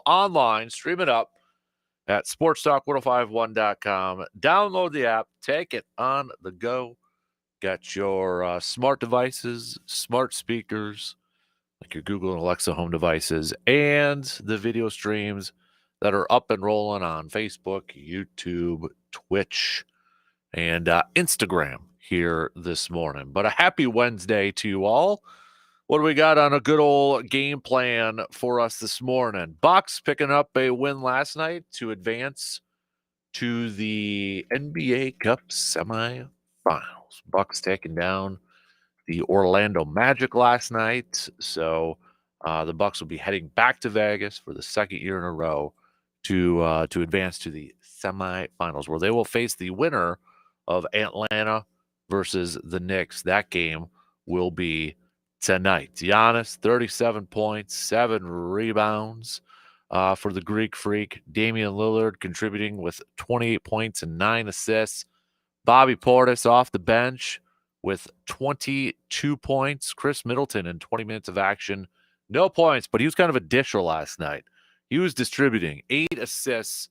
available online. Stream it up at sportstalk1051.com. Download the app. Take it on the go. Got your smart devices, smart speakers, like your Google and Alexa home devices, and the video streams that are up and rolling on Facebook, YouTube, Twitch, and Instagram here this morning. But a happy Wednesday to you all. What do we got on a good old game plan for us this morning? Bucks picking up a win last night to advance to the NBA Cup semifinals. Bucks taking down the Orlando Magic last night. So the Bucks will be heading back to Vegas for the second year in a row to advance to the semifinals, where they will face the winner of Atlanta versus the Knicks. That game will be tonight. Giannis, 37 points, 7 rebounds for the Greek Freak. Damian Lillard contributing with 28 points and 9 assists. Bobby Portis off the bench with 22 points. Chris Middleton in 20 minutes of action. No points, but he was kind of a disher last night. He was distributing 8 assists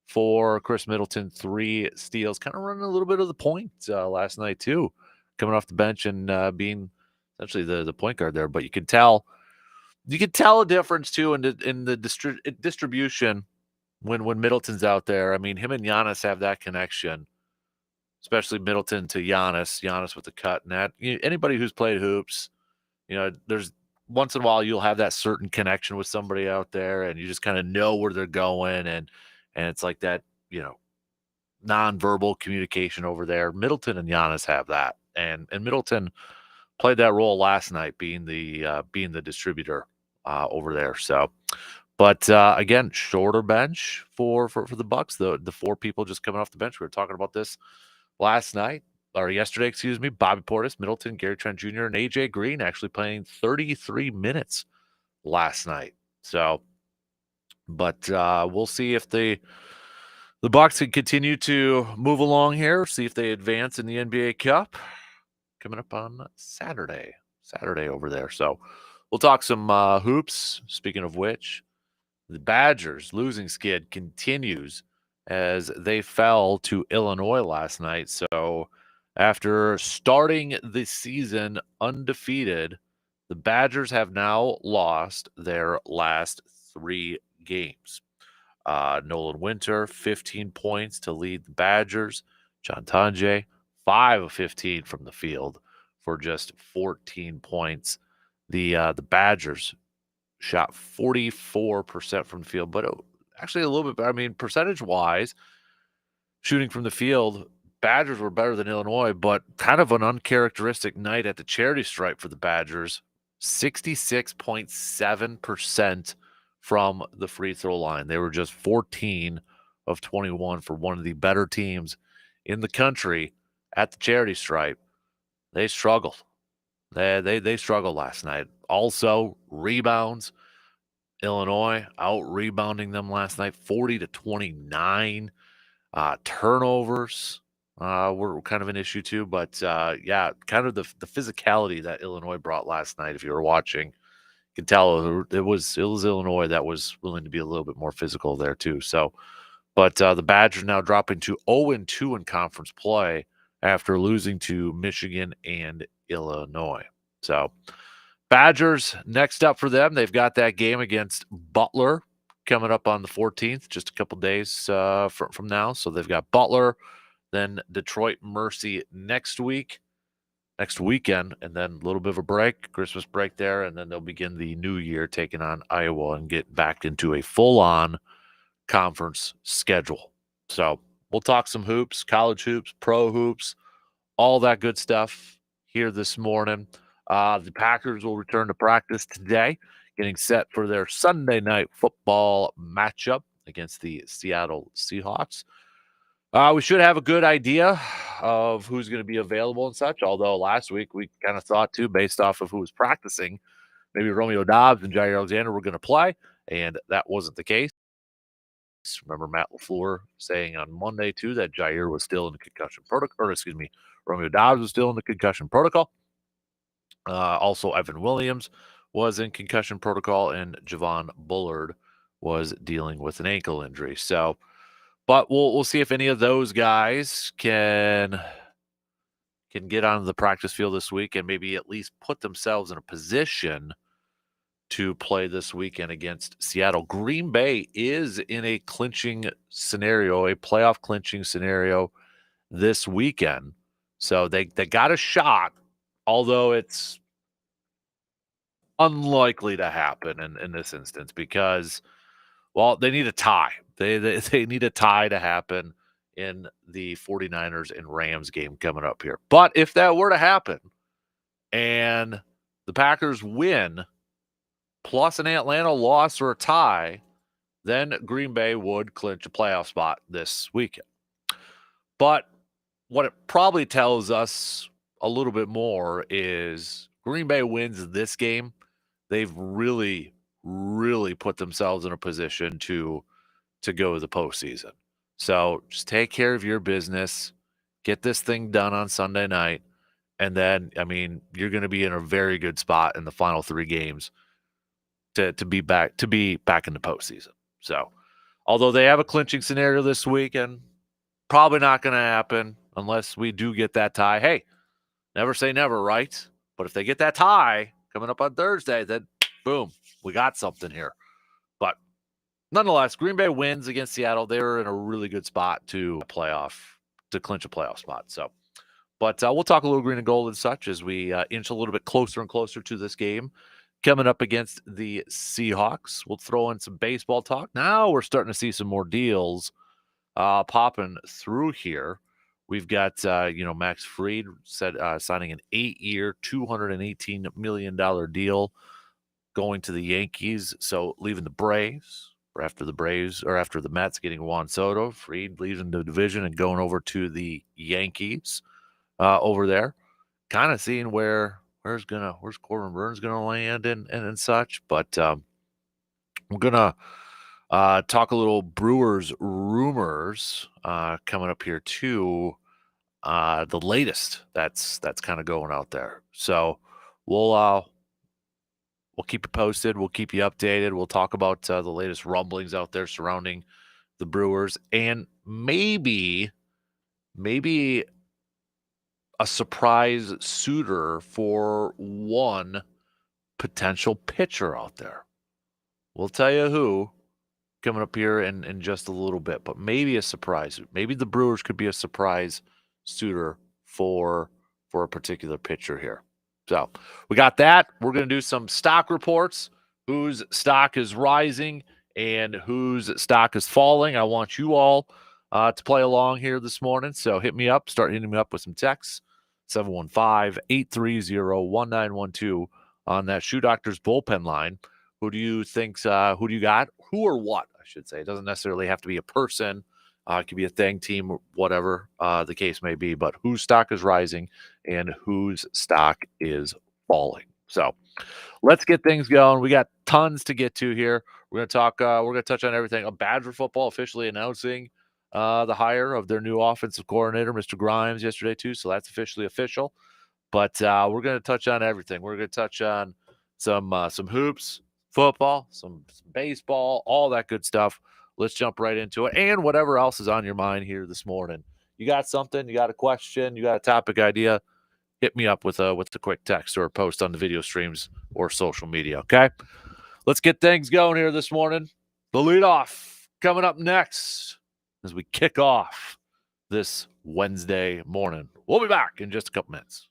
for Chris Middleton, 3 steals, kind of running a little bit of the point last night too, coming off the bench and being essentially the point guard there. But you could tell a difference too in the distribution when Middleton's out there. I mean, him and Giannis have that connection, especially Middleton to Giannis with the cut and that. Anybody who's played hoops, there's once in a while you'll have that certain connection with somebody out there, and you just kind of know where they're going, and it's like that, nonverbal communication over there. Middleton and Giannis have that, and Middleton played that role last night, being the distributor over there. So, but again, shorter bench for the Bucks. The 4 people just coming off the bench. We were talking about this yesterday, excuse me. Bobby Portis, Middleton, Gary Trent Jr., and AJ Green actually playing 33 minutes last night. So, but we'll see if the Bucks can continue to move along here, see if they advance in the NBA Cup coming up on Saturday over there. So we'll talk some hoops. Speaking of which, the Badgers losing skid continues as they fell to Illinois last night. So after starting the season undefeated, the Badgers have now lost their last 3 games. Nolan Winter, 15 points to lead the Badgers. John Tonje, 5 of 15 from the field for just 14 points. The Badgers shot 44% from the field, but actually a little bit better. I mean, percentage-wise, shooting from the field, Badgers were better than Illinois, but kind of an uncharacteristic night at the charity stripe for the Badgers. 66.7% from the free throw line. They were just 14 of 21 for one of the better teams in the country at the charity stripe. They struggled. They struggled last night. Also, rebounds. Illinois out-rebounding them last night, 40-29. Turnovers were kind of an issue too, but kind of the physicality that Illinois brought last night. If you were watching, you can tell it was Illinois that was willing to be a little bit more physical there too. So, but the Badgers now dropping to 0-2 in conference play after losing to Michigan and Illinois. So, Badgers next up for them. They've got that game against Butler coming up on the 14th, just a couple days from now. So they've got Butler, then Detroit Mercy next weekend, and then a little bit of a break, Christmas break there, and then they'll begin the new year taking on Iowa and get back into a full-on conference schedule. So we'll talk some hoops, college hoops, pro hoops, all that good stuff here this morning. The Packers will return to practice today, getting set for their Sunday night football matchup against the Seattle Seahawks. We should have a good idea of who's going to be available and such, although last week we kind of thought too, based off of who was practicing, maybe Romeo Doubs and Jair Alexander were going to play, and that wasn't the case. Remember Matt LaFleur saying on Monday too that Jair was still in the concussion protocol, or excuse me, Romeo Doubs was still in the concussion protocol. Also, Evan Williams was in concussion protocol, and Javon Bullard was dealing with an ankle injury. So, but we'll see if any of those guys can get onto the practice field this week and maybe at least put themselves in a position to play this weekend against Seattle. Green Bay is in a clinching scenario, a playoff clinching scenario this weekend. So they got a shot, although it's unlikely to happen in this instance because, well, they need a tie. They need a tie to happen in the 49ers and Rams game coming up here. But if that were to happen and the Packers win plus an Atlanta loss or a tie, then Green Bay would clinch a playoff spot this weekend. But what it probably tells us a little bit more is Green Bay wins this game. They've really, really put themselves in a position to go to the postseason. So just take care of your business, get this thing done on Sunday night, and then I mean you're going to be in a very good spot in the final 3 games to be back in the postseason. So, although they have a clinching scenario this week, and probably not going to happen unless we do get that tie. Hey, never say never, right? But if they get that tie coming up on Thursday, then boom, we got something here. But nonetheless, Green Bay wins against Seattle. They were in a really good spot to clinch a playoff spot. So, but we'll talk a little green and gold and such as we inch a little bit closer and closer to this game coming up against the Seahawks. We'll throw in some baseball talk. Now we're starting to see some more deals popping through here. We've got Max Fried said signing an 8-year, $218 million deal going to the Yankees. So leaving the Braves. Or after the Mets getting Juan Soto, Fried leaving the division and going over to the Yankees over there. Kind of seeing where's Corbin Burns gonna land and such. But we're gonna talk a little Brewers rumors coming up here too. The latest that's kind of going out there. So we'll keep you posted. We'll keep you updated. We'll talk about the latest rumblings out there surrounding the Brewers and maybe a surprise suitor for one potential pitcher out there. We'll tell you who coming up here in just a little bit, but maybe a surprise. Maybe the Brewers could be a surprise suitor for a particular pitcher here. So we got that. We're going to do some stock reports, whose stock is rising and whose stock is falling. I want you all to play along here this morning. So hit me up. Start hitting me up with some texts. 715-830-1912 on that Shoe Doctors bullpen line. Who do you got? Who or what, I should say. It doesn't necessarily have to be a person. It could be a thing, team, whatever the case may be. But whose stock is rising and whose stock is falling. So let's get things going. We got tons to get to here. We're going to talk. We're going to touch on everything. Badger football officially announcing the hire of their new offensive coordinator, Mr. Grimes, yesterday too. So that's officially official. But we're going to touch on everything. We're going to touch on some hoops, football, some baseball, all that good stuff. Let's jump right into it. And whatever else is on your mind here this morning. You got something, you got a question, you got a topic idea, hit me up with a quick text or a post on the video streams or social media, okay? Let's get things going here this morning. The leadoff coming up next as we kick off this Wednesday morning. We'll be back in just a couple minutes.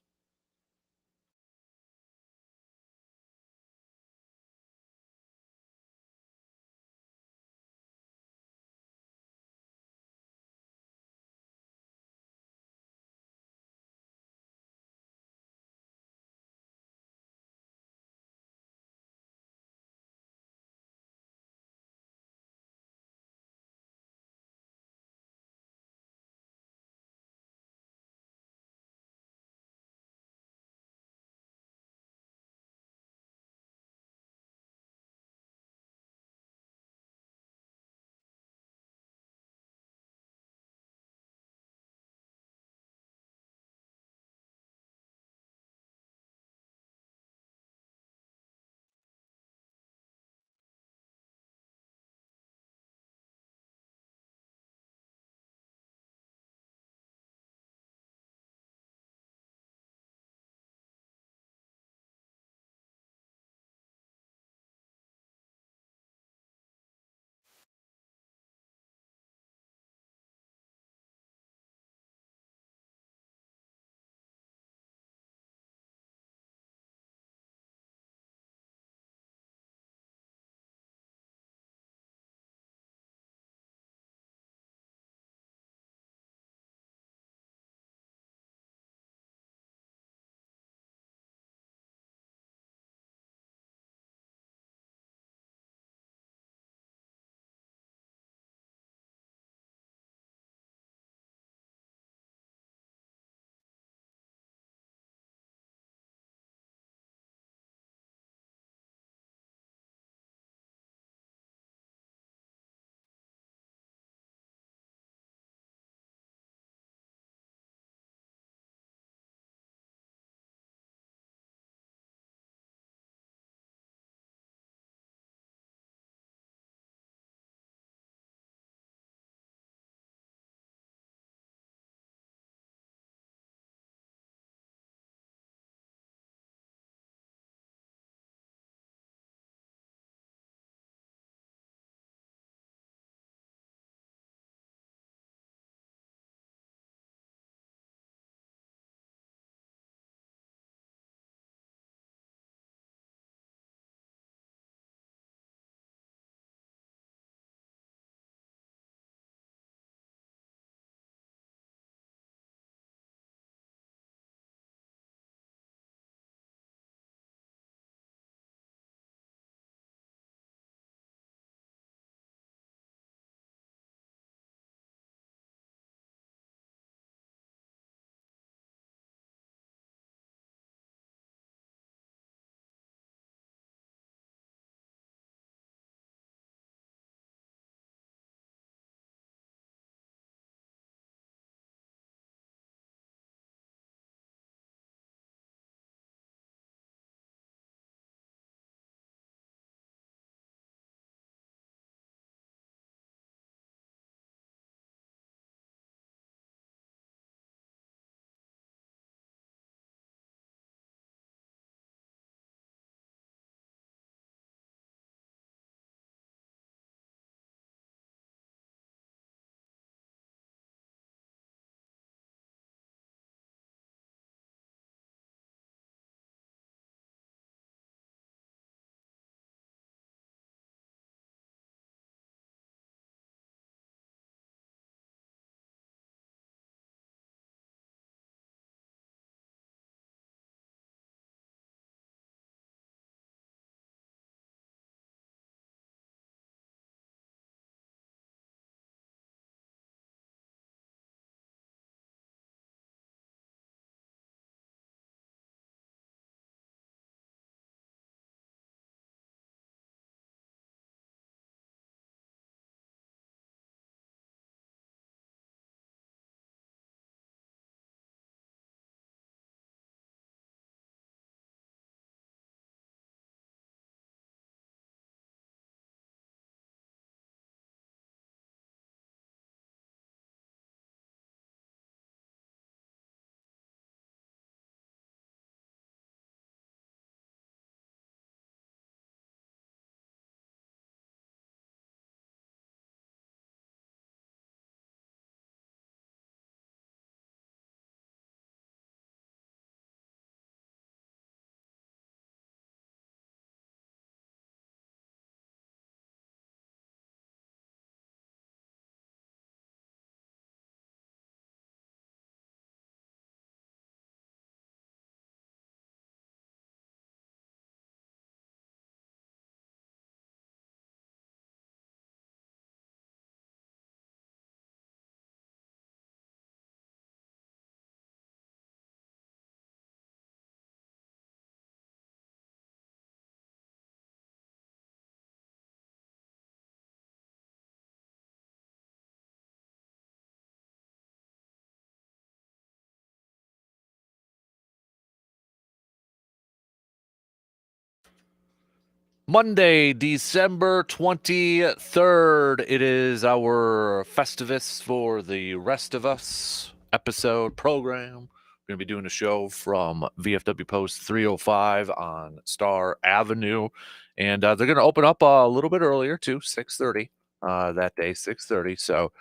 Monday, December 23rd. It is our Festivus for the Rest of Us episode program. We're going to be doing a show from VFW Post 305 on Star Avenue. And they're going to open up a little bit earlier, too, 6:30 that day, 6:30. So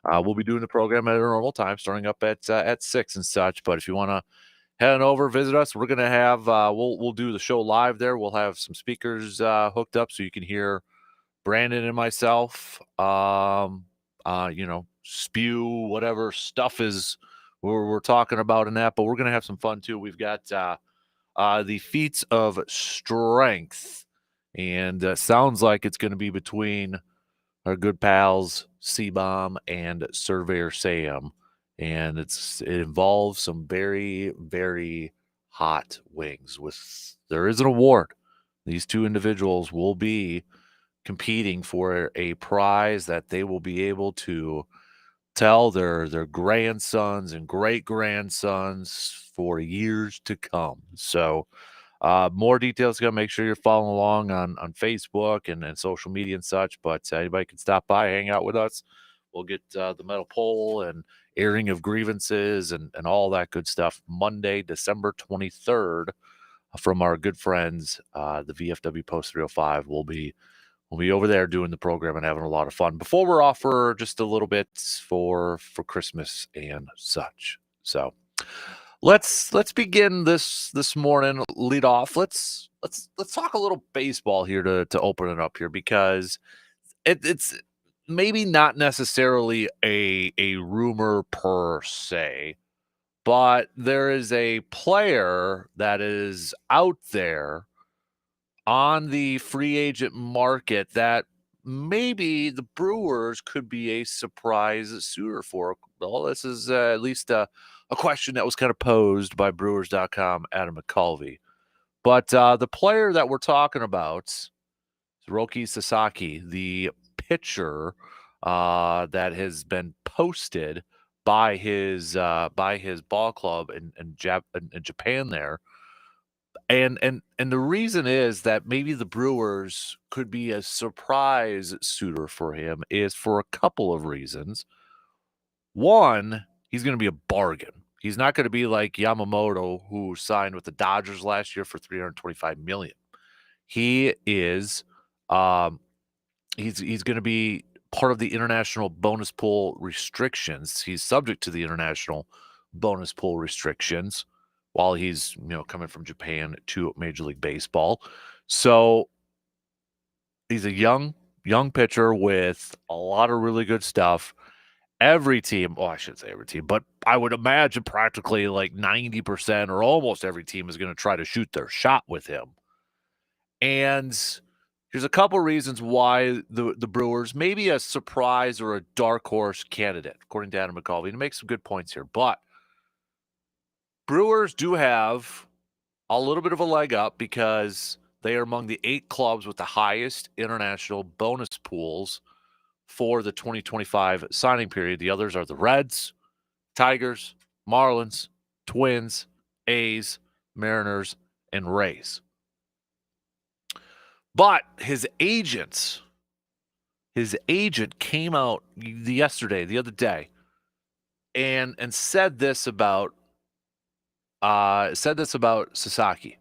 we'll be doing the program at a normal time, starting up at 6 and such. But if you want to head on over, visit us. We're gonna have we'll do the show live there. We'll have some speakers hooked up so you can hear Brandon and myself. Spew whatever stuff is we're talking about in that. But we're gonna have some fun too. We've got the feats of strength, and sounds like it's gonna be between our good pals C-Bomb and Surveyor Sam, and it involves some very, very hot wings. There is an award. These two individuals will be competing for a prize that they will be able to tell their grandsons and great grandsons for years to come. So more details, going to make sure you're following along on Facebook and social media and such. But anybody can stop by, hang out with us. We'll get the metal poll and airing of grievances and all that good stuff Monday, December 23rd from our good friends, the VFW Post 305. We'll be over there doing the program and having a lot of fun before we're off for just a little bit for Christmas and such. So let's begin this morning. Lead off. Let's talk a little baseball here to open it up here, because it's maybe not necessarily a rumor per se, but there is a player that is out there on the free agent market that maybe the Brewers could be a surprise suitor for. Well, this is at least a question that was kind of posed by Brewers.com, Adam McCulvey. But the player that we're talking about is Roki Sasaki, the pitcher that has been posted by his ball club in Japan there. And the reason is that maybe the Brewers could be a surprise suitor for him is for a couple of reasons. One, he's going to be a bargain. He's not going to be like Yamamoto, who signed with the Dodgers last year for $325 million. He is he's going to be part of the international bonus pool restrictions. He's subject to the international bonus pool restrictions while he's, coming from Japan to Major League Baseball. So he's a young pitcher with a lot of really good stuff. Every team, well, I shouldn't say every team, but I would imagine practically like 90% or almost every team is going to try to shoot their shot with him. And there's a couple reasons why the Brewers may be a surprise or a dark horse candidate, according to Adam McCulvey. And he makes some good points here. But Brewers do have a little bit of a leg up because they are among the 8 clubs with the highest international bonus pools for the 2025 signing period. The others are the Reds, Tigers, Marlins, Twins, A's, Mariners, and Rays. But his agent came out the other day, and said this about Sasaki.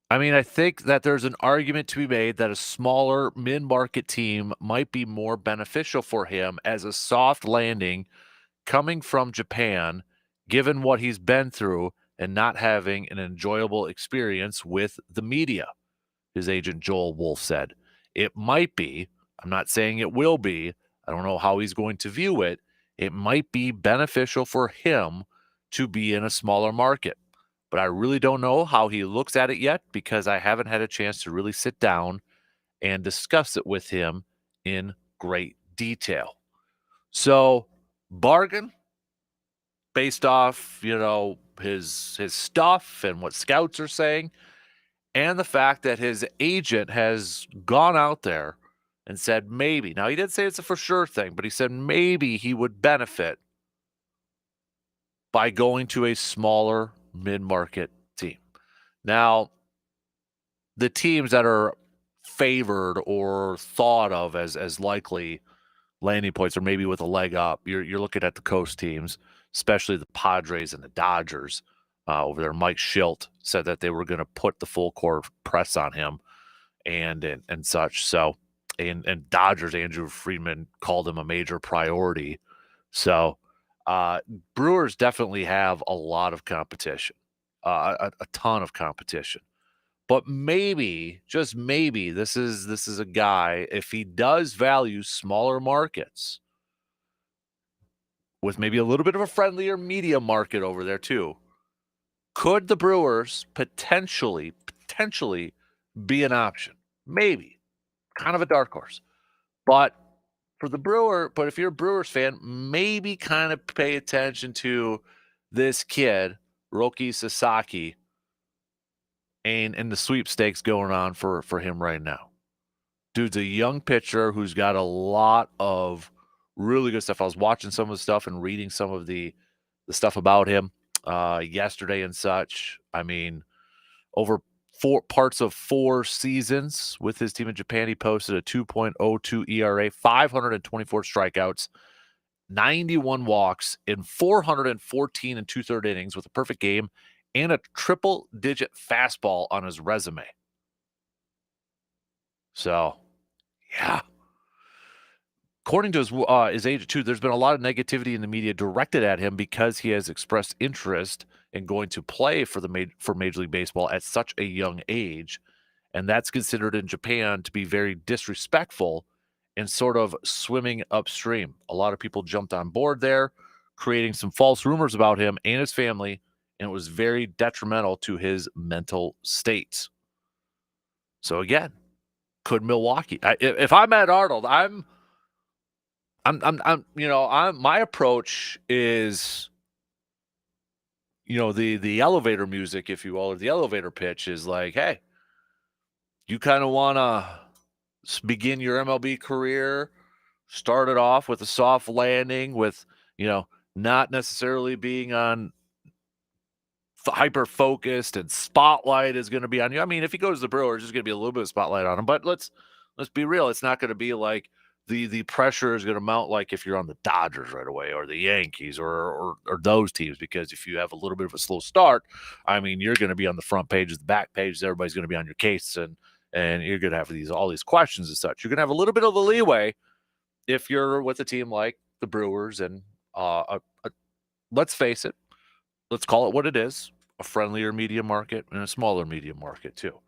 I mean, I think that there's an argument to be made that a smaller mid-market team might be more beneficial for him as a soft landing coming from Japan, given what he's been through and not having an enjoyable experience with the media. His agent Joel Wolf said, it might be, I'm not saying it will be, I don't know how he's going to view it, it might be beneficial for him to be in a smaller market. But I really don't know how he looks at it yet because I haven't had a chance to really sit down and discuss it with him in great detail. So, bargain based off, his stuff and what scouts are saying, and the fact that his agent has gone out there and said maybe. Now, he didn't say it's a for sure thing, but he said maybe he would benefit by going to a smaller mid-market team. Now, the teams that are favored or thought of as likely landing points, or maybe with a leg up. You're looking at the coast teams, especially the Padres and the Dodgers over there. Mike Schilt said that they were going to put the full court press on him and such. So and Dodgers, Andrew Friedman called him a major priority. So Brewers definitely have a lot of competition, a ton of competition. But maybe, just maybe, this is a guy, if he does value smaller markets with maybe a little bit of a friendlier media market over there too, could the Brewers potentially be an option? Maybe. Kind of a dark horse. But but if you're a Brewers fan, maybe kind of pay attention to this kid, Roki Sasaki, and the sweepstakes going on for him right now. Dude's a young pitcher who's got a lot of really good stuff. I was watching some of the stuff and reading some of the stuff about him yesterday and such. I mean, over four seasons with his team in Japan, he posted a 2.02 ERA, 524 strikeouts, 91 walks in 414 and two-third innings with a perfect game and a triple-digit fastball on his resume. So, yeah. According to his agent, too, there's been a lot of negativity in the media directed at him because he has expressed interest in going to play for Major League Baseball at such a young age. And that's considered in Japan to be very disrespectful and sort of swimming upstream. A lot of people jumped on board there, creating some false rumors about him and his family, and it was very detrimental to his mental state. So again, could Milwaukee? If I'm Matt Arnold, my approach is, the elevator music, if you will, or the elevator pitch is like, hey, you kind of want to begin your MLB career, start it off with a soft landing with, not necessarily being on hyper focused and spotlight is going to be on you. I mean, if he goes to the Brewers, there's going to be a little bit of spotlight on him, but let's be real. It's not going to be like the pressure is going to mount like if you're on the Dodgers right away or the Yankees or those teams, because if you have a little bit of a slow start, I mean, you're going to be on the front pages, the back pages, everybody's going to be on your case, and you're going to have all these questions and such. You're going to have a little bit of a leeway if you're with a team like the Brewers and let's face it, let's call it what it is, a friendlier media market and a smaller media market too.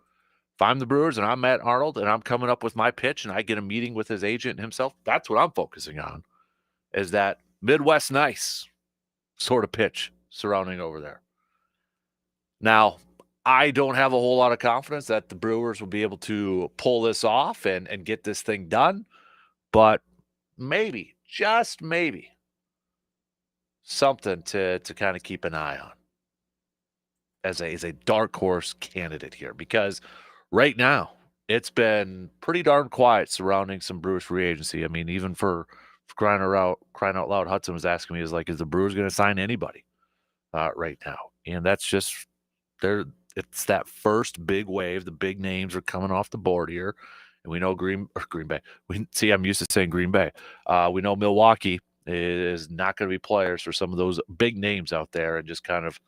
If I'm the Brewers and I'm Matt Arnold and I'm coming up with my pitch and I get a meeting with his agent himself, that's what I'm focusing on, is that Midwest nice sort of pitch surrounding over there. Now, I don't have a whole lot of confidence that the Brewers will be able to pull this off and get this thing done, but maybe, just maybe, something to kind of keep an eye on as a dark horse candidate here, because right now it's been pretty darn quiet surrounding some Brewers free agency. I mean, even for crying out loud, Hudson was asking me, is the Brewers going to sign anybody right now? And that's just it's that first big wave. The big names are coming off the board here. And we know Green Bay. I'm used to saying Green Bay. We know Milwaukee is not going to be players for some of those big names out there, and just kind of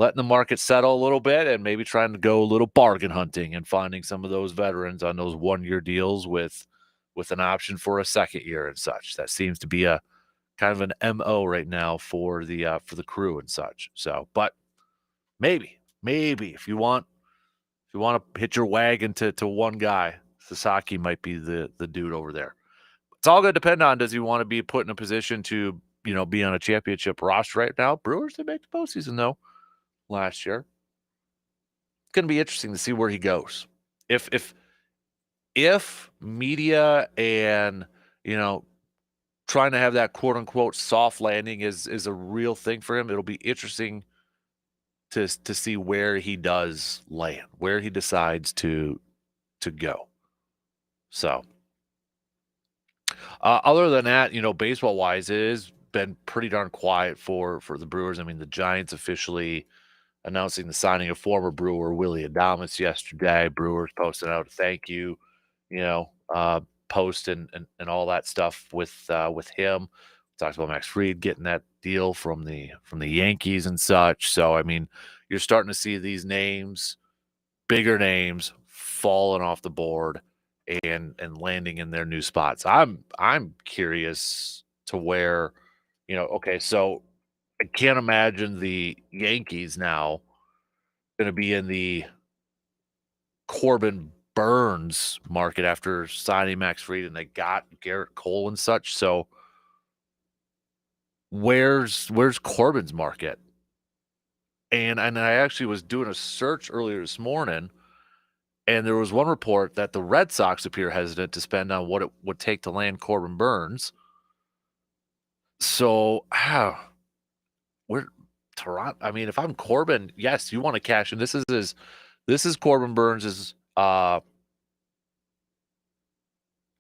letting the market settle a little bit and maybe trying to go a little bargain hunting and finding some of those veterans on those 1-year deals with an option for a second year and such. That seems to be a kind of an MO right now for the crew and such. So, but maybe if you want to hit your wagon to one guy, Sasaki might be the dude over there. It's all going to depend on, does he want to be put in a position to, be on a championship roster right now? Brewers did make the postseason, though, last year. It's going to be interesting to see where he goes. If media and, trying to have that quote-unquote soft landing is a real thing for him, it'll be interesting to see where he does land, where he decides to go. So, other than that, baseball wise, it has been pretty darn quiet for the Brewers. I mean, the Giants officially announcing the signing of former Brewer Willy Adames yesterday. Brewers posted out a thank you post and all that stuff with him. Talked about Max Fried getting that deal from the Yankees and such. So I mean, you're starting to see these names, bigger names, falling off the board and landing in their new spots. I'm curious to where, okay, so I can't imagine the Yankees now going to be in the Corbin Burns market after signing Max Fried and they got Garrett Cole and such. So where's Corbin's market? And I actually was doing a search earlier this morning, and there was one report that the Red Sox appear hesitant to spend on what it would take to land Corbin Burns. So, where Toronto? I mean, if I'm Corbin, yes, you want to cash in. This is Corbin Burns'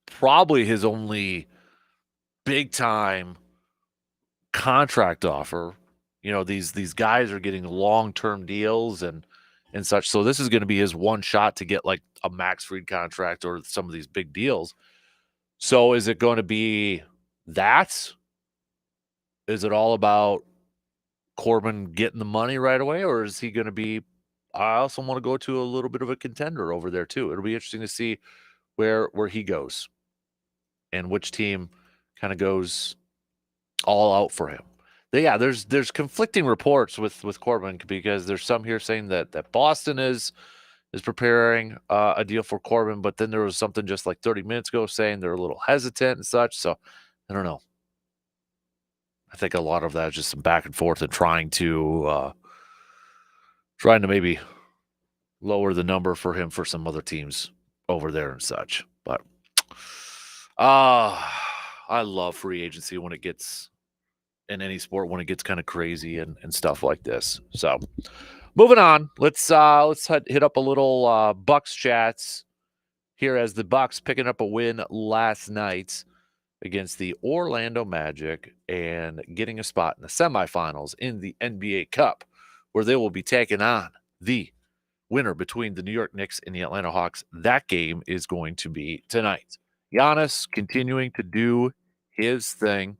probably his only big time contract offer. These guys are getting long-term deals and such. So this is going to be his one shot to get like a Max Fried contract or some of these big deals. So is it going to be that? Is it all about Corbin getting the money right away, or is he going to be? I also want to go to a little bit of a contender over there too. It'll be interesting to see where he goes and which team kind of goes all out for him. Yeah, there's conflicting reports with Corbin because there's some here saying that Boston is preparing a deal for Corbin, but then there was something just like 30 minutes ago saying they're a little hesitant and such. So I don't know. I think a lot of that is just some back and forth and trying to maybe lower the number for him for some other teams over there and such. But I love free agency when it gets in any sport when it gets kind of crazy and stuff like this. So moving on, let's hit up a little Bucks chats here as the Bucks picking up a win last night against the Orlando Magic and getting a spot in the semifinals in the NBA Cup, where they will be taking on the winner between the New York Knicks and the Atlanta Hawks. That game is going to be tonight. Giannis continuing to do his thing,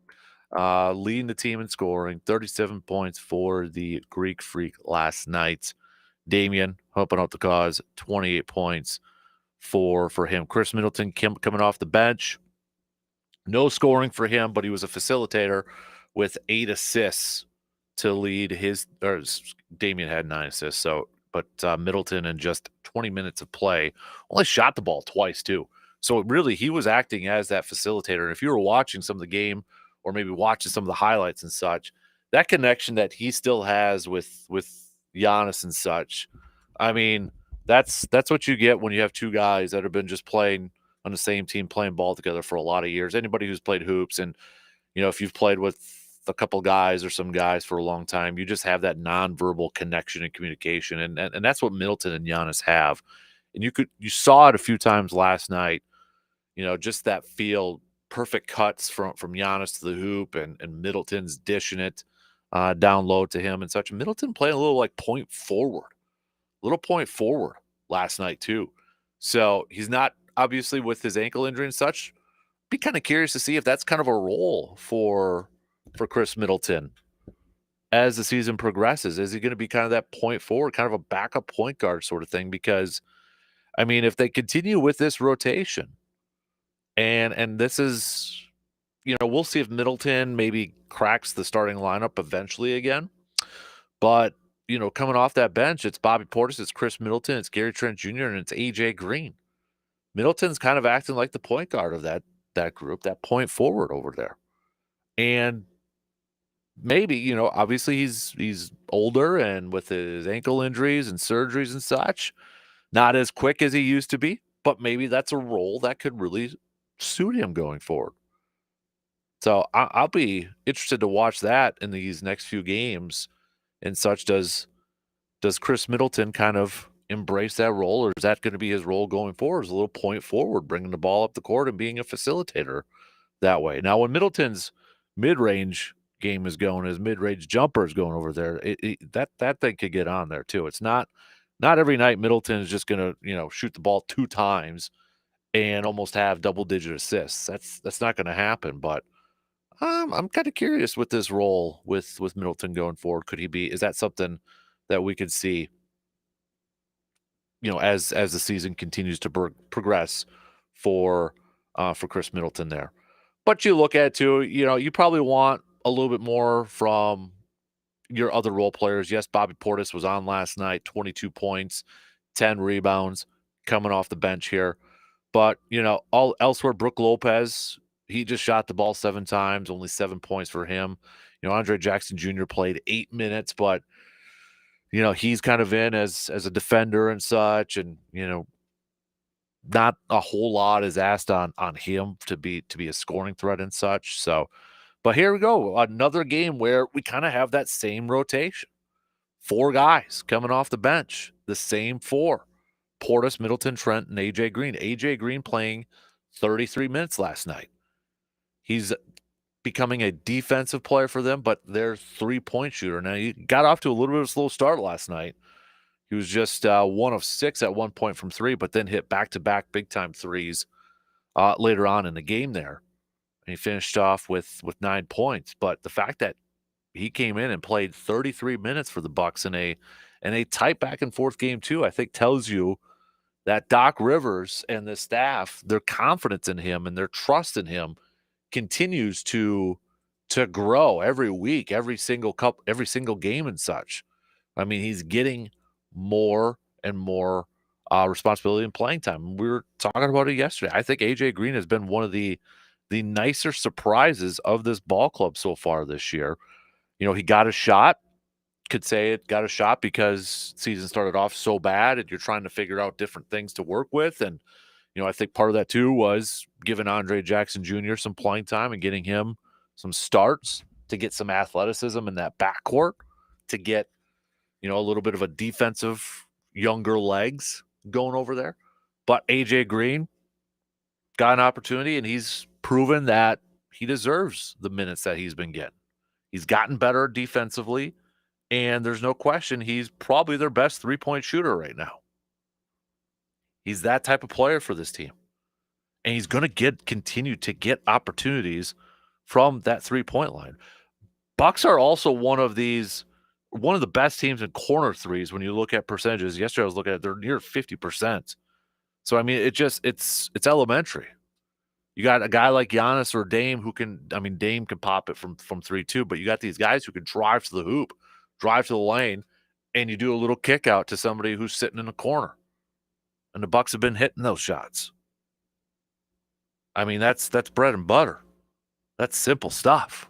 leading the team in scoring, 37 points for the Greek Freak last night. Damian helping out the cause, 28 points for him. Chris Middleton coming off the bench. No scoring for him, but he was a facilitator with 8 assists to lead his. Or Damian had 9 assists. But Middleton in just 20 minutes of play only shot the ball twice too. So really, he was acting as that facilitator. And if you were watching some of the game, or maybe watching some of the highlights and such, that connection that he still has with Giannis and such, I mean, that's what you get when you have two guys that have been just playing on the same team, playing ball together for a lot of years. Anybody who's played hoops and, if you've played with a couple guys or some guys for a long time, you just have that nonverbal connection and communication. And that's what Middleton and Giannis have. And you saw it a few times last night, just that feel, perfect cuts from Giannis to the hoop and Middleton's dishing it down low to him and such. Middleton playing a little like point forward last night too. So he's not, obviously, with his ankle injury and such. Be kind of curious to see if that's kind of a role for Chris Middleton as the season progresses. Is he going to be kind of that point forward, kind of a backup point guard sort of thing? Because, I mean, if they continue with this rotation, and this is, we'll see if Middleton maybe cracks the starting lineup eventually again. But, coming off that bench, it's Bobby Portis, it's Chris Middleton, it's Gary Trent Jr., and it's AJ Green. Middleton's kind of acting like the point guard of that group, that point forward over there. And maybe, obviously he's older and with his ankle injuries and surgeries and such, not as quick as he used to be, but maybe that's a role that could really suit him going forward. So I'll be interested to watch that in these next few games and such. Does Chris Middleton kind of embrace that role, or is that going to be his role going forward as a little point forward, bringing the ball up the court and being a facilitator that way? Now, when Middleton's mid-range game is going, his mid-range jumper is going over there, that thing could get on there too. It's not every night Middleton is just going to, shoot the ball 2 times and almost have double-digit assists. That's not gonna happen, but, I'm kinda curious with this role with Middleton going forward. Could he be is that something that we could see, as the season continues to progress for Chris Middleton there? But you look at it too, you probably want a little bit more from your other role players. Yes, Bobby Portis was on last night, 22 points, 10 rebounds coming off the bench here. But, all elsewhere, Brook Lopez, he just shot the ball 7 times, only 7 points for him. Andre Jackson Jr. played 8 minutes, but, he's kind of in as a defender and such, and, not a whole lot is asked on him to be a scoring threat and such. So, but here we go, another game where we kind of have that same rotation. 4 guys coming off the bench, the same 4. Portis, Middleton, Trent, and AJ Green. AJ Green playing 33 minutes last night. He's becoming a defensive player for them, but their three-point shooter. Now, he got off to a little bit of a slow start last night. He was just 1 of 6 at one point from 3, but then hit back-to-back big-time threes later on in the game there. And he finished off with 9 points. But the fact that he came in and played 33 minutes for the Bucks in a tight back and forth game too, I think tells you that Doc Rivers and the staff, their confidence in him and their trust in him continues to grow every week, every single game and such. I mean, he's getting more and more responsibility and playing time. We were talking about it yesterday. I think AJ Green has been one of the nicer surprises of this ball club so far this year. He got a shot. Could say it got a shot because season started off so bad and you're trying to figure out different things to work with. And, I think part of that too was giving Andre Jackson Jr. some playing time and getting him some starts to get some athleticism in that backcourt, to get, a little bit of a defensive younger legs going over there. But AJ Green got an opportunity and he's proven that he deserves the minutes that he's been getting. He's gotten better defensively. And there's no question he's probably their best three-point shooter right now. He's that type of player for this team. And he's going to continue to get opportunities from that three-point line. Bucks are also one of the best teams in corner threes when you look at percentages. Yesterday I was looking at they're near 50%. So I mean it's elementary. You got a guy like Giannis or Dame Dame can pop it from 3 too, but you got these guys who can drive to the hoop, drive to the lane, and you do a little kick out to somebody who's sitting in the corner. And the Bucks have been hitting those shots. I mean, that's bread and butter. That's simple stuff.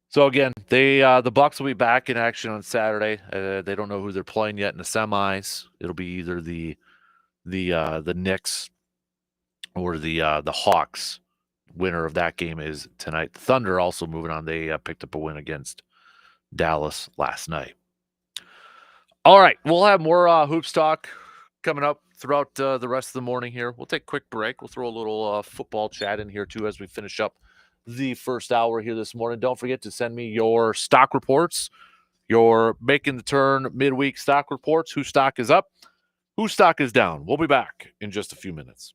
So again, the Bucks will be back in action on Saturday. They don't know who they're playing yet in the semis. It'll be either the Knicks or the Hawks. Winner of that game is tonight. The Thunder also moving on. They picked up a win against Dallas last night. All right, we'll have more hoops talk coming up throughout the rest of the morning here. We'll take a quick break. We'll throw a little football chat in here too as we finish up the first hour here this morning. Don't forget to send me your stock reports, your making the turn midweek stock reports. Whose stock is up? Whose stock is down? We'll be back in just a few minutes.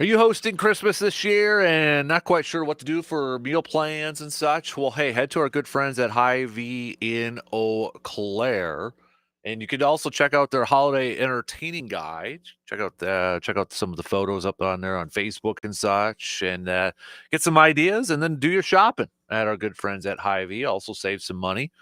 Are you hosting Christmas this year and not quite sure what to do for meal plans and such? Well, hey, head to our good friends at Hy-Vee in Eau Claire, and you can also check out their holiday entertaining guide. Check out some of the photos up on there on Facebook and such, and get some ideas, and then do your shopping at our good friends at Hy-Vee. Also save some money.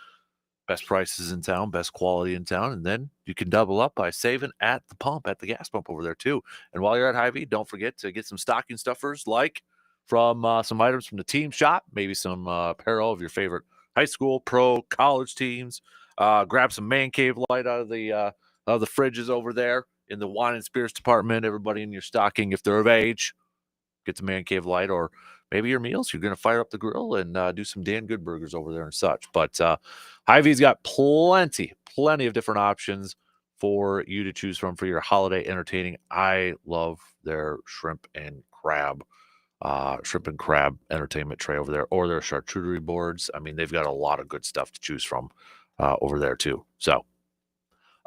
Best prices in town, best quality in town, and then you can double up by saving at the pump, at the gas pump over there too. And while you're at Hy-Vee, don't forget to get some stocking stuffers, like from some items from the team shop, maybe some apparel of your favorite high school, pro, college teams. Grab some man cave light out of the fridges over there in the wine and spirits department. Everybody in your stocking, if they're of age, get the man cave light, or maybe your meals. You're going to fire up the grill and do some Dan Good burgers over there and such. But Hy-Vee's got plenty of different options for you to choose from for your holiday entertaining. I love their shrimp and crab entertainment tray over there, or their charcuterie boards. I mean, they've got a lot of good stuff to choose from over there too. So,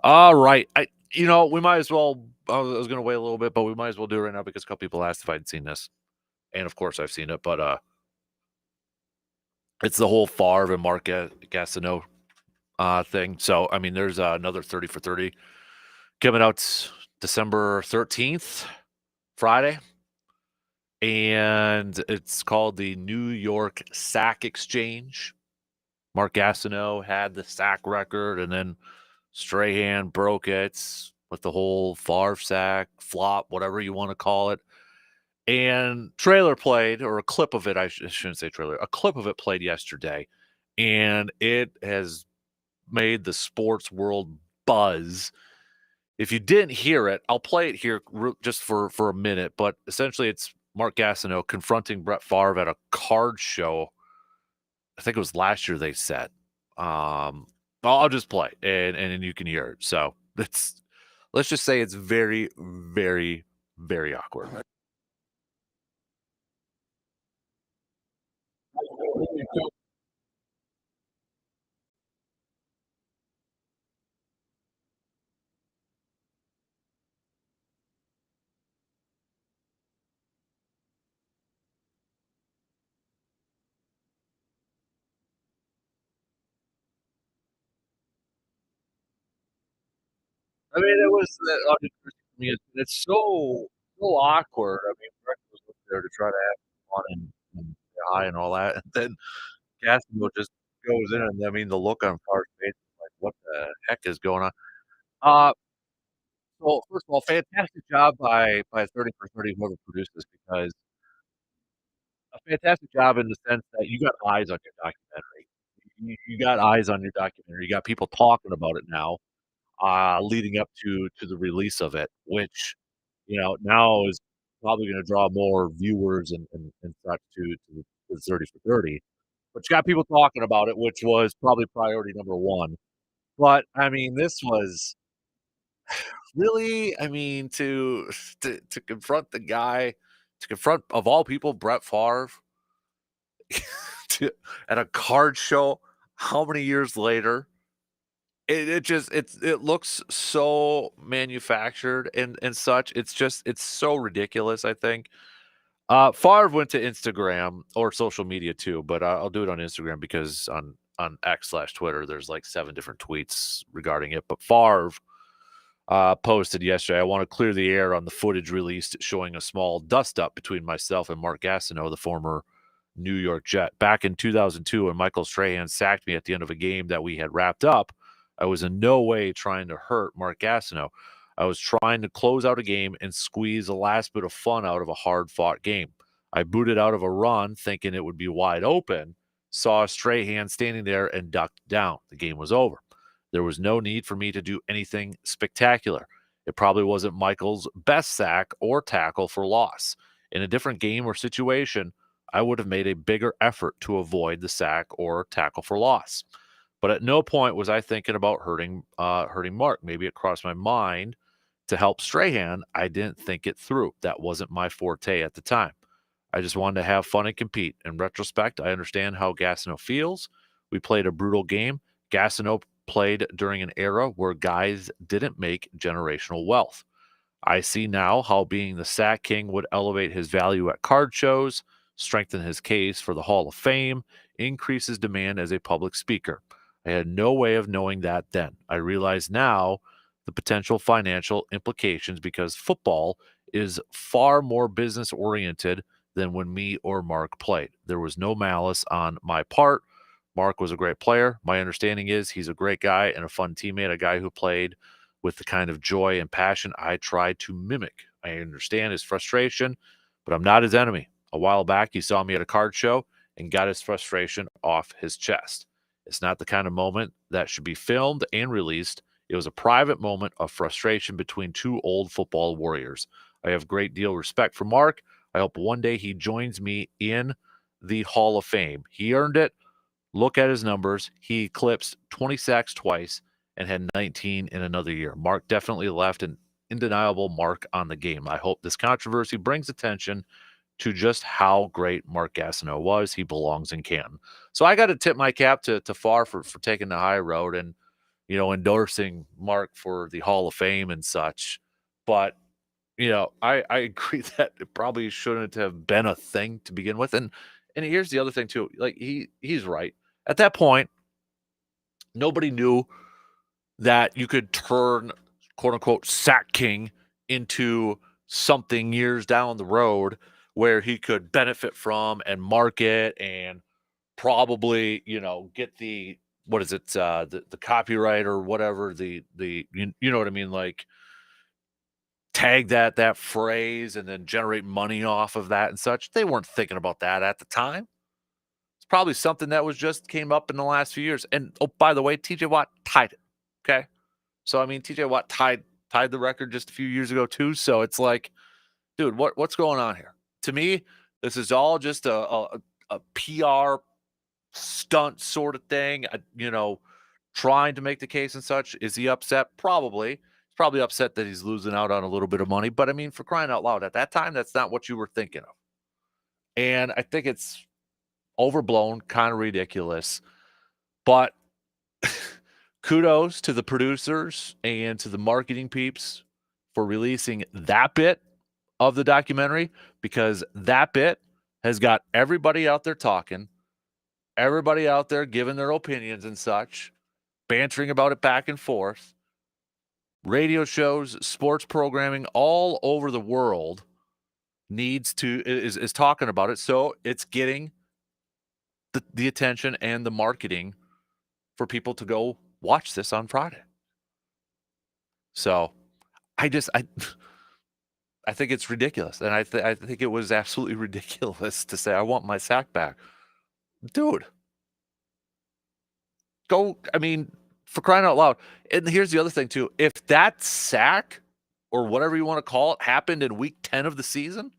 all right, we might as well. I was going to wait a little bit, but we might as well do it right now because a couple people asked if I'd seen this, and of course I've seen it. But it's the whole Favre and Mark Gastineau thing. So I mean, there's another 30 for 30 coming out December 13th, Friday, and it's called the New York Sack Exchange. Mark Gastineau had the sack record, and then Strahan broke it with the whole Favre sack flop, whatever you want to call it. And trailer played, or a clip of it, I shouldn't say trailer, a clip of it played yesterday, and it has made the sports world buzz. If you didn't hear it, I'll play it here just for a minute, but essentially it's Mark Gastineau confronting Brett Favre at a card show. I think it was last year, they said. I'll just play and you can hear it. So let's just say it's very, very, very awkward. I mean, it was it's so awkward. I mean, Brett was up there to try to have fun and say hi and all that, and then Gastineau just goes in, and I mean, the look on Favre's face is like, "What the heck is going on?" Uh, well, first of all, fantastic job by 30 for 30, whoever produced this, because a fantastic job in the sense that you got eyes on your documentary. You got eyes on your documentary. You got people talking about it now, leading up to the release of it, which, now is probably gonna draw more viewers and such to 30 for 30. But you got people talking about it, which was probably priority number 1. But, I mean, this was really, I mean, to confront the guy, to confront, of all people, Brett Favre, to at a card show how many years later? It looks so manufactured and such. It's so ridiculous, I think. Favre went to Instagram or social media too, but I'll do it on Instagram because on X/Twitter, there's like 7 different tweets regarding it. But Favre posted yesterday, "I want to clear the air on the footage released showing a small dust-up between myself and Mark Gastineau, the former New York Jet. Back in 2002, when Michael Strahan sacked me at the end of a game that we had wrapped up, I was in no way trying to hurt Mark Gastineau. I was trying to close out a game and squeeze the last bit of fun out of a hard-fought game. I booted out of a run thinking it would be wide open, saw Strahan standing there and ducked down. The game was over. There was no need for me to do anything spectacular. It probably wasn't Michael's best sack or tackle for loss. In a different game or situation, I would have made a bigger effort to avoid the sack or tackle for loss. But at no point was I thinking about hurting Mark. Maybe it crossed my mind to help Strahan. I didn't think it through. That wasn't my forte at the time. I just wanted to have fun and compete. In retrospect, I understand how Gastineau feels. We played a brutal game. Gastineau played during an era where guys didn't make generational wealth. I see now how being the Sack King would elevate his value at card shows, strengthen his case for the Hall of Fame, increase his demand as a public speaker. I had no way of knowing that then. I realize now the potential financial implications because football is far more business oriented than when me or Mark played. There was no malice on my part. Mark was a great player. My understanding is he's a great guy and a fun teammate, a guy who played with the kind of joy and passion I try to mimic. I understand his frustration, but I'm not his enemy. A while back, he saw me at a card show and got his frustration off his chest. It's not the kind of moment that should be filmed and released. It was a private moment of frustration between two old football warriors. I have great deal of respect for Mark. I hope one day he joins me in the Hall of Fame. He earned it. Look at his numbers. He eclipsed 20 sacks twice and had 19 in another year. Mark definitely left an undeniable mark on the game. I hope this controversy brings attention to just how great Mark Gastineau was. He belongs in Canton. So I got to tip my cap to Farr for taking the high road and, endorsing Mark for the Hall of Fame and such. But, I agree that it probably shouldn't have been a thing to begin with. And here's the other thing too. Like he's right. At that point, nobody knew that you could turn quote unquote Sack King into something years down the road where he could benefit from and market and probably, get the what is it, the copyright or whatever, you know what I mean, like tag that phrase and then generate money off of that and such. They weren't thinking about that at the time. It's probably something that was just came up in the last few years. And oh, by the way, TJ Watt tied it. Okay. So I mean, TJ Watt tied the record just a few years ago too. So it's like, dude, what's going on here? To me, this is all just a PR stunt sort of thing. Trying to make the case and such. Is he upset? Probably. He's probably upset that he's losing out on a little bit of money. But I mean, for crying out loud, at that time, that's not what you were thinking of. And I think it's overblown, kind of ridiculous. But kudos to the producers and to the marketing peeps for releasing that bit of the documentary because that bit has got everybody out there talking, everybody out there giving their opinions and such, bantering about it back and forth. Radio shows, sports programming all over the world is talking about it. So it's getting the attention and the marketing for people to go watch this on Friday. So I think it's ridiculous. And I think it was absolutely ridiculous to say, I want my sack back. Dude, I mean, for crying out loud. And here's the other thing too. If that sack or whatever you want to call it happened in week 10 of the season,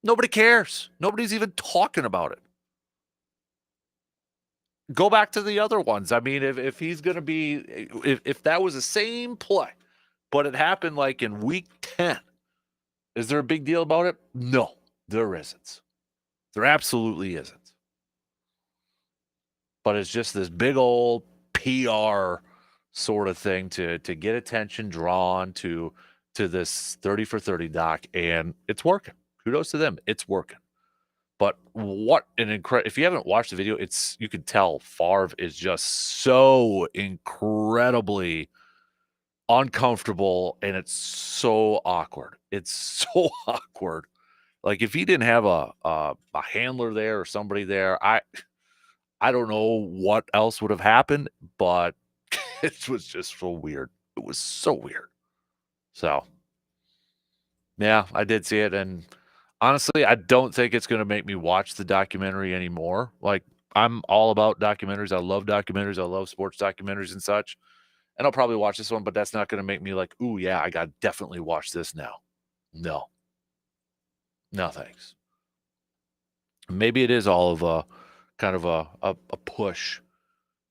nobody cares. Nobody's even talking about it. Go back to the other ones. I mean, if he's going to be, if that was the same play, but it happened like in week 10, is there a big deal about it? No, there isn't. There absolutely isn't. But it's just this big old PR sort of thing to get attention drawn to this 30 for 30 doc, and it's working. Kudos to them. It's working. But what an incredible, if you haven't watched the video, you can tell Favre is just so incredibly uncomfortable and it's so awkward. It's so awkward. Like if he didn't have a handler there or somebody there, I don't know what else would have happened, but it was just so weird. It was so weird. So, yeah, I did see it, and honestly, I don't think it's gonna make me watch the documentary anymore. Like, I'm all about documentaries. I love documentaries. I love sports documentaries and such. And I'll probably watch this one, but that's not gonna make me like, "Ooh, yeah, I gotta definitely watch this now." No. No, thanks. Maybe it is all of a kind of a push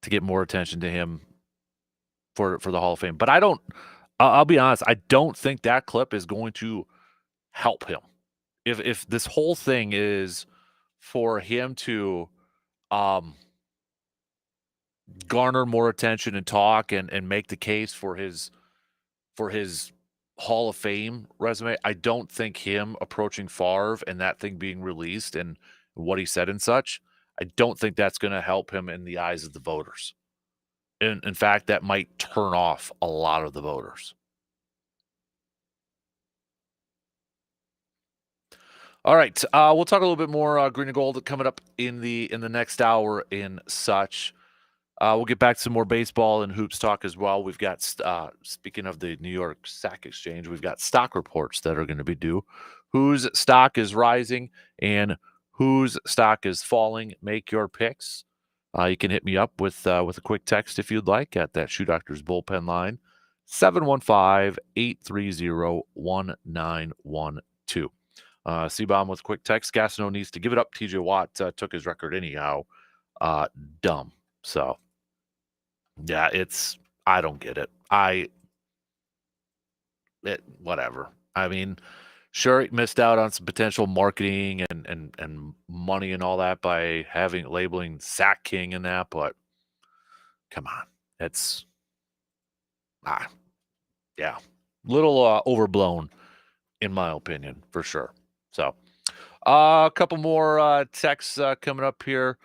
to get more attention to him for the Hall of Fame. But I'll be honest, I don't think that clip is going to help him. If this whole thing is for him to garner more attention and talk and make the case for his Hall of Fame resume. I don't think him approaching Favre and that thing being released and what he said and such, I don't think that's going to help him in the eyes of the voters. In fact, that might turn off a lot of the voters. All right, we'll talk a little bit more green and gold coming up in the next hour and such. We'll get back to some more baseball and hoops talk as well. We've got, speaking of the New York Stock Exchange, we've got stock reports that are going to be due. Whose stock is rising and whose stock is falling? Make your picks. You can hit me up with a quick text if you'd like at that Shoe Doctors bullpen line, 715-830-1912. C-Bomb with a quick text. Gastineau needs to give it up. TJ Watt took his record anyhow. Dumb. So, yeah, I don't get it. Whatever. I mean, sure, he missed out on some potential marketing and money and all that by labeling Sack King in that, but come on. It's, yeah, little overblown in my opinion, for sure. So, a couple more texts coming up here.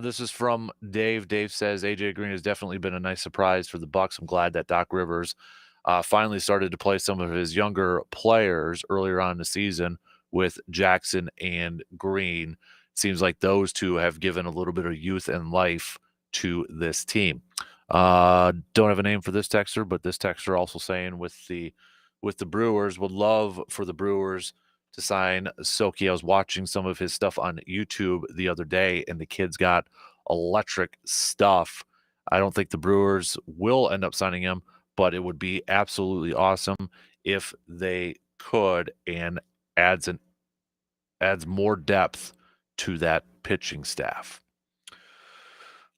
This is from Dave. Dave says AJ Green has definitely been a nice surprise for the Bucks. I'm glad that Doc Rivers finally started to play some of his younger players earlier on in the season with Jackson and Green. Seems like those two have given a little bit of youth and life to this team. Don't have a name for this texter, but this texter also saying with the Brewers, would love for the Brewers to sign Soki. I was watching some of his stuff on YouTube the other day, and the kid's got electric stuff. I don't think the Brewers will end up signing him, but it would be absolutely awesome if they could, and adds more depth to that pitching staff.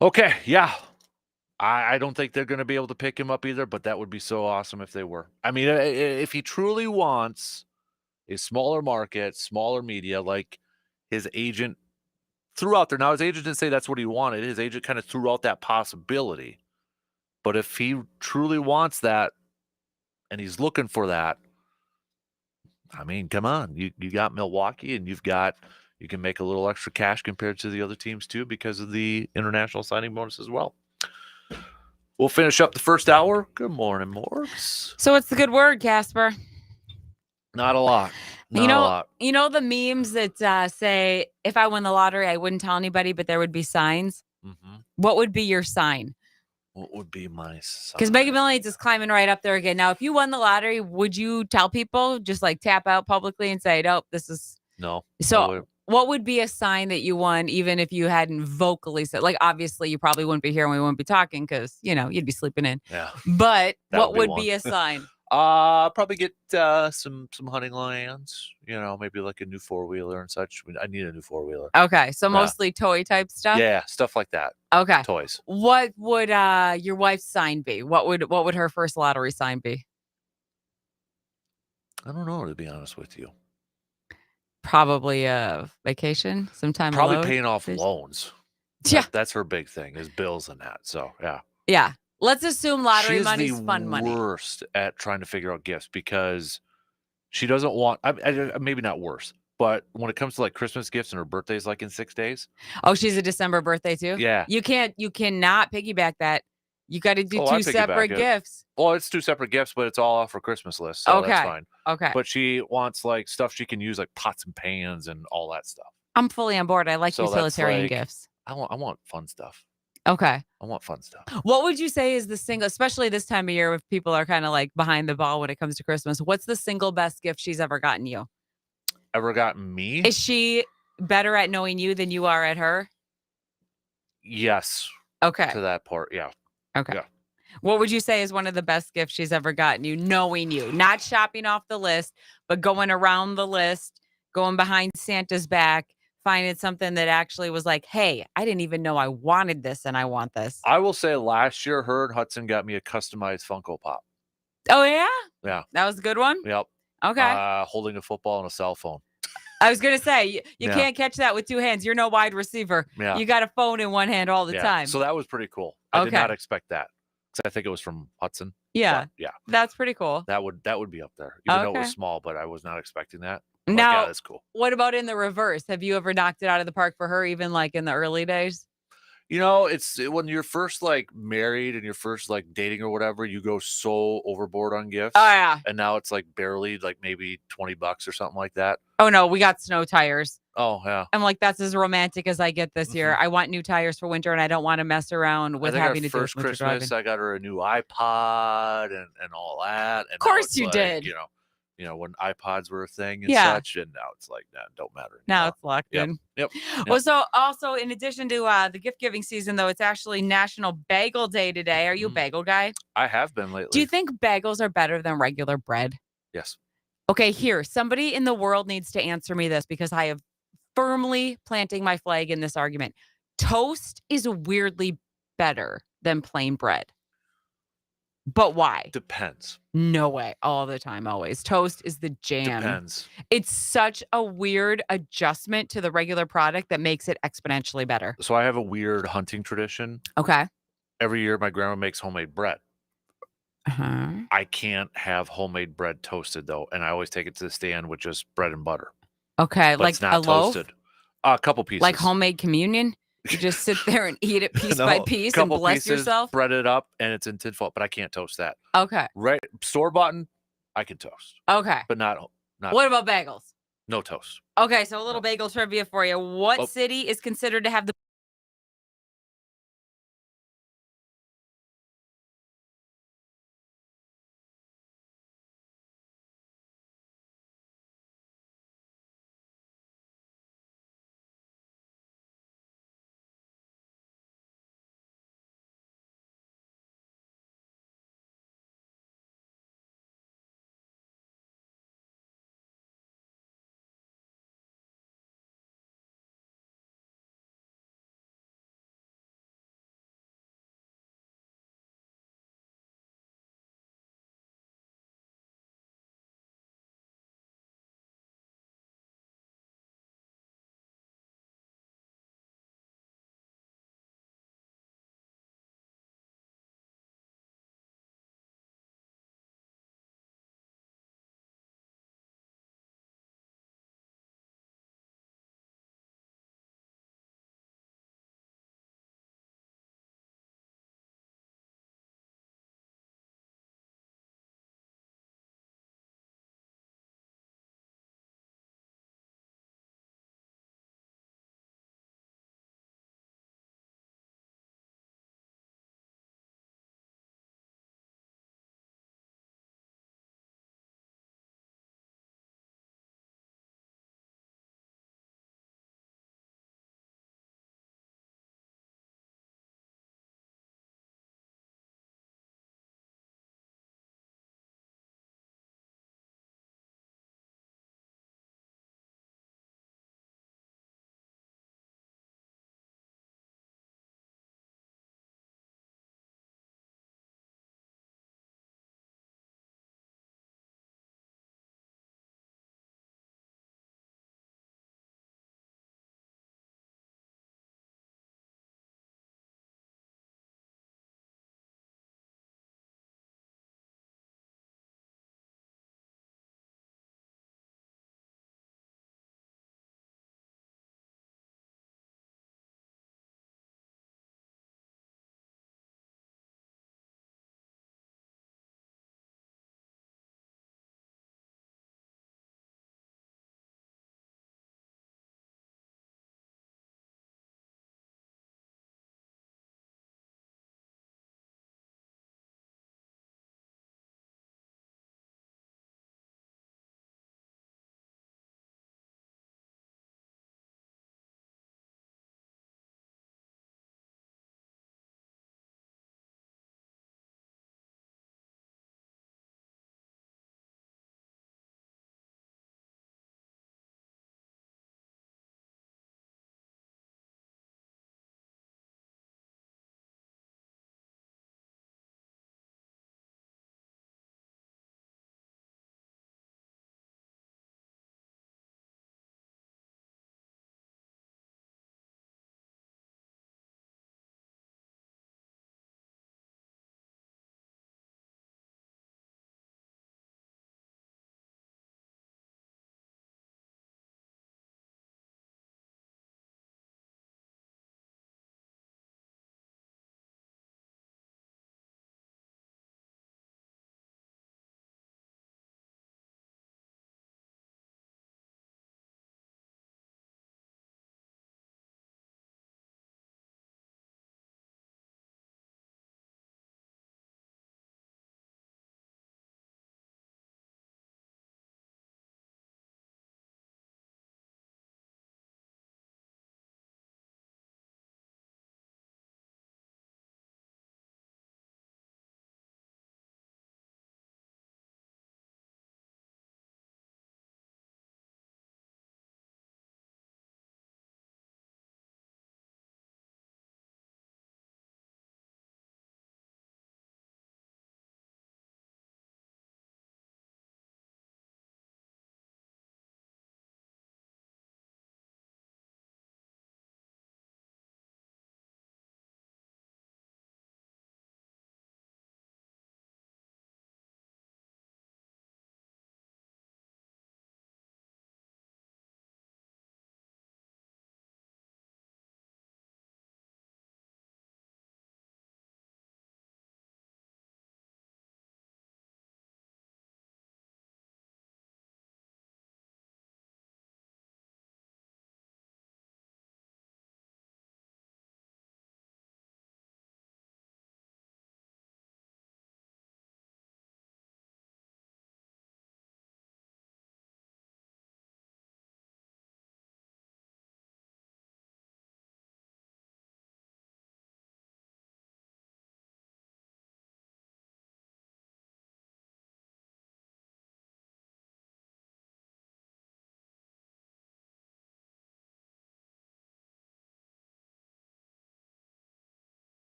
Okay, yeah. I don't think they're going to be able to pick him up either, but that would be so awesome if they were. I mean, if he truly wants a smaller market, smaller media, like his agent threw out there. Now, his agent didn't say that's what he wanted. His agent kind of threw out that possibility. But if he truly wants that and he's looking for that, I mean, come on. You got Milwaukee, and you can make a little extra cash compared to the other teams too because of the international signing bonus as well. We'll finish up the first hour. Good morning, Morgs. So what's the good word, Casper? Not a lot. You know the memes that say, if I won the lottery, I wouldn't tell anybody, but there would be signs. Mm-hmm. What would be your sign? What would be my sign? Because Mega Millions is climbing right up there again. Now, if you won the lottery, would you tell people, just like tap out publicly and say, nope, this is... No. So what would be a sign that you won, even if you hadn't vocally said, like, obviously you probably wouldn't be here and we wouldn't be talking because, you'd be sleeping in. Yeah. But what would be a sign? Probably get some hunting lands, maybe like a new 4-wheeler and such. I need a new 4-wheeler. Okay. So mostly toy type stuff? Yeah, stuff like that. Okay. Toys. What would your wife's sign be? What would her first lottery sign be? I don't know, to be honest with you. Probably a vacation sometime. Probably paying off loans. Yeah. That's her big thing, is bills and that. So, yeah. Yeah. Let's assume lottery money's fun money. She's the worst at trying to figure out gifts because she doesn't want, maybe not worse, but when it comes to like Christmas gifts and her birthday's like in 6 days. Oh, she's a December birthday too? Yeah. You cannot piggyback that. You got to do 2 separate gifts. Well, it's 2 separate gifts, but it's all off her Christmas list. So that's fine. Okay. But she wants like stuff she can use, like pots and pans and all that stuff. I'm fully on board. I like utilitarian gifts. I want fun stuff. Okay. I want fun stuff. What would you say is the single, especially this time of year if people are kind of like behind the ball when it comes to Christmas, what's the single best gift she's ever gotten you? Ever gotten me? Is she better at knowing you than you are at her? Yes. Okay. To that part, yeah. Okay. Yeah. What would you say is one of the best gifts she's ever gotten you, knowing you? Not shopping off the list, but going around the list, going behind Santa's back, finding something that actually was like, hey, I didn't even know I wanted this and I want this. I will say last year, her and Hudson got me a customized Funko Pop. Oh, yeah? Yeah. That was a good one? Yep. Okay. Holding a football and a cell phone. I was going to say, you can't catch that with 2 hands. You're no wide receiver. Yeah. You got a phone in one hand all the time. So that was pretty cool. I did not expect that. I think it was from Hudson. Yeah. But yeah, That's pretty cool. that would be up there. Even though it Okay. was small, but I was not expecting that. I'm like, Now, yeah, that's cool. what about in the reverse? Have you ever knocked it out of the park for her, even like in the early days? It's when you're first like married and you're first like dating or whatever, you go so overboard on gifts. Oh, yeah. And now it's like barely like maybe $20 or something like that. Oh, no, we got snow tires. Oh yeah. I'm like, that's as romantic as I get this year. Mhm. I want new tires for winter and I don't want to mess around I with think our having to do with first winter Christmas, driving. I got her a new iPod and all that. And Of now course it's you like, did. when iPods were a thing and Yeah. such, and now it's like, nah, don't matter Now anymore. it's locked Yep. in. Yep. Well, Yep. so also in addition to the gift giving season, though, it's actually National Bagel Day today. Are you a Mm. bagel guy? I have been Do you lately. think bagels are better than regular bread? Yes. Okay, here, somebody in the world needs to answer me this because I have firmly planting my flag in this argument. Toast is weirdly better than plain bread. But why? Depends. No way. All the time, always. Toast is the jam. Depends. It's such a weird adjustment to the regular product that makes it exponentially better. So I have a weird hunting tradition. Okay. Every year, my grandma makes homemade bread. Uh-huh. I can't have homemade bread toasted though, and I always take it to the stand with just bread and butter, Okay, but like it's a not loaf, toasted. A couple pieces. like homemade communion. You just sit there and eat it piece by No, piece and couple bless pieces, yourself. bread it up, and it's in tinfoil, but I can't toast that. Okay. Right, store bought, I can toast, Okay. but not What about bagels? no toast. Okay, so a little No. bagel trivia for you. What Oh. city is considered to have the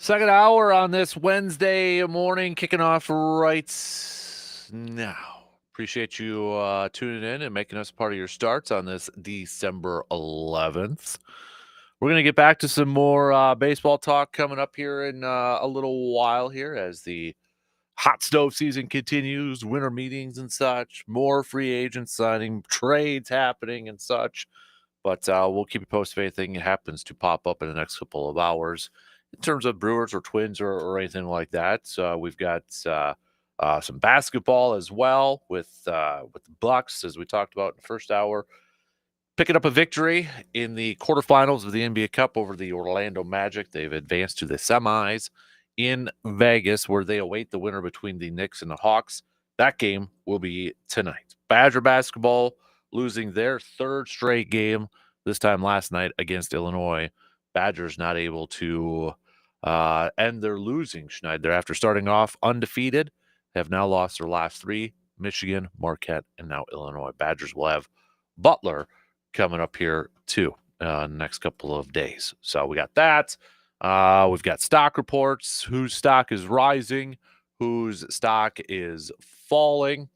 Second hour on this Wednesday morning, kicking off right now. Appreciate you tuning in and making us part of your starts on this December 11th. We're going to get back to some more baseball talk coming up here in a little while here as the hot stove season continues, winter meetings and such, more free agents signing, trades happening and such. But we'll keep you posted if anything happens to pop up in the next couple of hours in terms of Brewers or Twins or anything like that. So we've got some basketball as well with the Bucks, as we talked about in the first hour, picking up a victory in the quarterfinals of the NBA Cup over the Orlando Magic. They've advanced to the semis in Vegas, where they await the winner between the Knicks and the Hawks. That game will be tonight. Badger basketball losing their third straight game, this time last night against Illinois. Badgers not able to end their losing schneid. After starting off undefeated, have now lost their last three: Michigan, Marquette, and now Illinois. Badgers will have Butler coming up here too next couple of days. So we got that. We've got stock reports, whose stock is rising, whose stock is falling.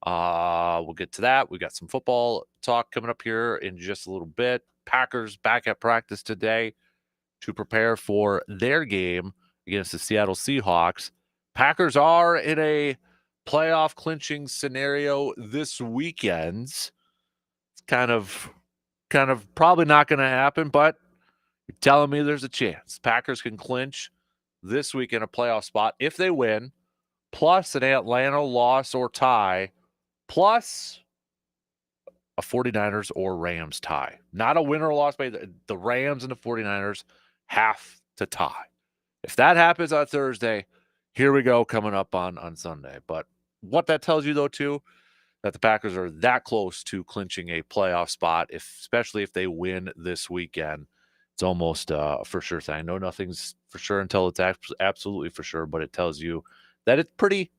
We'll get to that. We got some football talk coming up here in just a little bit. Packers back at practice today to prepare for their game against the Seattle Seahawks. Packers are in a playoff clinching scenario this weekend. It's kind of probably not going to happen, but you're telling me there's a chance. Packers can clinch this week in a playoff spot if they win, plus an Atlanta loss or tie, plus a 49ers or Rams tie. Not a winner or loss by the Rams and the 49ers have to tie. If that happens on Thursday, here we go coming up on Sunday. But what that tells you, though, too, that the Packers are that close to clinching a playoff spot, especially if they win this weekend. It's almost a for sure thing. I know nothing's for sure until it's absolutely for sure, but it tells you that it's pretty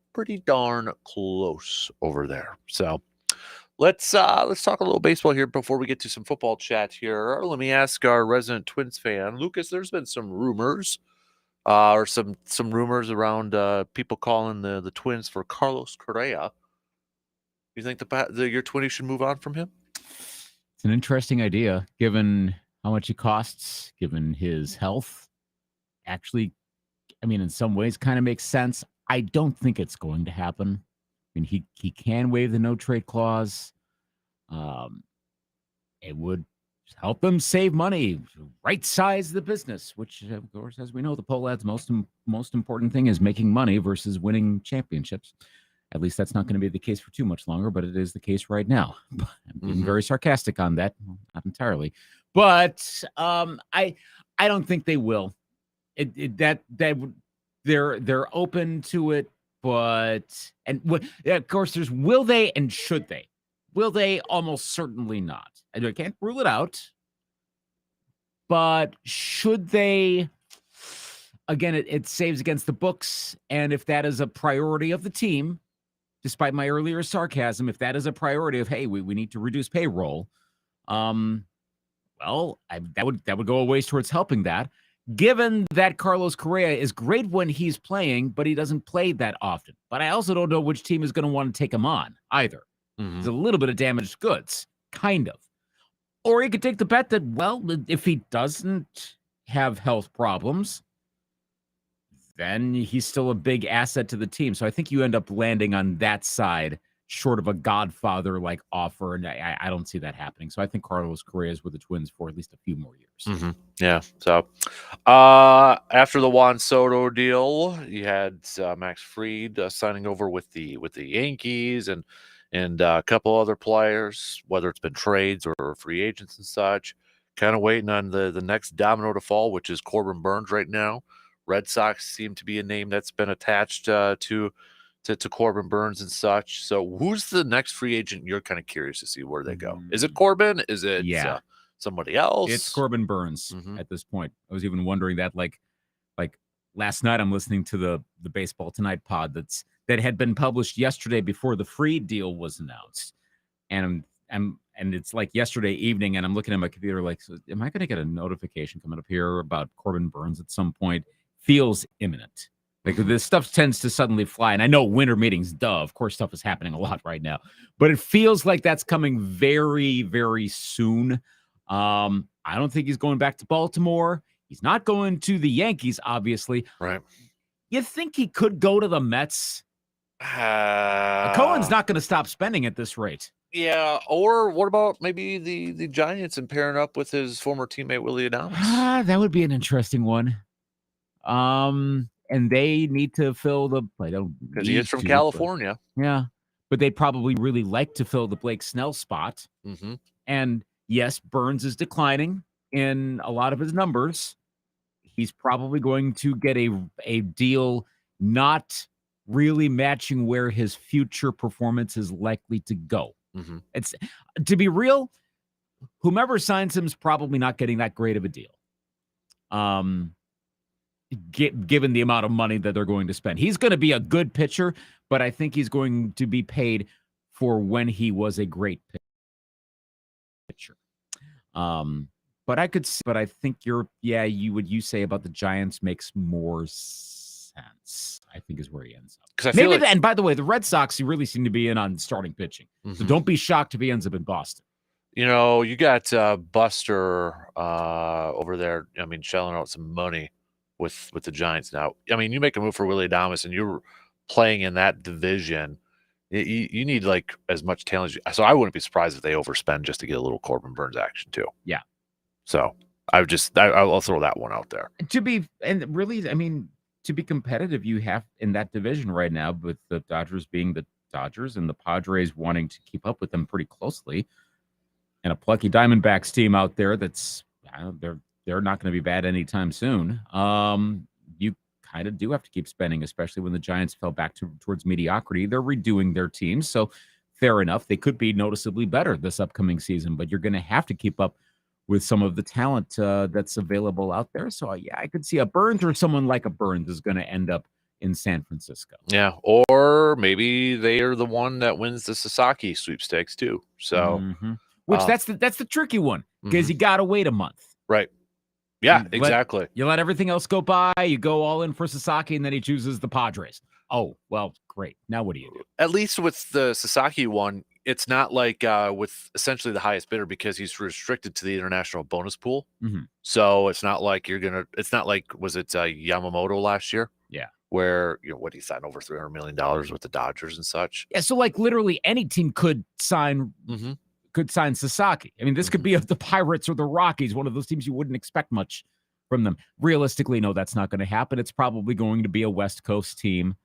darn close over there. So let's talk a little baseball here before we get to some football chat here. Let me ask our resident Twins fan, Lucas. There's been some rumors, or some rumors around people calling the Twins for Carlos Correa. You think your Twinnies should move on from him? It's an interesting idea, given how much it costs, given his health. Actually, I mean, in some ways, kind of makes sense. I don't think it's going to happen. I mean, he can waive the no trade clause. It would help them save money, right size the business, which, of course, as we know, the Polad's most important thing is making money versus winning championships. At least that's not going to be the case for too much longer, but it is the case right now. I'm being very sarcastic on that, well, not entirely, but I don't think they will. They're open to it, but of course there's will they and should they? Will they? Almost certainly not. I can't rule it out, but should they? Again, it saves against the books, and if that is a priority of the team. Despite my earlier sarcasm, if that is a priority of, hey, we need to reduce payroll, that would go a ways towards helping that. Given that Carlos Correa is great when he's playing, but he doesn't play that often. But I also don't know which team is going to want to take him on either. It's a little bit of damaged goods, kind of. Or you could take the bet that, well, if he doesn't have health problems, then he's still a big asset to the team. So I think you end up landing on that side, short of a Godfather-like offer, and I don't see that happening. So I think Carlos Correa is with the Twins for at least a few more years. Yeah. So after the Juan Soto deal, you had Max Fried signing over with the Yankees and a couple other players, whether it's been trades or free agents and such. Kind of waiting on the next domino to fall, which is Corbin Burns right now. Red Sox seem to be a name that's been attached to Corbin Burns and such. So who's the next free agent you're kind of curious to see where they go? Is it Corbin? Is it somebody else? It's Corbin Burns at this point. I was even wondering that, like last night I'm listening to the Baseball Tonight pod that had been published yesterday before the Fried deal was announced. And it's like yesterday evening, and I'm looking at my computer like, so am I going to get a notification coming up here about Corbin Burns at some point? feels imminent. Like this stuff tends to suddenly fly. And I know winter meetings, duh, of course, stuff is happening a lot right now, but it feels like that's coming very, very soon. I don't think he's going back to Baltimore. He's not going to the Yankees, obviously. Right. You think he could go to the Mets? Cohen's not going to stop spending at this rate. Yeah. Or what about maybe the Giants and pairing up with his former teammate Willie Adames? That would be an interesting one. And they need to fill the. Because he is from California. Yeah, but they'd probably really like to fill the Blake Snell spot. Mm-hmm. And yes, Burns is declining in a lot of his numbers. He's probably going to get a deal not really matching where his future performance is likely to go. Mm-hmm. It's, to be real, whomever signs him is probably not getting that great of a deal. Given the amount of money that they're going to spend. He's going to be a good pitcher, but I think he's going to be paid for when he was a great pitcher. But I think you say about the Giants makes more sense, I think is where he ends up. Because I feel and by the way, the Red Sox, you really seem to be in on starting pitching. Mm-hmm. So don't be shocked if he ends up in Boston. You know, you got Buster over there, I mean, shelling out some money with the Giants now. I mean, you make a move for Willie Adames and you're playing in that division. You need like as much talent as you, so I wouldn't be surprised if they overspend just to get a little Corbin Burns action too. Yeah. So I'll throw that one out there. To be competitive, you have in that division right now, with the Dodgers being the Dodgers and the Padres wanting to keep up with them pretty closely, and a plucky Diamondbacks team out there that's they're not going to be bad anytime soon. You kind of do have to keep spending, especially when the Giants fell back towards mediocrity. They're redoing their teams, so fair enough. They could be noticeably better this upcoming season, but you're going to have to keep up with some of the talent that's available out there. So, I could see a Burns or someone like a Burns is going to end up in San Francisco. Yeah, or maybe they are the one that wins the Sasaki sweepstakes too. So, which that's the tricky one, because you got to wait a month. Right. Yeah, exactly. You let everything else go by. You go all in for Sasaki, and then he chooses the Padres. Oh, well, great. Now what do you do? At least with the Sasaki one, it's not like with essentially the highest bidder, because he's restricted to the international bonus pool. Mm-hmm. So it's not like it's not like, was it Yamamoto last year? Yeah. Where, what he signed over $300 million with the Dodgers and such. Yeah. So like literally any team could sign Sasaki. I mean, this could be the Pirates or the Rockies, one of those teams you wouldn't expect much from them. Realistically, no, that's not going to happen. It's probably going to be a West Coast team.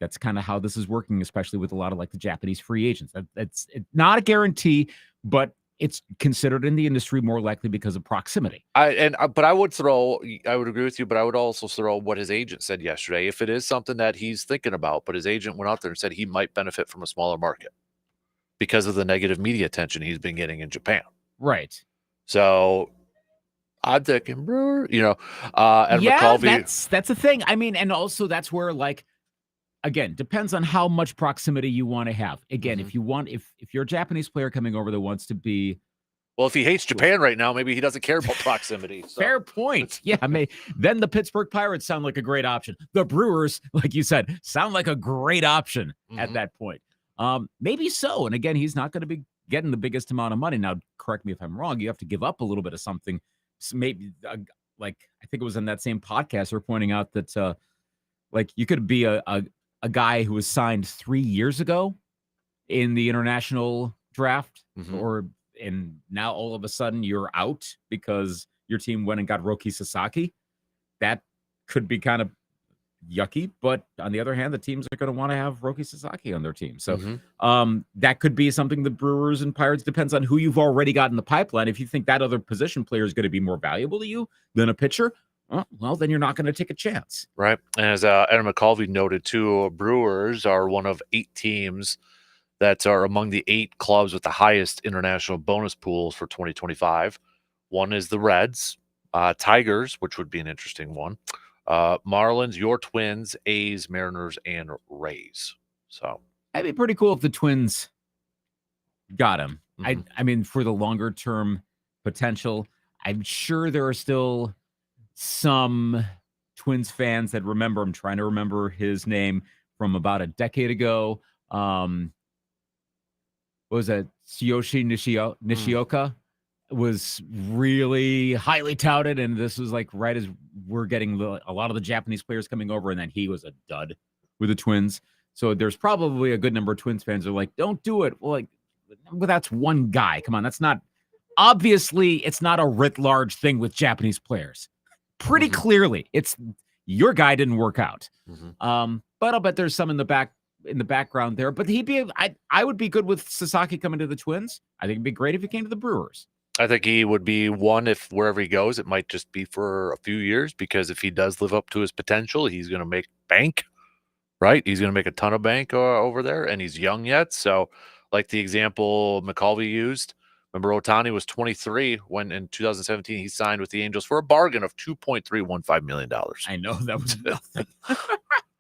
That's kind of how this is working, especially with a lot of like the Japanese free agents. It's not a guarantee, but it's considered in the industry more likely because of proximity. But I would agree with you, but I would also throw what his agent said yesterday. If it is something that he's thinking about, but his agent went out there and said he might benefit from a smaller market because of the negative media attention he's been getting in Japan. Right. So I'm thinking, Brewer, Adam McCulvey. That's the thing. I mean, and also that's where again, depends on how much proximity you want to have. Again, if you're a Japanese player coming over that wants to be, well, if he hates Japan right now, maybe he doesn't care about proximity. So. Fair point. Yeah, then the Pittsburgh Pirates sound like a great option. The Brewers, like you said, sound like a great option at that point. Maybe so. And again, he's not going to be getting the biggest amount of money. Now, correct me if I'm wrong. You have to give up a little bit of something. So maybe, I think it was in that same podcast, they're pointing out that, you could be a guy who was signed 3 years ago in the international draft, and now all of a sudden you're out because your team went and got Roki Sasaki. That could be kind of yucky, but on the other hand, the teams are going to want to have Roki Sasaki on their team. So that could be something the Brewers and Pirates, depends on who you've already got in the pipeline. If you think that other position player is going to be more valuable to you than a pitcher, well, then you're not going to take a chance. Right. And as Adam McCulvey noted too, Brewers are one of 8 teams that are among the 8 clubs with the highest international bonus pools for 2025. One is the Reds, Tigers, which would be an interesting one, Marlins, your Twins, A's, Mariners, and Rays. So that'd be pretty cool if the Twins got him. I mean, for the longer term potential, I'm sure there are still some Twins fans that remember. I'm trying to remember his name from about a decade ago. What was that? Tsuyoshi Nishioka was really highly touted, and this was like right as we're getting a lot of the Japanese players coming over, and then he was a dud with the Twins. So there's probably a good number of Twins fans who are like, don't do it. Well, that's one guy. Come on, that's not obviously it's not a writ large thing with Japanese players. Pretty clearly, it's your guy didn't work out. But I'll bet there's some in the background there. But I would be good with Sasaki coming to the Twins. I think it'd be great if he came to the Brewers. I think he would be one if wherever he goes, it might just be for a few years, because if he does live up to his potential, he's going to make bank, right? He's going to make a ton of bank over there, and he's young yet. So, like the example McCulvey used, remember Ohtani was 23 when in 2017 he signed with the Angels for a bargain of $2.315 million. I know that was nothing.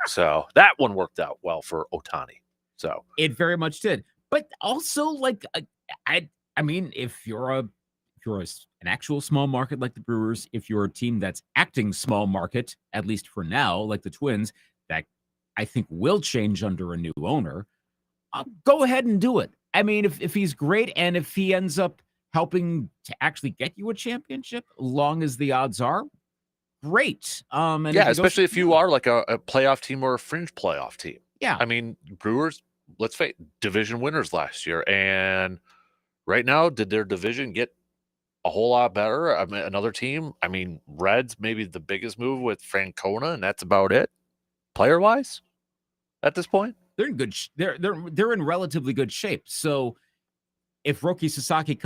So that one worked out well for Ohtani. So it very much did. But also, like, I mean, if you're an actual small market like the Brewers, if you're a team that's acting small market, at least for now, like the Twins, that I think will change under a new owner, go ahead and do it. I mean, if he's great and if he ends up helping to actually get you a championship, long as the odds are, great. And yeah, especially if you are like a playoff team or a fringe playoff team. Yeah. I mean, Brewers, let's face it, division winners last year. And right now, did their division get a whole lot better? I mean, another team, I mean, Reds, maybe the biggest move with Francona, and that's about it, player-wise, at this point. They're in good. They're in relatively good shape. So if Roki Sasaki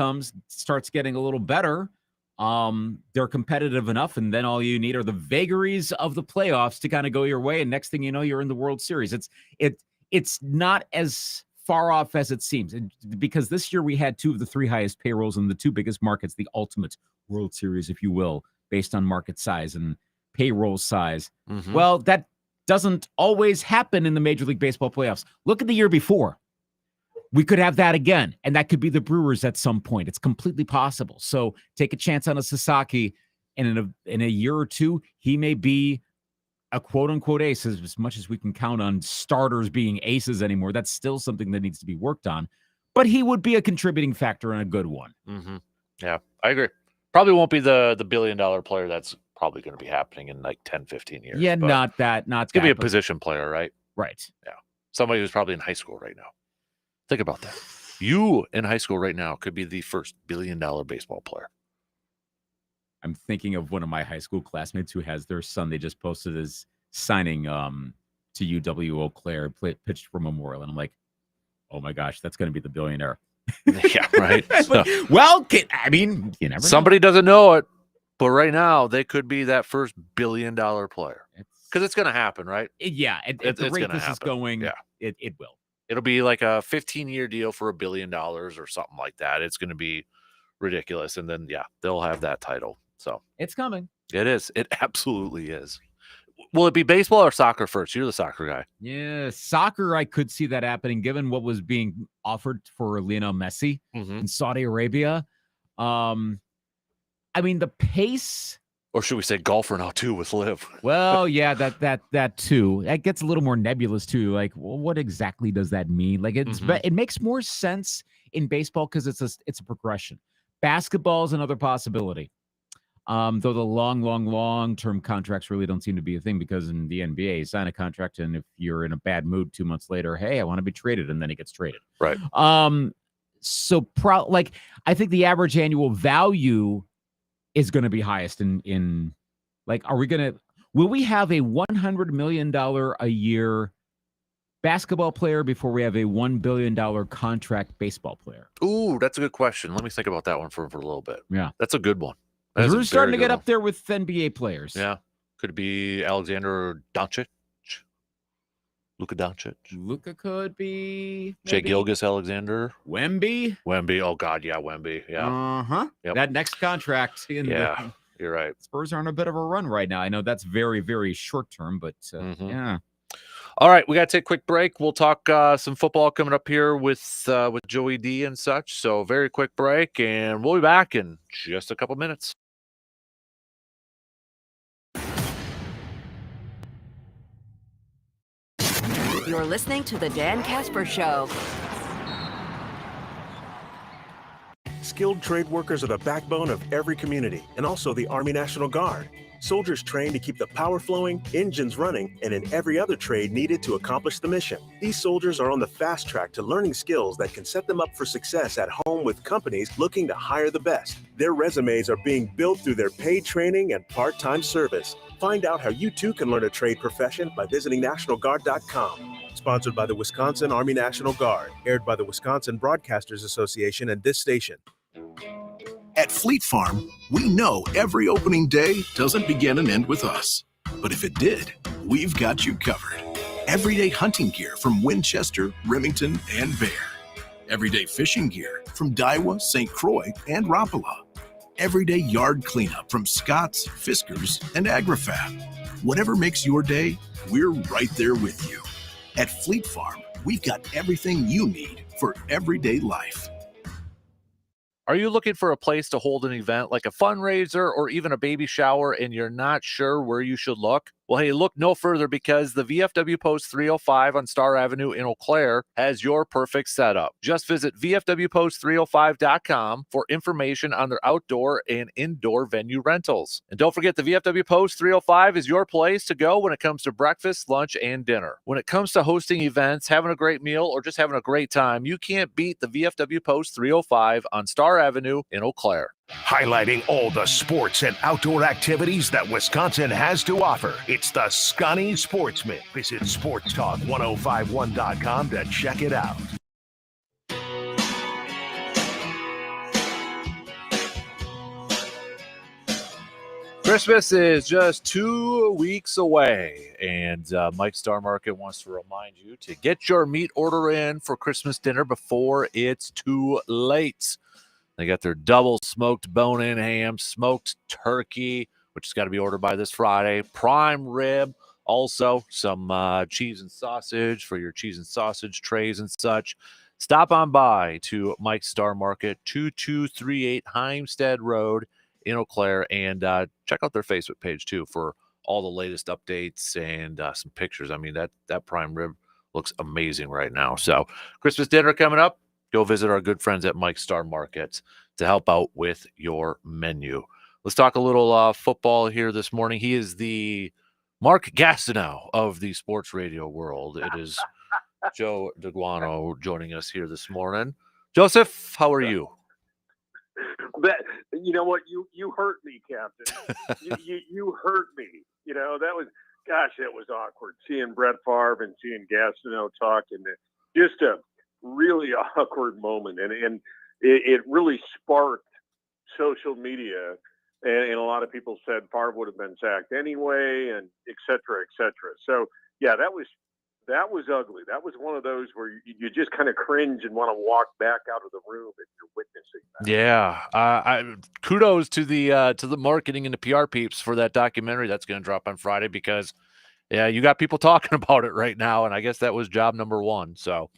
starts getting a little better, they're competitive enough, and then all you need are the vagaries of the playoffs to kind of go your way. And next thing you know, you're in the World Series. It's not as far off as it seems, because this year we had two of the three highest payrolls in the two biggest markets, the ultimate World Series, if you will, based on market size and payroll size. Well, that doesn't always happen in the Major League Baseball playoffs. Look at the year before. We could have that again, and that could be the Brewers at some point. It's completely possible. So take a chance on a Sasaki, and in a year or two, he may be a quote-unquote ace. As much as we can count on starters being aces anymore, that's still something that needs to be worked on. But he would be a contributing factor and a good one. Yeah, I agree. Probably won't be the $1 billion player that's probably going to be happening in like 10, 15 years. Yeah, not it's going to be a position player, right? Right. Yeah. Somebody who's probably in high school right now. Think about that. You in high school right now could be the first $1 billion baseball player. I'm thinking of one of my high school classmates who has their son. They just posted his signing to UW Eau Claire, pitched for Memorial. And I'm like, oh my gosh, that's going to be the billionaire. Yeah, right. So, well, I mean, you never know. Somebody doesn't know it, but right now they could be that first $1 billion player. Because it's going to happen, right? Yeah. At the rate this is going, yeah. It will. It'll be like a 15-year deal for $1 billion or something like that. It's going to be ridiculous. And then, yeah, they'll have that title. So it's coming. It is. It absolutely is. Will it be baseball or soccer first? You're the soccer guy. Yeah, soccer, I could see that happening given what was being offered for Lionel Messi in Saudi Arabia. I mean, the pace. Or should we say golfer now too with Liv? Well, yeah, that too. That gets a little more nebulous too. Like, well, what exactly does that mean? Like, it makes more sense in baseball because it's a progression. Basketball is another possibility. Though the long-term contracts really don't seem to be a thing, because in the NBA, you sign a contract, and if you're in a bad mood 2 months later, hey, I want to be traded, and then he gets traded. Right. So I think the average annual value is going to be highest in like, will we have a $100 million a year basketball player before we have a $1 billion contract baseball player? Ooh, that's a good question. Let me think about that one for a little bit. Yeah. That's a good one. We're starting to get up there with NBA players. Yeah. Could it be Alexander Doncic? Luka Doncic? Luka could be. Shai Gilgeous-Alexander? Wemby? Oh, God, yeah, Wemby. Yeah. Uh-huh. Yep. That next contract. Yeah, you're right. Spurs are on a bit of a run right now. I know that's very, very short term, but yeah. All right, we got to take a quick break. We'll talk some football coming up here with Joey D and such. So very quick break, and we'll be back in just a couple minutes. You're listening to The Dan Casper Show. Skilled trade workers are the backbone of every community, and also the Army National Guard. Soldiers trained to keep the power flowing, engines running, and in every other trade needed to accomplish the mission. These soldiers are on the fast track to learning skills that can set them up for success at home with companies looking to hire the best. Their resumes are being built through their paid training and part-time service. Find out how you too can learn a trade profession by visiting NationalGuard.com. Sponsored by the Wisconsin Army National Guard. Aired by the Wisconsin Broadcasters Association and this station. At Fleet Farm, we know every opening day doesn't begin and end with us. But if it did, we've got you covered. Everyday hunting gear from Winchester, Remington, and Bear. Everyday fishing gear from Daiwa, St. Croix, and Rapala. Everyday yard cleanup from Scott's, Fiskars, and AgriFab. Whatever makes your day, we're right there with you. At Fleet Farm, we've got everything you need for everyday life. Are you looking for a place to hold an event like a fundraiser or even a baby shower and you're not sure where you should look? Well, hey, look no further because the VFW Post 305 on Star Avenue in Eau Claire has your perfect setup. Just visit VFWPost305.com for information on their outdoor and indoor venue rentals. And don't forget, the VFW Post 305 is your place to go when it comes to breakfast, lunch, and dinner. When it comes to hosting events, having a great meal, or just having a great time, you can't beat the VFW Post 305 on Star Avenue in Eau Claire. Highlighting all the sports and outdoor activities that Wisconsin has to offer. It's the Scunny Sportsman. Visit SportsTalk1051.com to check it out. Christmas is just 2 weeks away, and Mike Star Market wants to remind you to get your meat order in for Christmas dinner before it's too late. They got their double smoked bone-in ham, smoked turkey, which has got to be ordered by this Friday, prime rib, also some cheese and sausage for your cheese and sausage trays and such. Stop on by to Mike Star Market, 2238 Heimstead Road in Eau Claire, and check out their Facebook page too for all the latest updates and some pictures. I mean, that prime rib looks amazing right now. So Christmas dinner coming up. Go visit our good friends at Mike Star Market to help out with your menu. Let's talk a little football here this morning. He is the Mark Gastineau of the sports radio world. It is Joe DeGuano joining us here this morning. Joseph, how are you? You know what? You hurt me, Captain. you hurt me. You know, that was awkward seeing Brett Favre and seeing Gastineau talk, and just a really awkward moment, and it really sparked social media, and a lot of people said Favre would have been sacked anyway, and et cetera, et cetera. So yeah, that was ugly. That was one of those where you just kind of cringe and want to walk back out of the room if you're witnessing that. Yeah, kudos to the marketing and the PR peeps for that documentary that's going to drop on Friday, because yeah, you got people talking about it right now, and I guess that was job number one. So.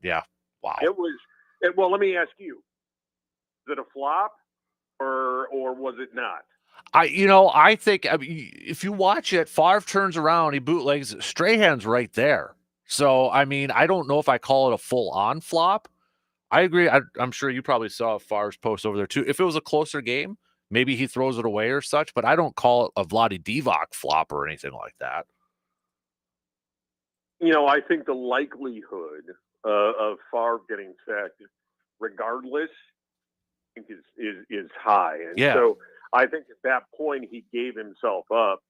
Yeah. Wow. Well, let me ask you, is it a flop or was it not? I think if you watch it, Favre turns around, he bootlegs, Strahan's right there. So, I mean, I don't know if I call it a full-on flop. I agree. I'm sure you probably saw Favre's post over there too. If it was a closer game, maybe he throws it away or such, but I don't call it a Vlade Divac flop or anything like that. You know, I think the likelihood of Favre getting sacked, regardless, I think is high, and so I think at that point he gave himself up.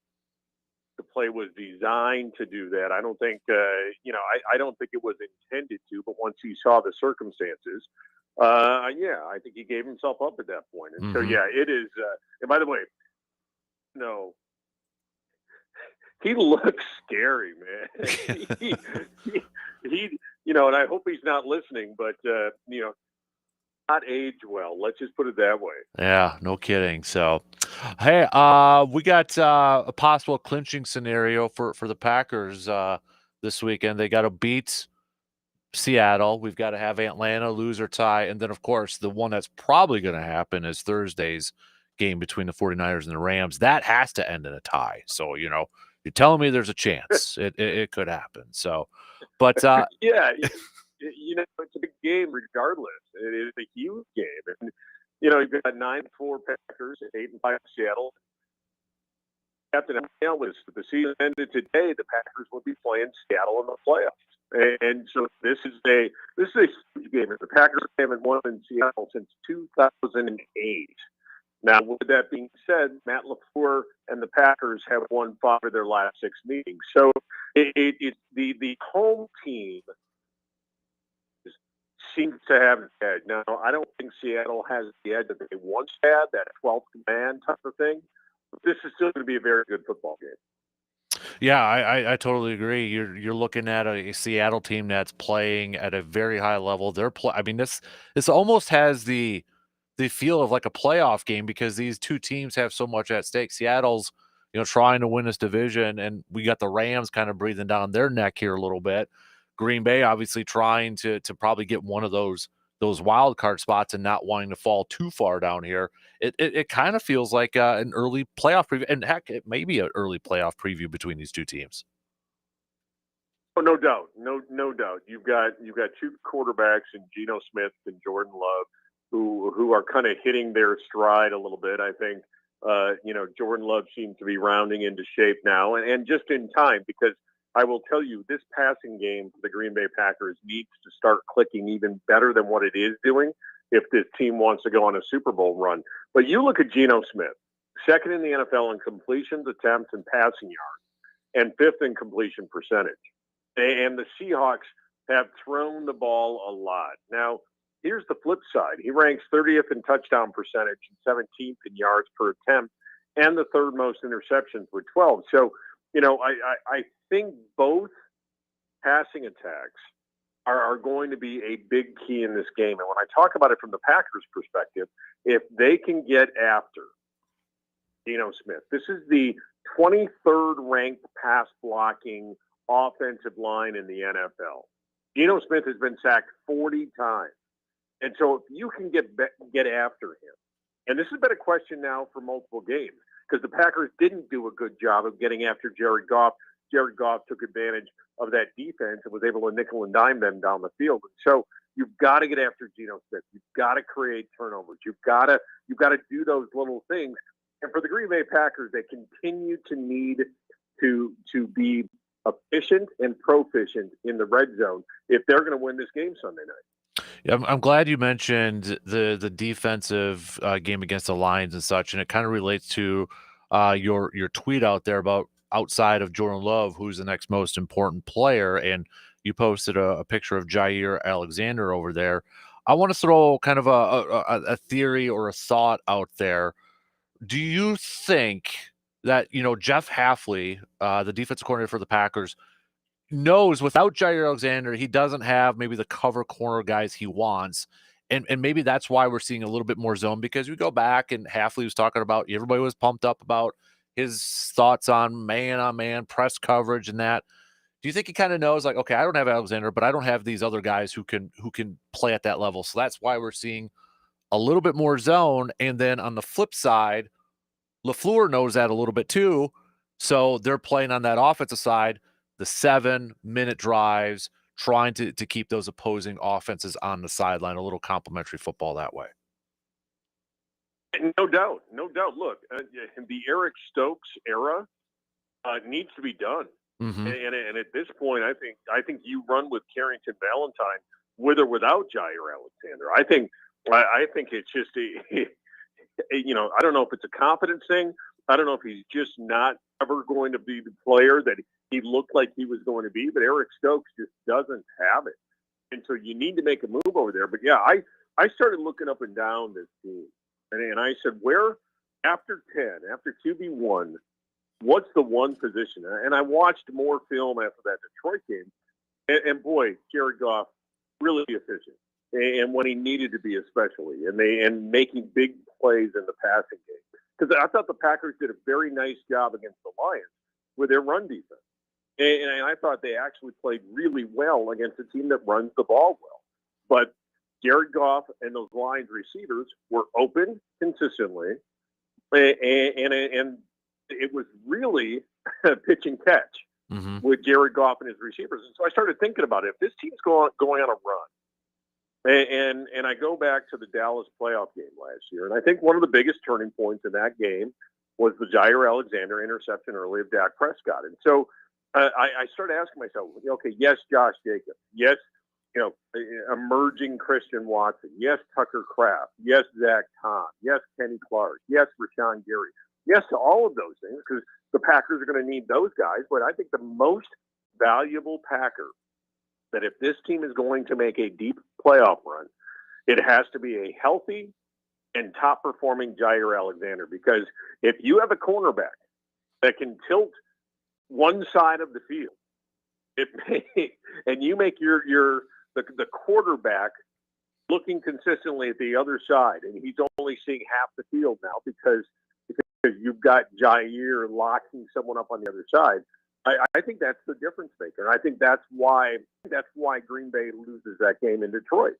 The play was designed to do that. I don't think, I don't think it was intended to. But once he saw the circumstances, I think he gave himself up at that point. And so yeah, it is. And by the way, no. He looks scary, man. he and I hope he's not listening, but not age well. Let's just put it that way. Yeah, no kidding. So, hey, we got a possible clinching scenario for the Packers this weekend. They got to beat Seattle. We've got to have Atlanta lose or tie, and then of course the one that's probably going to happen is Thursday's game between the 49ers and the Rams. That has to end in a tie. So, You're telling me there's a chance it could happen. So, but yeah, it's a big game regardless. It is a huge game, and you've got 9-4 Packers, 8-5 Seattle. Captain Ellis, if the season ended today, the Packers would be playing Seattle in the playoffs, and so this is a huge game. The Packers haven't won in Seattle since 2008. Now, with that being said, Matt LaFleur and the Packers have won 5 of their last 6 meetings. So it's the home team seems to have the edge. Now, I don't think Seattle has the edge that they once had, that 12th man type of thing. But this is still going to be a very good football game. Yeah, I totally agree. You're looking at a Seattle team that's playing at a very high level. I mean, this almost has the feel of like a playoff game because these two teams have so much at stake. Seattle's, trying to win this division, and we got the Rams kind of breathing down their neck here a little bit. Green Bay obviously trying to probably get one of those wild card spots and not wanting to fall too far down here. It kind of feels like an early playoff preview, and heck, it may be an early playoff preview between these two teams. Oh, no doubt, no doubt. You've got 2 quarterbacks in Geno Smith and Jordan Love, who are kind of hitting their stride a little bit. I think Jordan Love seems to be rounding into shape now, and just in time, because I will tell you, this passing game for the Green Bay Packers needs to start clicking even better than what it is doing if this team wants to go on a Super Bowl run. But you look at Geno Smith, second in the NFL in completions, attempts, and passing yards, and 5th in completion percentage. And the Seahawks have thrown the ball a lot. Now, here's the flip side. He ranks 30th in touchdown percentage and 17th in yards per attempt, and the 3rd most interceptions with 12. So, I think both passing attacks are going to be a big key in this game. And when I talk about it from the Packers' perspective, if they can get after Geno Smith, this is the 23rd ranked pass blocking offensive line in the NFL. Geno Smith has been sacked 40 times. And so if you can get after him, and this has been a question now for multiple games, because the Packers didn't do a good job of getting after Jared Goff. Jared Goff took advantage of that defense and was able to nickel and dime them down the field. And so you've got to get after Geno Smith. You've got to create turnovers. You've got to do those little things. And for the Green Bay Packers, they continue to need to be efficient and proficient in the red zone if they're going to win this game Sunday night. Yeah, I'm glad you mentioned the defensive game against the Lions and such, and it kind of relates to your tweet out there about outside of Jordan Love, who's the next most important player, and you posted a picture of Jair Alexander over there. I want to throw kind of a theory or a thought out there. Do you think that Jeff Hafley, the defensive coordinator for the Packers, knows without Jair Alexander, he doesn't have maybe the cover corner guys he wants. And maybe that's why we're seeing a little bit more zone, because we go back and Hafley was talking about, everybody was pumped up about his thoughts on man press coverage and that. Do you think he kind of knows, like, okay, I don't have Alexander, but I don't have these other guys who can play at that level. So that's why we're seeing a little bit more zone. And then on the flip side, LaFleur knows that a little bit too. So they're playing on that offensive side, the 7-minute drives, trying to keep those opposing offenses on the sideline, a little complimentary football that way. No doubt. Look, the Eric Stokes era needs to be done. Mm-hmm. And at this point, I think you run with Carrington Valentine with or without Jair Alexander. I think it's just I don't know if it's a confidence thing. I don't know if he's just not ever going to be the player that he looked like he was going to be, but Eric Stokes just doesn't have it. And so you need to make a move over there. But yeah, I started looking up and down this team. And I said, where after 10, after QB1, what's the one position? And I watched more film after that Detroit game. And boy, Jared Goff, really efficient. And when he needed to be, especially. And making big plays in the passing game. Because I thought the Packers did a very nice job against the Lions with their run defense. And I thought they actually played really well against a team that runs the ball well. But Jared Goff and those Lions receivers were open consistently. And it was really pitch and catch Mm-hmm. with Jared Goff and his receivers. And so I started thinking about it. If this team's going on a run, and I go back to the Dallas playoff game last year, and I think one of the biggest turning points in that game was the Jair Alexander interception early of Dak Prescott. And so I started asking myself, okay, yes, Josh Jacobs, yes, emerging Christian Watson, yes, Tucker Kraft, yes, Zach Tom, yes, Kenny Clark, yes, Rashawn Gary, yes to all of those things, because the Packers are going to need those guys. But I think the most valuable Packer, that if this team is going to make a deep playoff run, it has to be a healthy and top-performing Jair Alexander. Because if you have a cornerback that can tilt one side of the field, and you make the quarterback looking consistently at the other side, and he's only seeing half the field now because you've got Jair locking someone up on the other side. I think that's the difference maker. And I think that's why Green Bay loses that game in Detroit.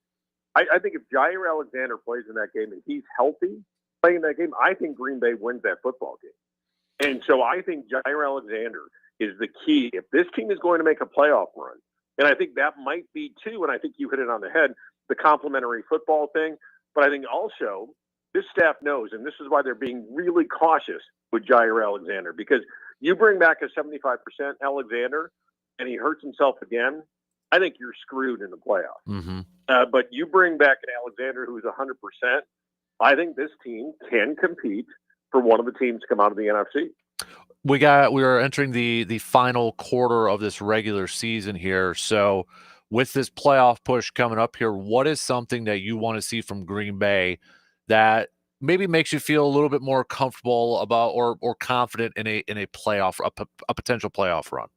I think if Jair Alexander plays in that game and he's healthy playing that game, I think Green Bay wins that football game. And so I think Jair Alexander is the key. If this team is going to make a playoff run, and I think that might be too, and I think you hit it on the head, the complementary football thing. But I think also this staff knows, and this is why they're being really cautious with Jair Alexander, because you bring back a 75% Alexander and he hurts himself again, I think you're screwed in the playoffs. Mm-hmm. But you bring back an Alexander who's 100%, I think this team can compete for one of the teams to come out of the NFC. We are entering the final quarter of this regular season here. So with this playoff push coming up here, what is something that you want to see from Green Bay that maybe makes you feel a little bit more comfortable about or confident in a playoff, a potential playoff run?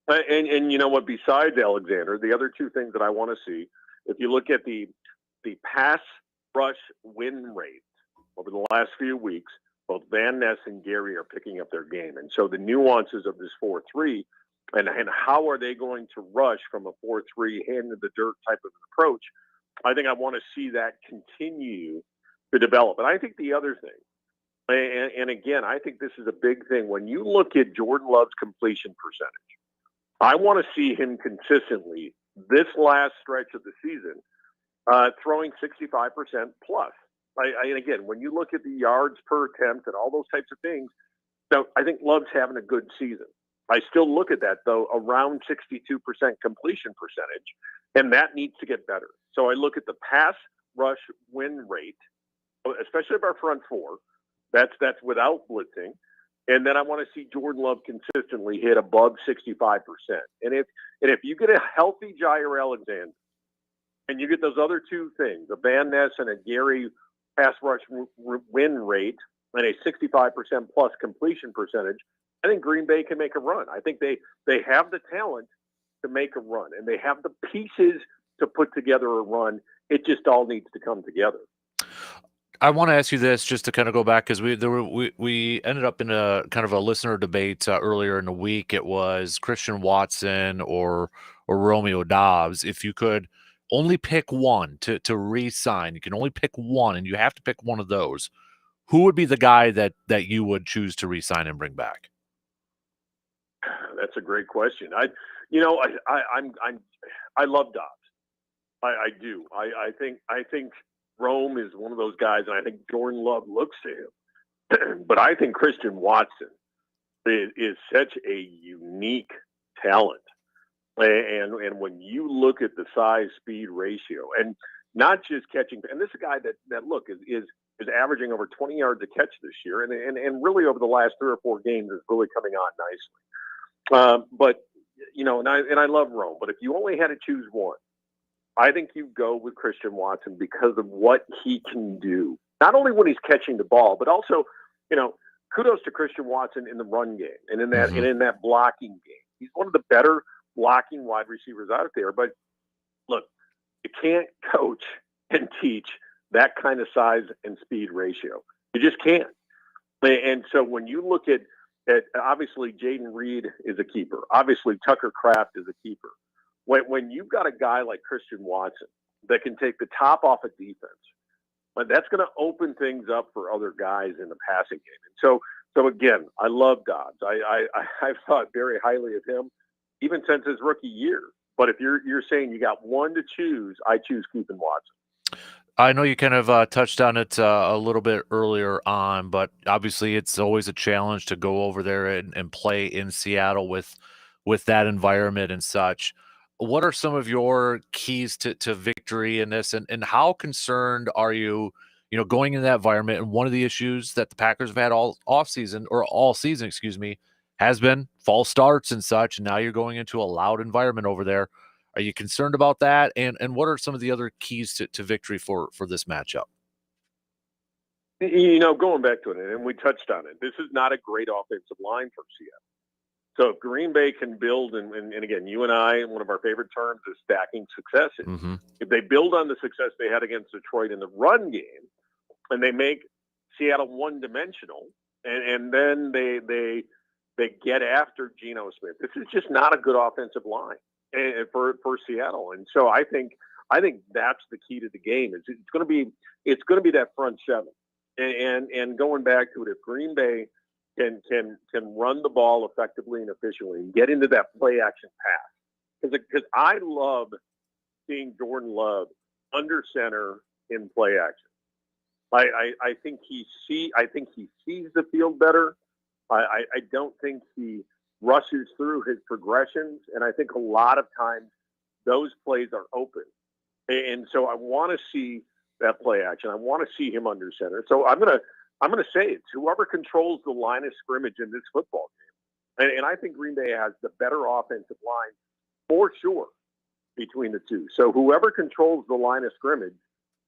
And you know what? Besides Alexander, the other two things that I want to see, if you look at the pass rush win rate over the last few weeks, both Van Ness and Gary are picking up their game. And so the nuances of this 4-3 and how are they going to rush from a 4-3 hand in the dirt type of an approach, I think I want to see that continue to develop. And I think the other thing, and again, I think this is a big thing, when you look at Jordan Love's completion percentage, I want to see him consistently this last stretch of the season throwing 65% plus. And again, when you look at the yards per attempt and all those types of things, so I think Love's having a good season. I still look at that, though, around 62% completion percentage, and that needs to get better. So I look at the pass rush win rate, especially of our front four. That's without blitzing. And then I want to see Jordan Love consistently hit above 65%. And if you get a healthy Jair Alexander and you get those other two things, a Van Ness and a Gary pass rush win rate and a 65% plus completion percentage, I think Green Bay can make a run. I think they have the talent to make a run, and they have the pieces to put together a run. It just all needs to come together. I want to ask you this just to kind of go back, because we ended up in a kind of a listener debate earlier in the week. It was Christian Watson or Romeo Doubs. If you could only pick one to re-sign, you can only pick one, and you have to pick one of those, who would be the guy that you would choose to re-sign and bring back? That's a great question. I love Dobbs. I do. I think Rome is one of those guys, and I think Jordan Love looks to him. But I think Christian Watson is such a unique talent. And when you look at the size-speed ratio, and not just catching, and this is a guy that look is averaging over 20 yards a catch this year, and really over the last 3 or 4 games is really coming on nicely. But and I love Rome. But if you only had to choose one, I think you go with Christian Watson because of what he can do. Not only when he's catching the ball, but also, kudos to Christian Watson in the run game and in that blocking game. He's one of the better blocking wide receivers out there. But look, you can't coach and teach that kind of size and speed ratio. You just can't. And so when you look at obviously Jaden Reed is a keeper. Obviously Tucker Kraft is a keeper. When you've got a guy like Christian Watson that can take the top off of defense, that's going to open things up for other guys in the passing game. And so So again, I love Dobbs. I've thought very highly of him, even since his rookie year. But if you're saying you got one to choose, I choose Cooper Watson. I know you kind of touched on it a little bit earlier on, but obviously it's always a challenge to go over there and play in Seattle with that environment and such. What are some of your keys to victory in this, and how concerned are you, going in that environment? And one of the issues that the Packers have had all season, excuse me, has been false starts and such. And now you're going into a loud environment over there. Are you concerned about that? And what are some of the other keys to victory for this matchup? Going back to it, and we touched on it, this is not a great offensive line for Seattle. So if Green Bay can build, and again, you and I, one of our favorite terms is stacking successes. Mm-hmm. If they build on the success they had against Detroit in the run game, and they make Seattle one-dimensional, and then they get after Geno Smith, this is just not a good offensive line for Seattle. And so I think that's the key to the game. It's going to be that front seven, and going back to it, if Green Bay can run the ball effectively and efficiently and get into that play action pass. Because I love seeing Jordan Love under center in play action. I think he sees the field better. I don't think he rushes through his progressions, and I think a lot of times those plays are open. And so I want to see that play action. I want to see him under center. So I'm gonna say it's whoever controls the line of scrimmage in this football game. And I think Green Bay has the better offensive line for sure between the two. So whoever controls the line of scrimmage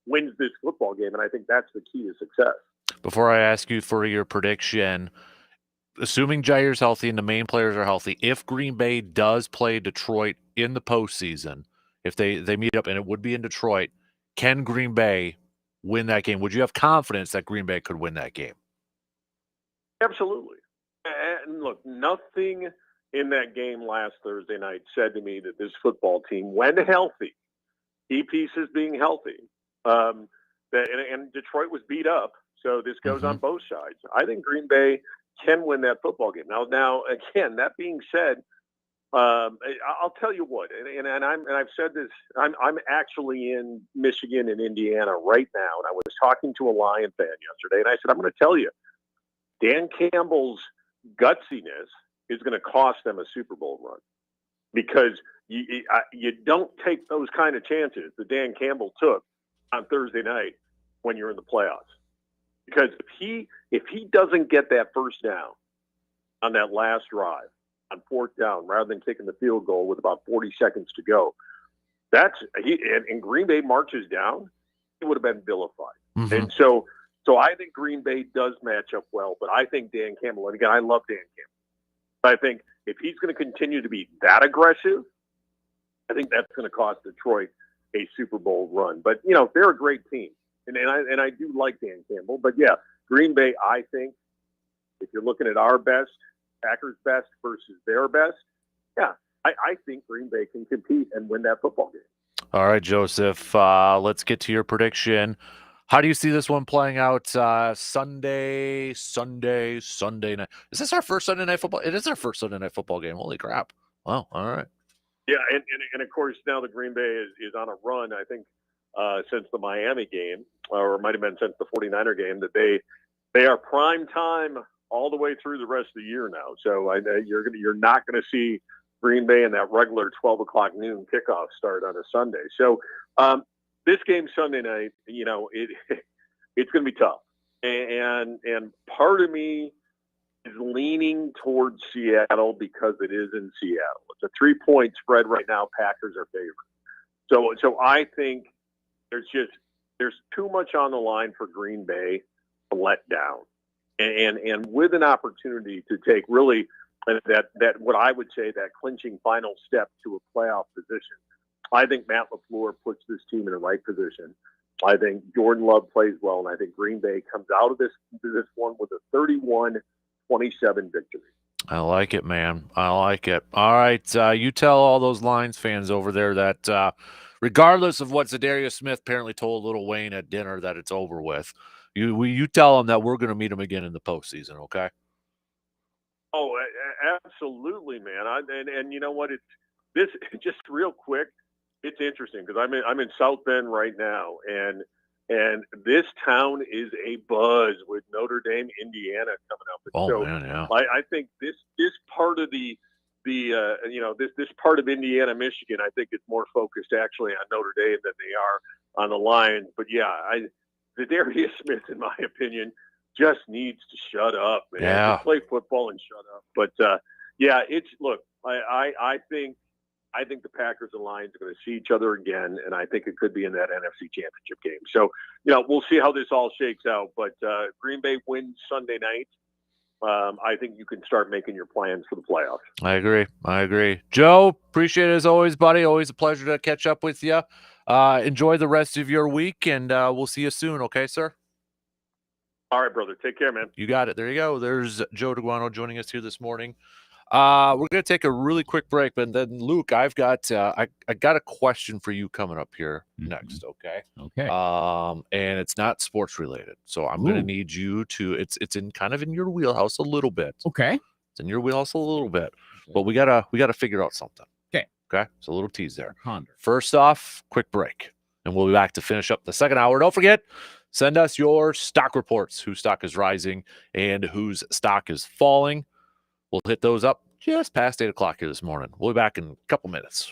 wins this football game, and I think that's the key to success. Before I ask you for your prediction, assuming Jair's healthy and the main players are healthy, if Green Bay does play Detroit in the postseason, if they meet up and it would be in Detroit, can Green Bay win that game? Would you have confidence that Green Bay could win that game? Absolutely. And look, nothing in that game last Thursday night said to me that this football team, when healthy, key pieces being healthy, and Detroit was beat up, so this goes on both sides. I think Green Bay can win that football game. Now, again, that being said, I'll tell you what, and I've said this. I'm actually in Michigan and Indiana right now, and I was talking to a Lion fan yesterday, and I said, I'm going to tell you, Dan Campbell's gutsiness is going to cost them a Super Bowl run, because you don't take those kind of chances that Dan Campbell took on Thursday night when you're in the playoffs. Because if he doesn't get that first down on that last drive, on fourth down, rather than kicking the field goal with about 40 seconds to go, and Green Bay marches down, it would have been vilified. Mm-hmm. And so I think Green Bay does match up well, but I think Dan Campbell, and again, I love Dan Campbell, I think if he's going to continue to be that aggressive, I think that's going to cost Detroit a Super Bowl run. But, they're a great team. And I do like Dan Campbell. But, yeah, Green Bay, I think, if you're looking at our best, Packers' best versus their best, yeah, I think Green Bay can compete and win that football game. All right, Joseph, let's get to your prediction. How do you see this one playing out Sunday night? Is this our first Sunday night football? It is our first Sunday night football game. Holy crap. Wow, all right. Yeah, and of course, now the Green Bay is on a run, I think, since the Miami game, or it might have been since the 49er game, that they are prime time all the way through the rest of the year now. So you're not going to see Green Bay in that regular 12 o'clock noon kickoff start on a Sunday. So this game Sunday night, it's going to be tough. And part of me is leaning towards Seattle because it is in Seattle. It's a 3-point spread right now. Packers are favored. So I think there's too much on the line for Green Bay to let down. And with an opportunity to take really that what I would say that clinching final step to a playoff position, I think Matt LaFleur puts this team in the right position. I think Jordan Love plays well, and I think Green Bay comes out of this one with a 31-27 victory. I like it, man. I like it. All right, you tell all those Lions fans over there that regardless of what Zadarius Smith apparently told Lil Wayne at dinner, that it's over with. You tell them that we're going to meet them again in the postseason, okay? Oh, absolutely, man. And you know what? It's this just real quick. It's interesting because I'm in South Bend right now, and this town is a buzz with Notre Dame, Indiana coming up. And Oh so man, yeah. I think this part of the this part of Indiana, Michigan, I think it's more focused actually on Notre Dame than they are on the Lions. But yeah, the Darius Smith, in my opinion, just needs to shut up, man. Yeah. Just play football and shut up. But yeah, it's look. I think the Packers and Lions are going to see each other again, and I think it could be in that NFC Championship game. So, we'll see how this all shakes out. But Green Bay wins Sunday night. I think you can start making your plans for the playoffs. I agree. Joe, appreciate it as always, buddy. Always a pleasure to catch up with you. Enjoy the rest of your week, and we'll see you soon. Okay, sir? All right, brother. Take care, man. You got it. There you go. There's Joe DeGuano joining us here this morning. We're going to take a really quick break, but then Luke, I've got I got a question for you coming up here next, okay? Okay. And it's not sports related. So I'm going to need you to it's in kind of in your wheelhouse a little bit. Okay. It's in your wheelhouse a little bit. But we got to figure out something. Okay. Okay? So a little tease there. Ponder. First off, quick break. And we'll be back to finish up the second hour. Don't forget, send us your stock reports, whose stock is rising and whose stock is falling. We'll hit those up just past 8 o'clock here this morning. We'll be back in a couple minutes.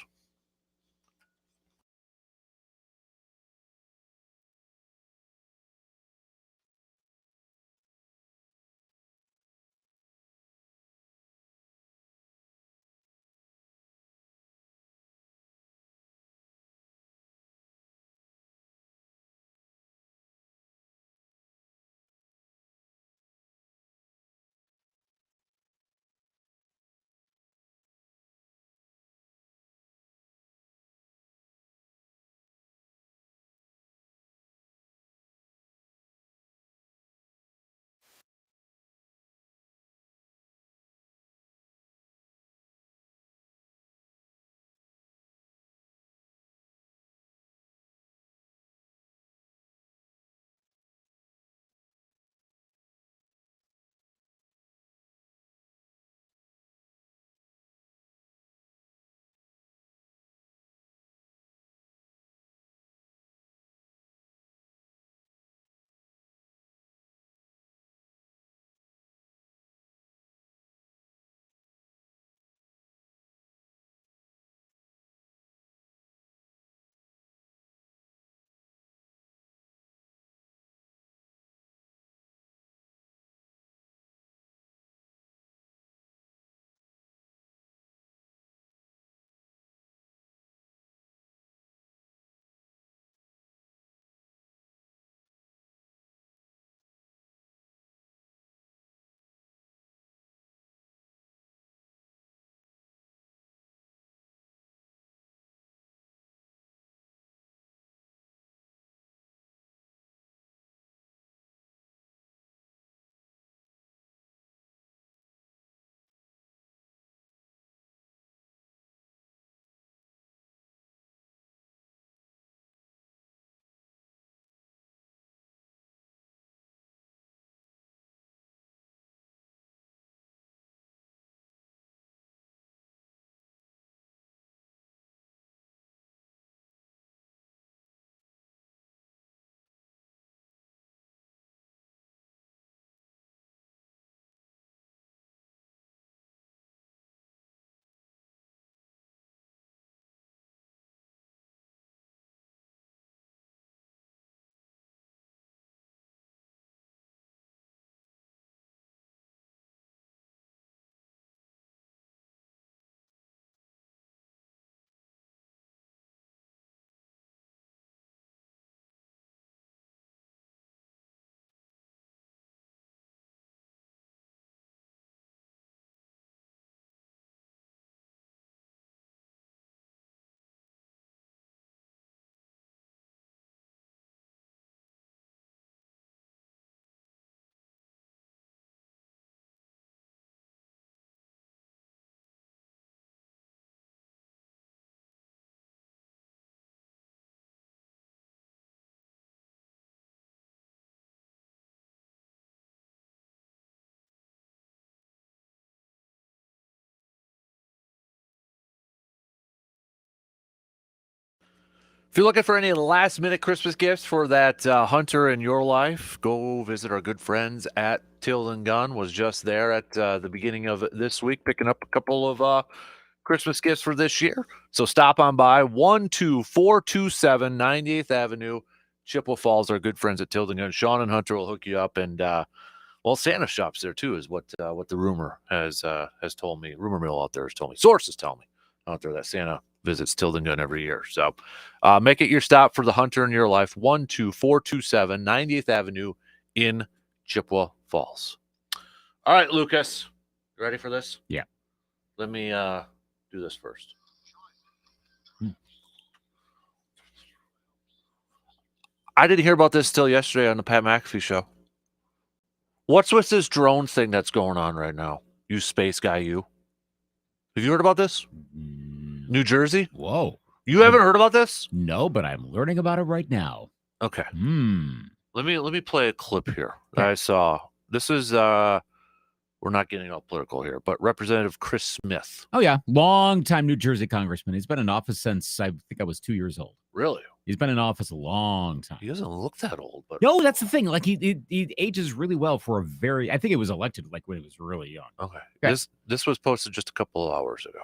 If you're looking for any last-minute Christmas gifts for that hunter in your life, go visit our good friends at Tilden Gun. Was just there at the beginning of this week, picking up a couple of Christmas gifts for this year. So stop on by 12427 98th Avenue, Chippewa Falls. Our good friends at Tilden Gun. Sean and Hunter will hook you up, and well, Santa shops there too, is what the rumor has told me. Rumor mill out there has told me. Sources tell me out there that Santa visits Tilden Gun every year. So make it your stop for the hunter in your life. 12427 98th Avenue in Chippewa Falls. All right, Lucas, you ready for this? Yeah. Let me do this first. I didn't hear about this till yesterday on the Pat McAfee show. What's with this drone thing that's going on right now? You space guy, you. Have you heard about this? New Jersey? Whoa. You haven't heard about this? No, but I'm learning about it right now. Okay. Hmm. Let me play a clip here that Okay. I saw. This is we're not getting all political here, but Representative Chris Smith. Oh, yeah. Long-time New Jersey congressman. He's been in office since I think I was 2 years old. Really? He's been in office a long time. He doesn't look that old, but No, that's the thing. Like he ages really well for a very. I think it was elected like when he was really young. okay. Okay. This was posted just a couple of hours ago.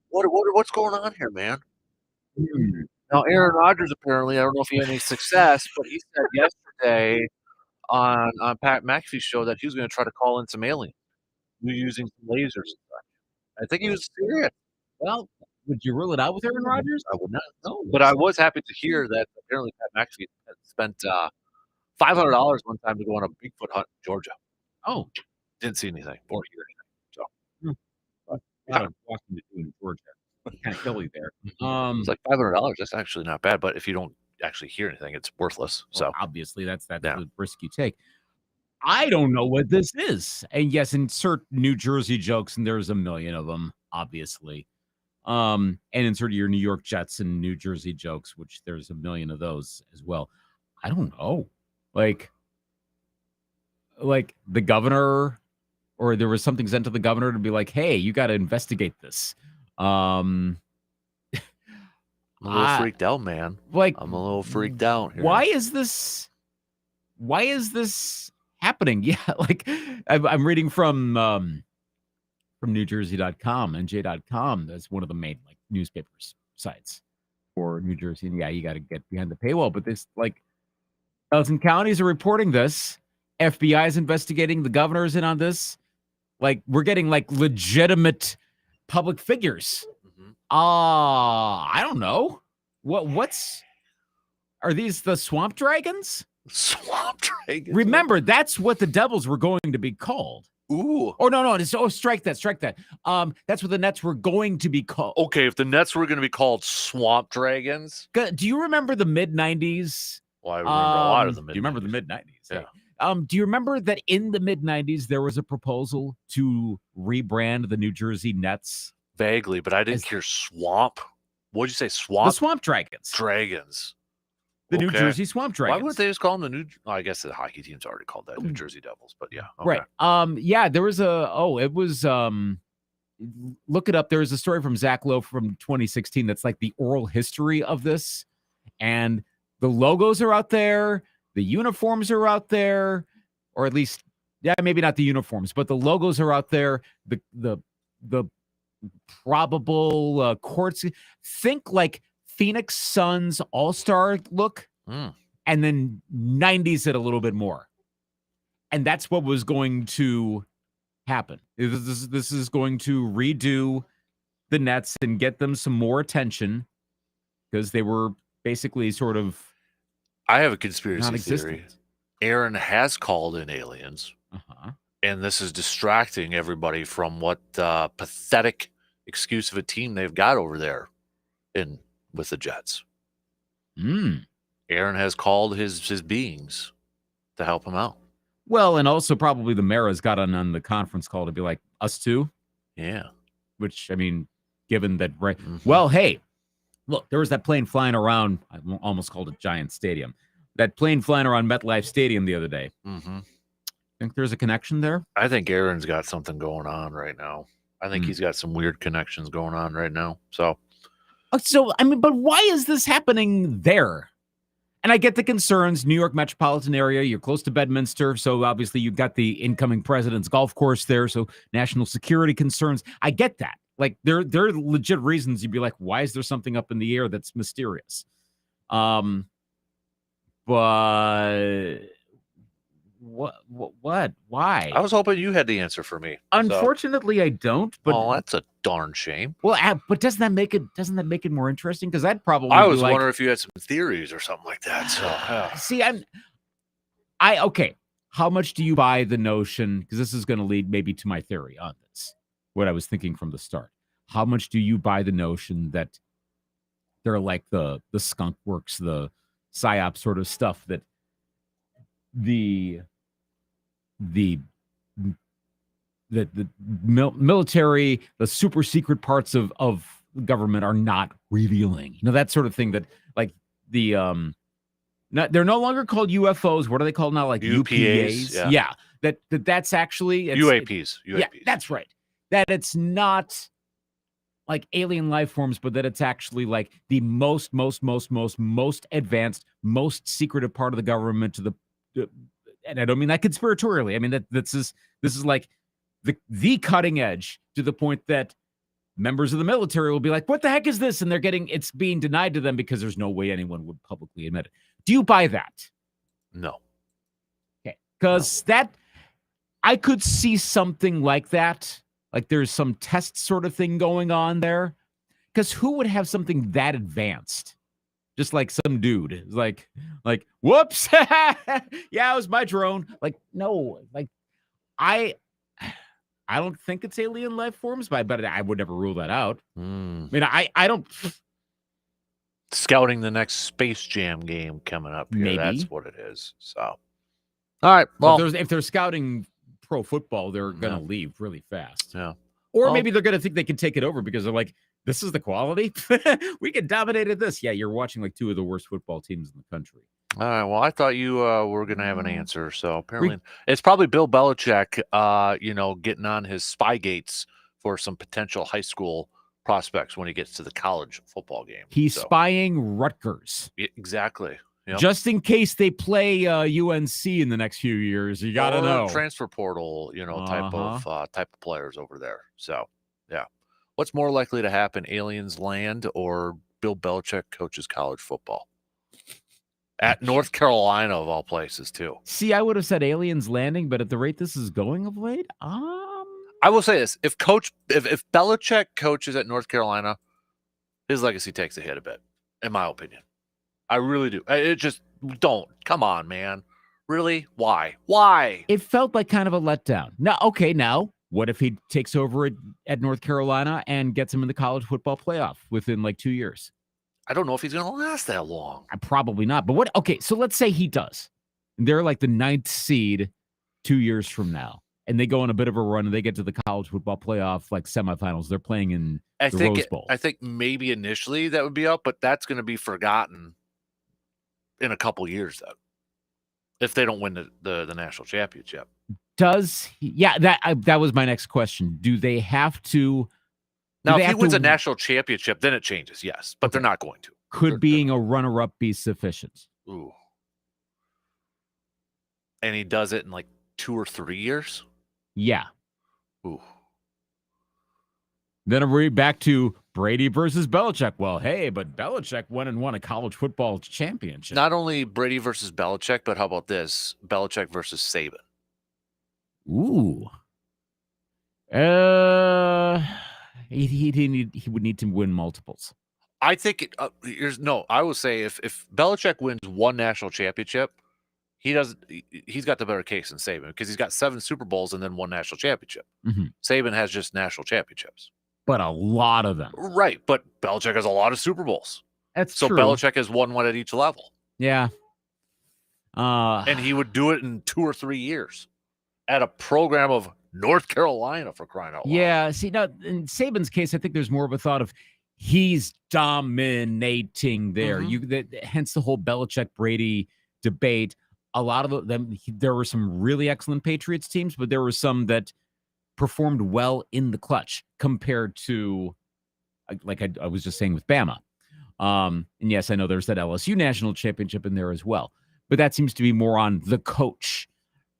What's going on here, man? Now, Aaron Rodgers apparently, I don't know if he had any success, but he said yesterday on Pat McAfee's show that he was going to try to call in some aliens using some lasers and such. I think he was serious. Well, would you rule it out with Aaron Rodgers? I would not know, but I was happy to hear that apparently Pat McAfee had spent $500 one time to go on a Bigfoot hunt in Georgia. Oh, Didn't see anything or hear anything. So a lot of walking to do in Georgia. Kind of hilly there. it's like $500. That's actually not bad, but if you don't actually hear anything, it's worthless. So well, obviously that's Yeah. the risk you take. I don't know what this is. And yes, insert New Jersey jokes, and there's a million of them, obviously. And insert your New York Jets and New Jersey jokes, which there's a million of those as well. I don't know. Like the governor, or there was something sent to the governor to be like, hey, you got to investigate this. I'm a little I- freaked out, man. Like, I'm a little freaked out here. why is this happening? Yeah, like I'm reading from NewJersey.com, NJ.com. That's one of the main like newspapers sites for New Jersey. And yeah, you got to get behind the paywall. But this, like, 1,000 counties are reporting this. FBI is investigating. The governor is in on this. Like, we're getting like legitimate public figures. Mhm. I don't know. Are these the swamp dragons? Swamp Dragon? Remember, that's what the Devils were going to be called. Ooh. Oh no, strike that. That's what the Nets were going to be called. Okay, if the Nets were going to be called Swamp Dragons, Do you remember the mid-90s? well, I remember a lot of them. Do you remember the mid-90s? Yeah. Do you remember that in the mid-90s there was a proposal to rebrand the New Jersey Nets? Vaguely, but I didn't As- hear Swamp. What'd you say? The Swamp Swamp Dragons. Dragons. The New Okay. Jersey Swamp Dragons. Why wouldn't they just call them the New? Oh, I guess the hockey team's already called that New Jersey Devils, but yeah. Okay. Right. Yeah, there was it was look it up. There was a story from Zach Lowe from 2016 that's like the oral history of this. And the logos are out there, the uniforms are out there, or at least, yeah, maybe not the uniforms, but the logos are out there. The probable courts. Think like Phoenix Suns All-Star look, Mm. and then 90s it a little bit more. And that's what was going to happen. This is going to redo the Nets and get them some more attention because they were basically sort of I have a conspiracy non-existent. theory. Aaron has called in aliens, Uh-huh. and this is distracting everybody from what pathetic excuse of a team they've got over there with the Jets. Aaron has called his beings to help him out. Well, and also probably the Maras got on the conference call to be like, us too? Yeah. Which, I mean, given that, right? Well, hey, look, there was that plane flying around. I almost called it Giant Stadium. That plane flying around MetLife Stadium the other day. Think there's a connection there? I think Aaron's got something going on right now. I think he's got some weird connections going on right now. So, I mean, but why is this happening there? And I get the concerns, New York metropolitan area, you're close to Bedminster, so obviously you've got the incoming president's golf course there, so national security concerns. I get that. Like, there are legit reasons you'd be like, why is there something up in the air that's mysterious? But what? Why? I was hoping you had the answer for me. Unfortunately, I don't. But that's a darn shame. Well, but doesn't that make it more interesting? Because that probably I was wondering if you had some theories or something like that. So see, okay. How much do you buy the notion? Because this is going to lead maybe to my theory on this. What I was thinking from the start. How much do you buy the notion that they're like the skunk works, the psyop sort of stuff that the military, the super secret parts of government are not revealing. That sort of thing that like the they're no longer called UFOs. What are they called now? Like UPAs? Yeah. That's actually UAPs. Yeah, that's right. That it's not like alien life forms, but that it's actually like the most advanced, most secretive part of the government and I don't mean that conspiratorially. I mean that this is like the cutting edge to the point that members of the military will be like, what the heck is this? And it's being denied to them because there's no way anyone would publicly admit it. Do you buy that? No. Okay. Because I could see something like that. Like there's some test sort of thing going on there. Because who would have something that advanced? Just like some dude is like, whoops. Yeah, it was my drone. Like, no, like I don't think it's alien life forms, but I would never rule that out. I mean, I don't. Scouting the next Space Jam game coming up here. Maybe. That's what it is. So, all right. Well, if they're scouting pro football, they're going to leave really fast. Yeah. Or maybe they're going to think they can take it over because they're like, this is the quality. We can dominate this. Yeah, you're watching like two of the worst football teams in the country. All right. Well, I thought you were going to have an answer. So apparently it's probably Bill Belichick, getting on his Spygates for some potential high school prospects when he gets to the college football game. He's spying Rutgers. Yeah, exactly. Yep. Just in case they play UNC in the next few years. You got to know. Transfer portal, type of players over there. So, yeah. What's more likely to happen, aliens land or Bill Belichick coaches college football? At North Carolina, of all places, too. See, I would have said aliens landing, but at the rate this is going of late, I will say this: if Belichick coaches at North Carolina, his legacy takes a hit a bit, in my opinion. I really do. It just don't. Come on, man. Really? Why? It felt like kind of a letdown. Now, what if he takes over at North Carolina and gets him in the college football playoff within like 2 years? I don't know if he's going to last that long. Probably not. But so let's say he does. They're like the 9th seed 2 years from now. And they go on a bit of a run and they get to the college football playoff, like semifinals. They're playing in the Rose Bowl. I think maybe initially that would be up, but that's going to be forgotten in a couple years, though, if they don't win the national championship. That was my next question. Do they have to? Now, if he wins a national championship, then it changes, yes, but they're not going to. Could being a runner-up be sufficient? Ooh. And he does it in like 2 or 3 years? Yeah. Ooh. Then we're back to Brady versus Belichick. Well, hey, but Belichick went and won a college football championship. Not only Brady versus Belichick, but how about this? Belichick versus Saban. Ooh. He would need to win multiples. I think I will say if Belichick wins one national championship, he's got the better case than Saban because he's got 7 Super Bowls and then 1 national championship. Saban has just national championships. But a lot of them. Right, but Belichick has a lot of Super Bowls. That's so true. Belichick has won one at each level. Yeah. And he would do it in 2 or 3 years at a program of North Carolina, for crying out loud. Yeah, see, now in Saban's case, I think there's more of a thought of he's dominating there. Hence the whole Belichick-Brady debate. A lot of them, there were some really excellent Patriots teams, but there were some that performed well in the clutch compared to, like I was just saying with Bama. And yes, I know there's that LSU national championship in there as well, but that seems to be more on the coach.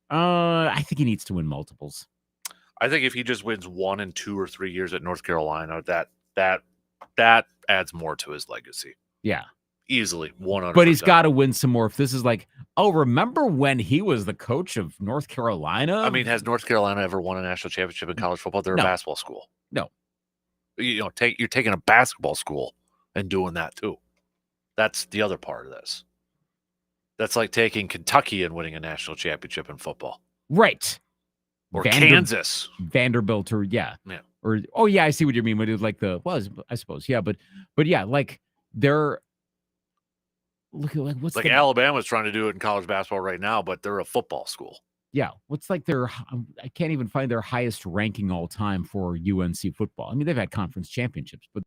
I think he needs to win multiples. I think if he just wins 1 in 2 or 3 years at North Carolina, that adds more to his legacy. Yeah. Easily, 100%. But he's got to win some more. If this is like, oh, remember when he was the coach of North Carolina? I mean, has North Carolina ever won a national championship in college football? They're a basketball school. No. You're taking a basketball school and doing that too. That's the other part of this. That's like taking Kentucky and winning a national championship in football. Right. Or Kansas. Vanderbilt or Or I see what you mean. But it was like I suppose. Yeah, but yeah, like they're look at what's like Alabama's trying to do it in college basketball right now, but they're a football school. Yeah, what's like I can't even find their highest ranking all time for UNC football. I mean, they've had conference championships, but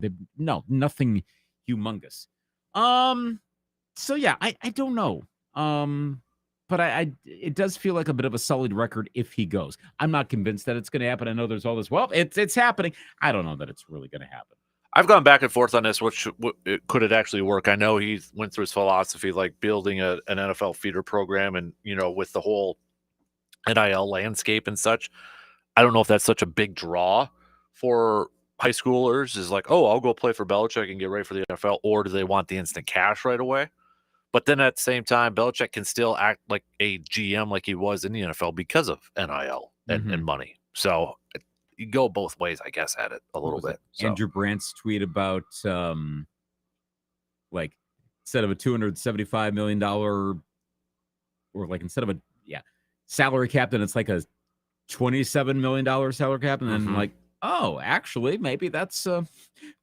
nothing humongous. So yeah, I don't know. But it does feel like a bit of a solid record if he goes. I'm not convinced that it's going to happen. I know there's all this. Well, it's happening. I don't know that it's really going to happen. I've gone back and forth on this. Could it actually work? I know he went through his philosophy, like building an NFL feeder program, and with the whole NIL landscape and such. I don't know if that's such a big draw for high schoolers. Is like, oh, I'll go play for Belichick and get ready for the NFL, or do they want the instant cash right away? But then at the same time, Belichick can still act like a GM like he was in the NFL because of NIL and money. So you go both ways, I guess, at it a little bit. So. Andrew Brandt's tweet about like instead of a $275 million or like instead of a salary cap, then it's like a $27 million salary cap. And then like, oh, actually, maybe that's a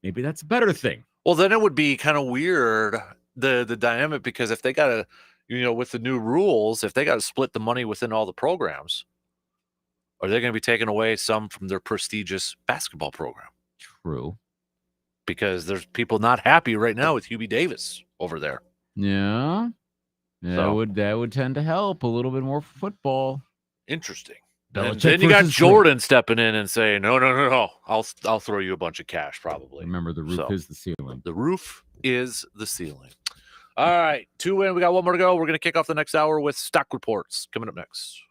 better thing. Well, then it would be kind of weird, the dynamic, because if they got to, with the new rules, if they got to split the money within all the programs, are they going to be taking away some from their prestigious basketball program? True. Because there's people not happy right now with Hubie Davis over there. Yeah. That would tend to help a little bit more for football. Interesting. Then you got Jordan stepping in and saying, no. I'll throw you a bunch of cash, probably. Remember, the roof is the ceiling. The roof is the ceiling. All right, 2 in. We got one more to go. We're going to kick off the next hour with stock reports coming up next.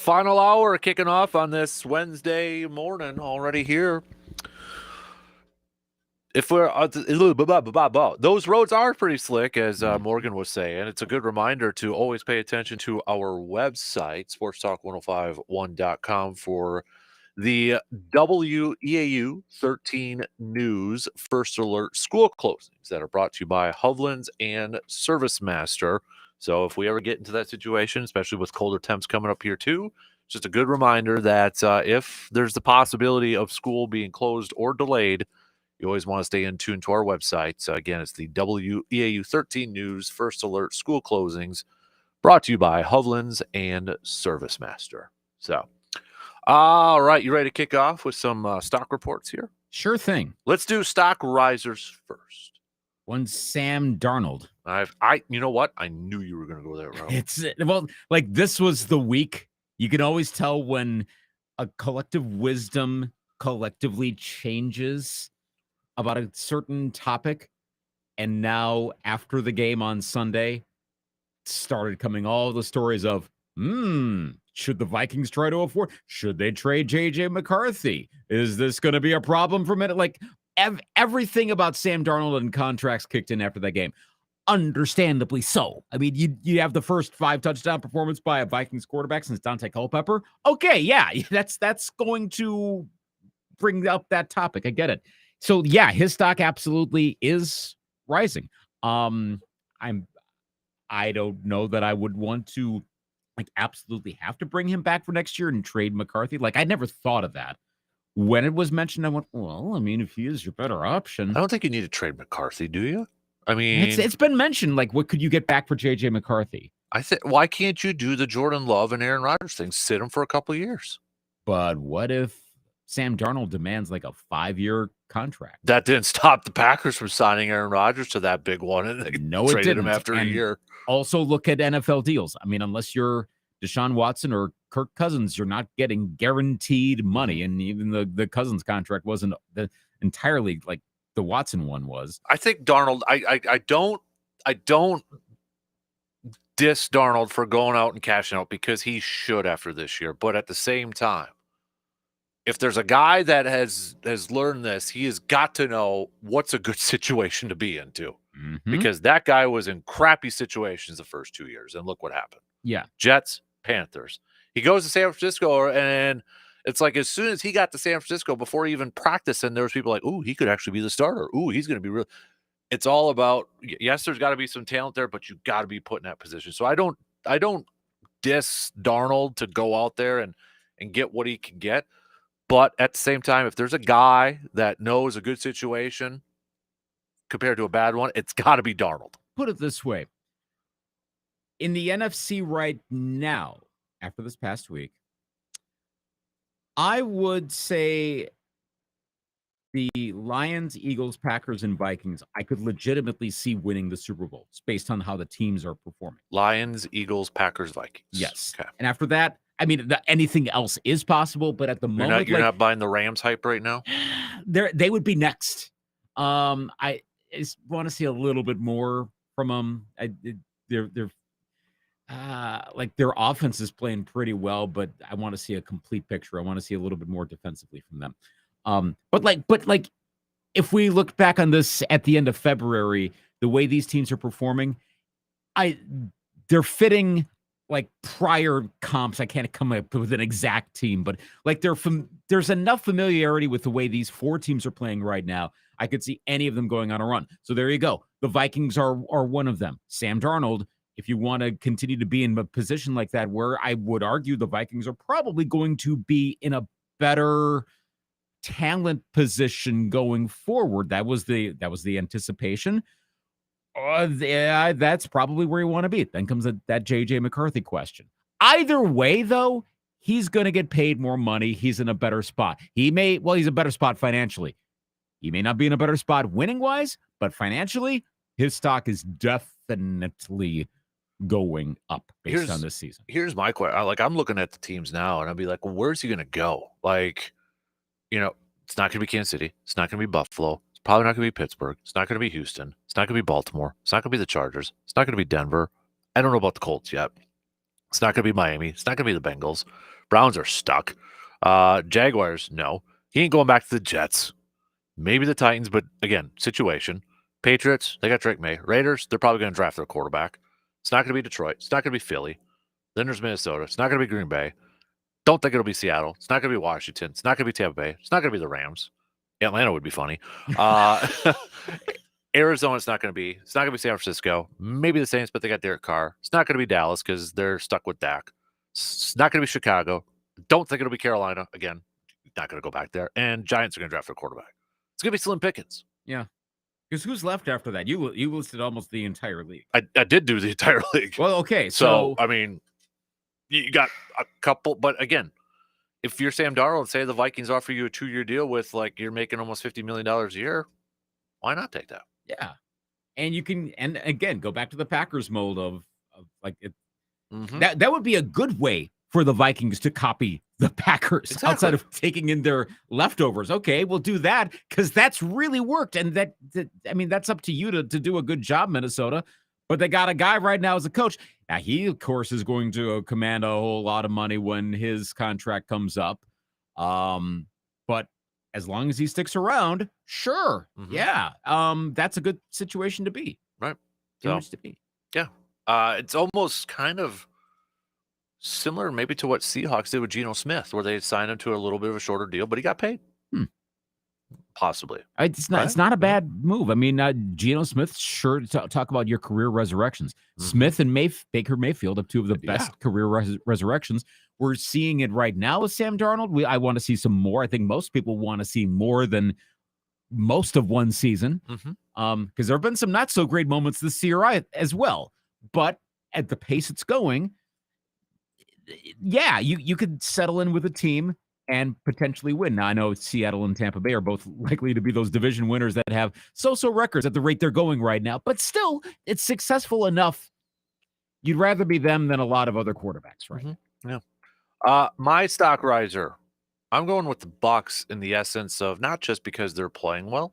final hour kicking off on this Wednesday morning already here. If we're those roads are pretty slick, as Morgan was saying. It's a good reminder to always pay attention to our website, sportstalk1051.com, for the WEAU 13 News First Alert school closings that are brought to you by Hovland's and ServiceMaster. So if we ever get into that situation, especially with colder temps coming up here too, just a good reminder that if there's the possibility of school being closed or delayed, you always want to stay in tune to our website. So again, it's the WEAU 13 News First Alert school closings, brought to you by Hovland's and ServiceMaster. So, all right, you ready to kick off with some stock reports here? Sure thing. Let's do stock risers first. One Sam Darnold. You know what? I knew you were going to go there, Ro. This was the week. You can always tell when a collective wisdom collectively changes about a certain topic. And now, after the game on Sunday, started coming all the stories of, should the Vikings try to afford? Should they trade J.J. McCarthy? Is this going to be a problem for a minute? Like, everything about Sam Darnold and contracts kicked in after that game. Understandably so. I mean, you have the first 5 touchdown performance by a Vikings quarterback since Dante Culpepper. Okay, yeah, that's going to bring up that topic. I get it. So yeah, his stock absolutely is rising. I don't know that I would want to absolutely have to bring him back for next year and trade McCarthy. I never thought of that. When it was mentioned, I went, well, I mean, if he is your better option. I don't think you need to trade McCarthy, do you? I mean, it's been mentioned. What could you get back for J.J. McCarthy? I think, why can't you do the Jordan Love and Aaron Rodgers thing? Sit him for a couple of years. But what if Sam Darnold demands a 5-year contract? That didn't stop the Packers from signing Aaron Rodgers to that big one, and they traded him after a year. Also, look at NFL deals. I mean, unless you're Deshaun Watson or Kirk Cousins, you're not getting guaranteed money, and even the Cousins contract wasn't entirely like the Watson one was. I think Darnold. I don't diss Darnold for going out and cashing out, because he should after this year. But at the same time, if there's a guy that has learned this, he has got to know what's a good situation to be into, because that guy was in crappy situations the first 2 years, and look what happened. Yeah, Jets, Panthers. He goes to San Francisco, and it's like as soon as he got to San Francisco, before he even practiced, and there was people like, "Ooh, he could actually be the starter. Ooh, he's going to be real." It's all about, yes, there's got to be some talent there, but you got to be put in that position. So I don't diss Darnold to go out there and get what he can get. But at the same time, if there's a guy that knows a good situation compared to a bad one, it's got to be Darnold. Put it this way. In the NFC right now, after this past week, I would say the Lions, Eagles, Packers, and Vikings, I could legitimately see winning the Super Bowls based on how the teams are performing. Lions, Eagles, Packers, Vikings. Yes. Okay. And after that, I mean, anything else is possible, but at the moment, you're not buying the Rams hype right now. They would be next. I just want to see a little bit more from them. Their offense is playing pretty well, but I want to see a complete picture. I want to see a little bit more defensively from them. But if we look back on this at the end of February, the way these teams are performing, they're fitting prior comps. I can't come up with an exact team, but there's enough familiarity with the way these 4 teams are playing right now. I could see any of them going on a run. So there you go. The Vikings are one of them. Sam Darnold, if you want to continue to be in a position like that, where I would argue the Vikings are probably going to be in a better talent position going forward. That was the anticipation. That's probably where you want to be. Then comes that J.J. McCarthy question. Either way, though, he's going to get paid more money. He's in a better spot. He's a better spot financially. He may not be in a better spot winning-wise, but financially, his stock is definitely going up based on this season. Here's my question. I'm looking at the teams now, and I'll be like, well, where's he going to go? It's not going to be Kansas City. It's not going to be Buffalo. It's probably not going to be Pittsburgh. It's not going to be Houston. It's not going to be Baltimore. It's not going to be the Chargers. It's not going to be Denver. I don't know about the Colts yet. It's not going to be Miami. It's not going to be the Bengals. Browns are stuck. Jaguars, no. He ain't going back to the Jets. Maybe the Titans, but again, situation. Patriots, they got Drake May. Raiders, they're probably going to draft their quarterback. It's not going to be Detroit. It's not going to be Philly. Then there's Minnesota. It's not going to be Green Bay. Don't think it'll be Seattle. It's not going to be Washington. It's not going to be Tampa Bay. It's not going to be the Rams. Atlanta would be funny. Arizona, it's not going to be. It's not going to be San Francisco. Maybe the Saints, but they got Derek Carr. It's not going to be Dallas because they're stuck with Dak. It's not going to be Chicago. Don't think it'll be Carolina. Again, not going to go back there. And Giants are going to draft their quarterback. It's going to be Slim Pickens. Yeah. Because who's left after that? You listed almost the entire league. I did do the entire league. Well, okay. So I mean, you got a couple, but again, if you're Sam Darnold and say the Vikings offer you a 2-year deal with like you're making almost $50 million a year, why not take that? Yeah. And you can, and again, go back to the Packers mold of like it. Mm-hmm. That would be a good way for the Vikings to copy the Packers outside of taking in their leftovers. Okay, we'll do that because that's really worked. And I mean, that's up to you to do a good job, Minnesota. But they got a guy right now as a coach. Now, he, of course, is going to command a whole lot of money when his contract comes up. But as long as he sticks around, sure. Mm-hmm. Yeah. That's a good situation to be. Right. To be. Yeah. It's almost kind of similar maybe to what Seahawks did with Geno Smith, where they signed him to a little bit of a shorter deal, but he got paid. Possibly. It's not. Right? It's not a bad move. I mean, Geno Smith. Sure, talk about your career resurrections. Mm-hmm. Smith and Baker Mayfield, up two of the best career resurrections. We're seeing it right now with Sam Darnold. I want to see some more. I think most people want to see more than most of one season. Because there have been some not so great moments this year as well. But at the pace it's going, yeah, you could settle in with a team and potentially win. Now, I know Seattle and Tampa Bay are both likely to be those division winners that have so-so records at the rate they're going right now, but still, it's successful enough. You'd rather be them than a lot of other quarterbacks, right? Mm-hmm. Yeah. My stock riser, I'm going with the Bucs in the essence of not just because they're playing well,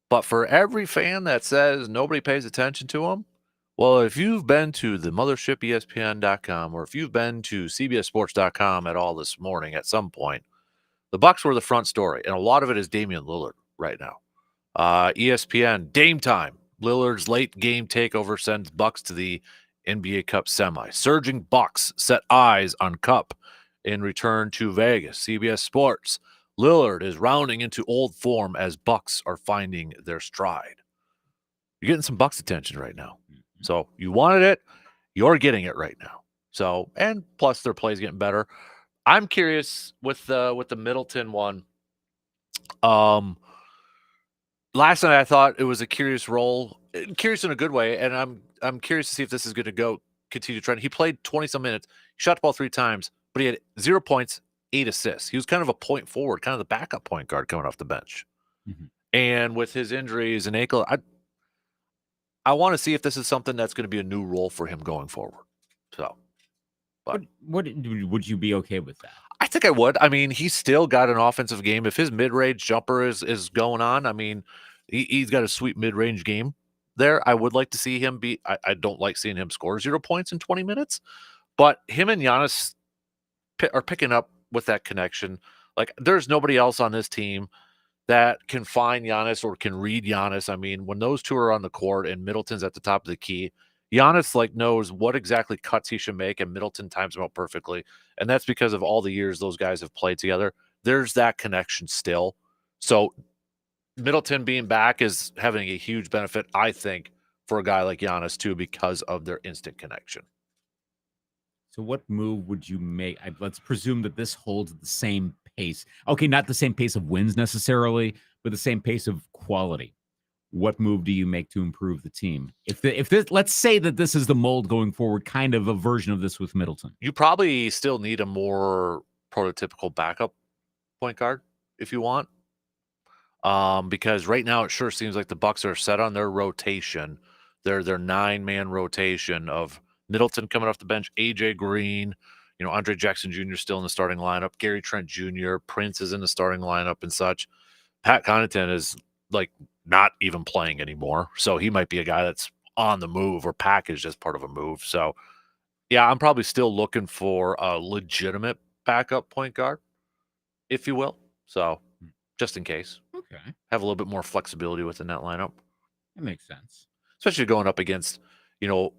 but for every fan that says nobody pays attention to them. Well, if you've been to the mothership ESPN.com or if you've been to CBSSports.com at all this morning at some point, the Bucs were the front story, and a lot of it is Damian Lillard right now. ESPN, Dame time. Lillard's late game takeover sends Bucs to the NBA Cup semi. Surging Bucs set eyes on Cup in return to Vegas. CBS Sports, Lillard is rounding into old form as Bucs are finding their stride. You're getting some Bucs attention right now. So you wanted it, you're getting it right now. So, and plus their play's getting better. I'm curious with the Middleton one. Last night I thought it was a curious role, curious in a good way, and I'm curious to see if this is going to continue trend. He played 20-some minutes, shot the ball 3 times, but he had 0 points, 8 assists. He was kind of a point forward, kind of the backup point guard coming off the bench. Mm-hmm. And with his injuries and ankle, I want to see if this is something that's going to be a new role for him going forward. So, but would you be okay with that? I think I would. I mean, he's still got an offensive game. If his mid-range jumper is going on, I mean, he's got a sweet mid-range game there. I would like to see him be. I don't like seeing him score 0 points in 20 minutes, but him and Giannis are picking up with that connection. Like, there's nobody else on this team that can find Giannis or can read Giannis. I mean, when those two are on the court and Middleton's at the top of the key, Giannis knows what exactly cuts he should make, and Middleton times them out perfectly. And that's because of all the years those guys have played together. There's that connection still. So Middleton being back is having a huge benefit, I think, for a guy like Giannis too, because of their instant connection. So what move would you make? Let's presume that this holds the same pace. Okay, not the same pace of wins necessarily, but the same pace of quality. What move do you make to improve the team? If this, let's say that this is the mold going forward, kind of a version of this with Middleton. You probably still need a more prototypical backup point guard if you want. Because right now it sure seems like the Bucs are set on their rotation. Their 9-man rotation of Middleton coming off the bench, AJ Green, Andre Jackson Jr. still in the starting lineup, Gary Trent Jr., Prince is in the starting lineup and such. Pat Connaughton is not even playing anymore, so he might be a guy that's on the move or packaged as part of a move. So Yeah, I'm probably still looking for a legitimate backup point guard, if you will. So, just in case, Okay, have a little bit more flexibility within that lineup, that makes sense. especially going up against, you know,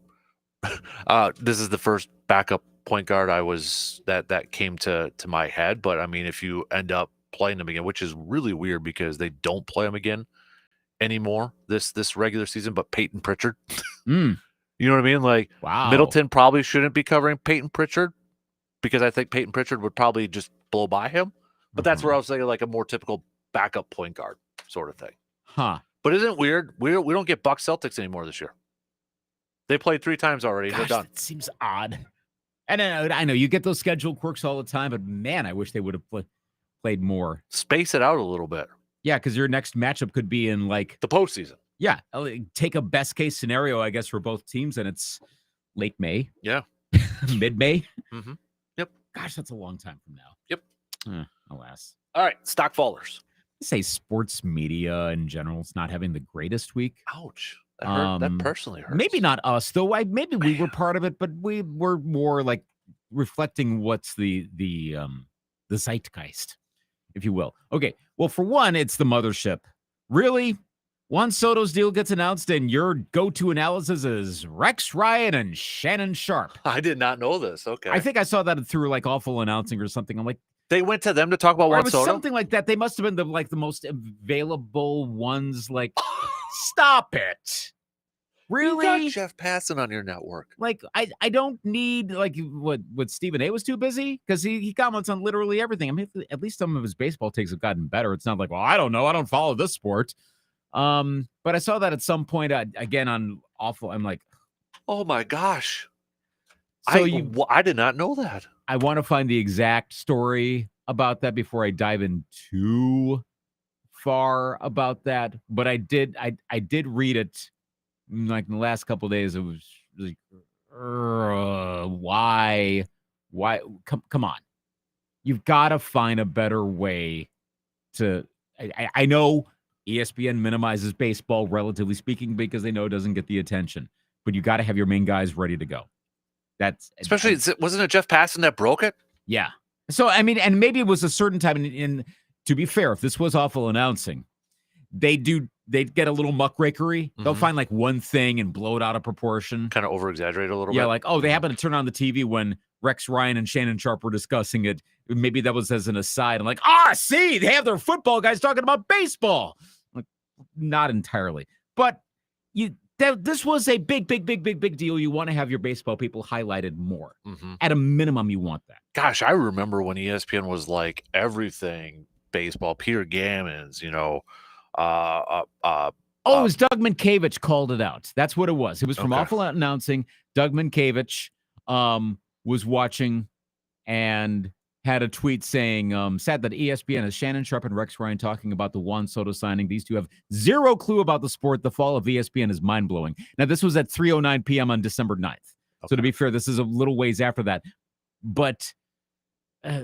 this is the first backup point guard that came to my head. But I mean, if you end up playing them again, which is really weird because they don't play them again anymore this regular season, but Peyton Pritchard. Mm, You know what I mean? Like wow. Middleton probably shouldn't be covering Peyton Pritchard because I think Peyton Pritchard would probably just blow by him. But that's where I was thinking like a more typical backup point guard sort of thing. Huh. But isn't it weird? We don't get Bucks Celtics anymore this year. They played 3 times already. They're Gosh, done. that seems odd. And I know you get those schedule quirks all the time, but man, I wish they would have played more. Space it out a little bit. Yeah, because your next matchup could be in like The postseason. yeah, take a best case scenario, I guess, for both teams, and it's late May. Yeah. Mid May. Mm-hmm. Yep. Gosh, that's a long time from now. Yep. Alas. All right. Stock fallers. I say sports media in general is not having the greatest week. Ouch. That personally hurts. Maybe not us though. Maybe we were part of it, but we were more like reflecting what's the zeitgeist, if you will. Okay. Well, for one, it's the mothership. Really? Juan Soto's deal gets announced, and your go-to analysis is Rex Ryan and Shannon Sharp. I did not know this. Okay. I think I saw that through like Awful Announcing or something. I'm like, they went to them to talk about or Juan it was Soto. something like that. They must have been the most available ones. Like, stop it. Really? You got Jeff Passan on your network. Like, I don't need like what Stephen A was too busy because he comments on literally everything. I mean, at least some of his baseball takes have gotten better. It's not like, well, I don't know, I don't follow this sport. But I saw that at some point again on Awful. I'm like, oh my gosh. So I did not know that. I want to find the exact story about that before I dive in too far about that. But I did read it like in the last couple of days. It was like, why? Come on. You've got to find a better way to. I know ESPN minimizes baseball, relatively speaking, because they know it doesn't get the attention. But you got to have your main guys ready to go. That's especially wasn't it Jeff Passan that broke it? Yeah. So I mean, and maybe it was a certain time. In to be fair, if this was Awful Announcing, they'd get a little muckrakery. Mm-hmm. They'll find like one thing and blow it out of proportion, kind of over exaggerate a little bit. Yeah, like they happen to turn on the TV when Rex Ryan and Shannon Sharp were discussing it. Maybe that was as an aside. I'm like, see, they have their football guys talking about baseball. Like, not entirely, but this was a big deal. You want to have your baseball people highlighted more. Mm-hmm. At a minimum, you want that. Gosh, I remember when ESPN was like everything baseball. Peter Gammons, it was Doug Minkiewicz called it out. That's what it was. It was from Awful Announcing. Doug Minkiewicz was watching and had a tweet saying, sad that ESPN has Shannon Sharp and Rex Ryan talking about the Juan Soto signing. These two have zero clue about the sport. The fall of ESPN is mind-blowing. Now, this was at 3:09 p.m. on December 9th. So to be fair, this is a little ways after that. But so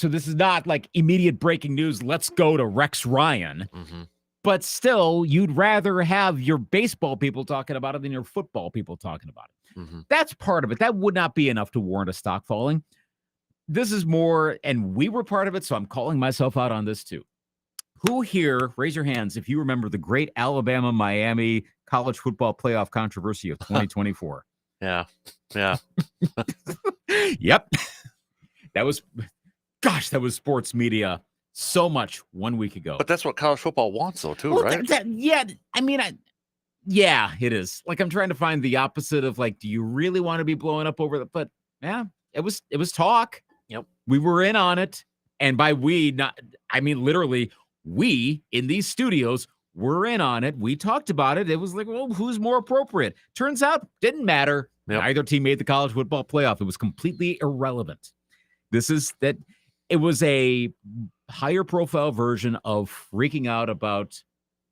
this is not like immediate breaking news. Let's go to Rex Ryan. Mm-hmm. But still, you'd rather have your baseball people talking about it than your football people talking about it. Mm-hmm. That's part of it. That would not be enough to warrant a stock falling. This is more, and we were part of it, so I'm calling myself out on this too. Who here, raise your hands if you remember the great Alabama-Miami college football playoff controversy of 2024. Yeah. Yep. That was sports media so much 1 week ago. But that's what college football wants, though, too, right? Yeah, it is. Like, I'm trying to find the opposite of like, do you really want to be blowing up over that? But yeah, it was talk. Yep. We were in on it. And by literally, we in these studios were in on it. We talked about it. It was like, well, who's more appropriate? Turns out, didn't matter. Yep. Neither team made the college football playoff. It was completely irrelevant. It was a higher profile version of freaking out about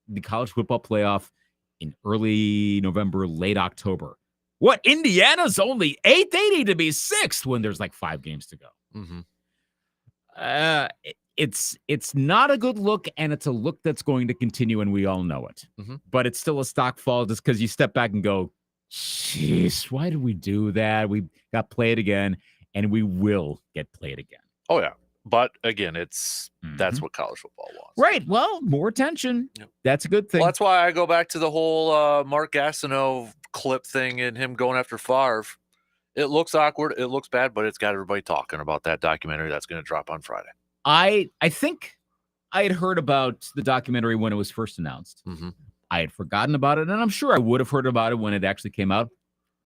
the college football playoff in early November, late October. What? Indiana's only 8th? They need to be 6th when there's like 5 games to go. Mm-hmm. It's not a good look, and it's a look that's going to continue, and we all know it. Mm-hmm. But it's still a stock fall just because you step back and go, Jeez, why did we do that? We got played again, and we will get played again. Oh yeah, but again, that's what college football wants. Right. Well, more attention. Yep. That's a good thing. Well, that's why I go back to the whole Mark Gastineau clip thing and him going after Favre. It looks awkward. It looks bad, but it's got everybody talking about that documentary that's going to drop on Friday. I think I had heard about the documentary when it was first announced. Mm-hmm. I had forgotten about it, and I'm sure I would have heard about it when it actually came out,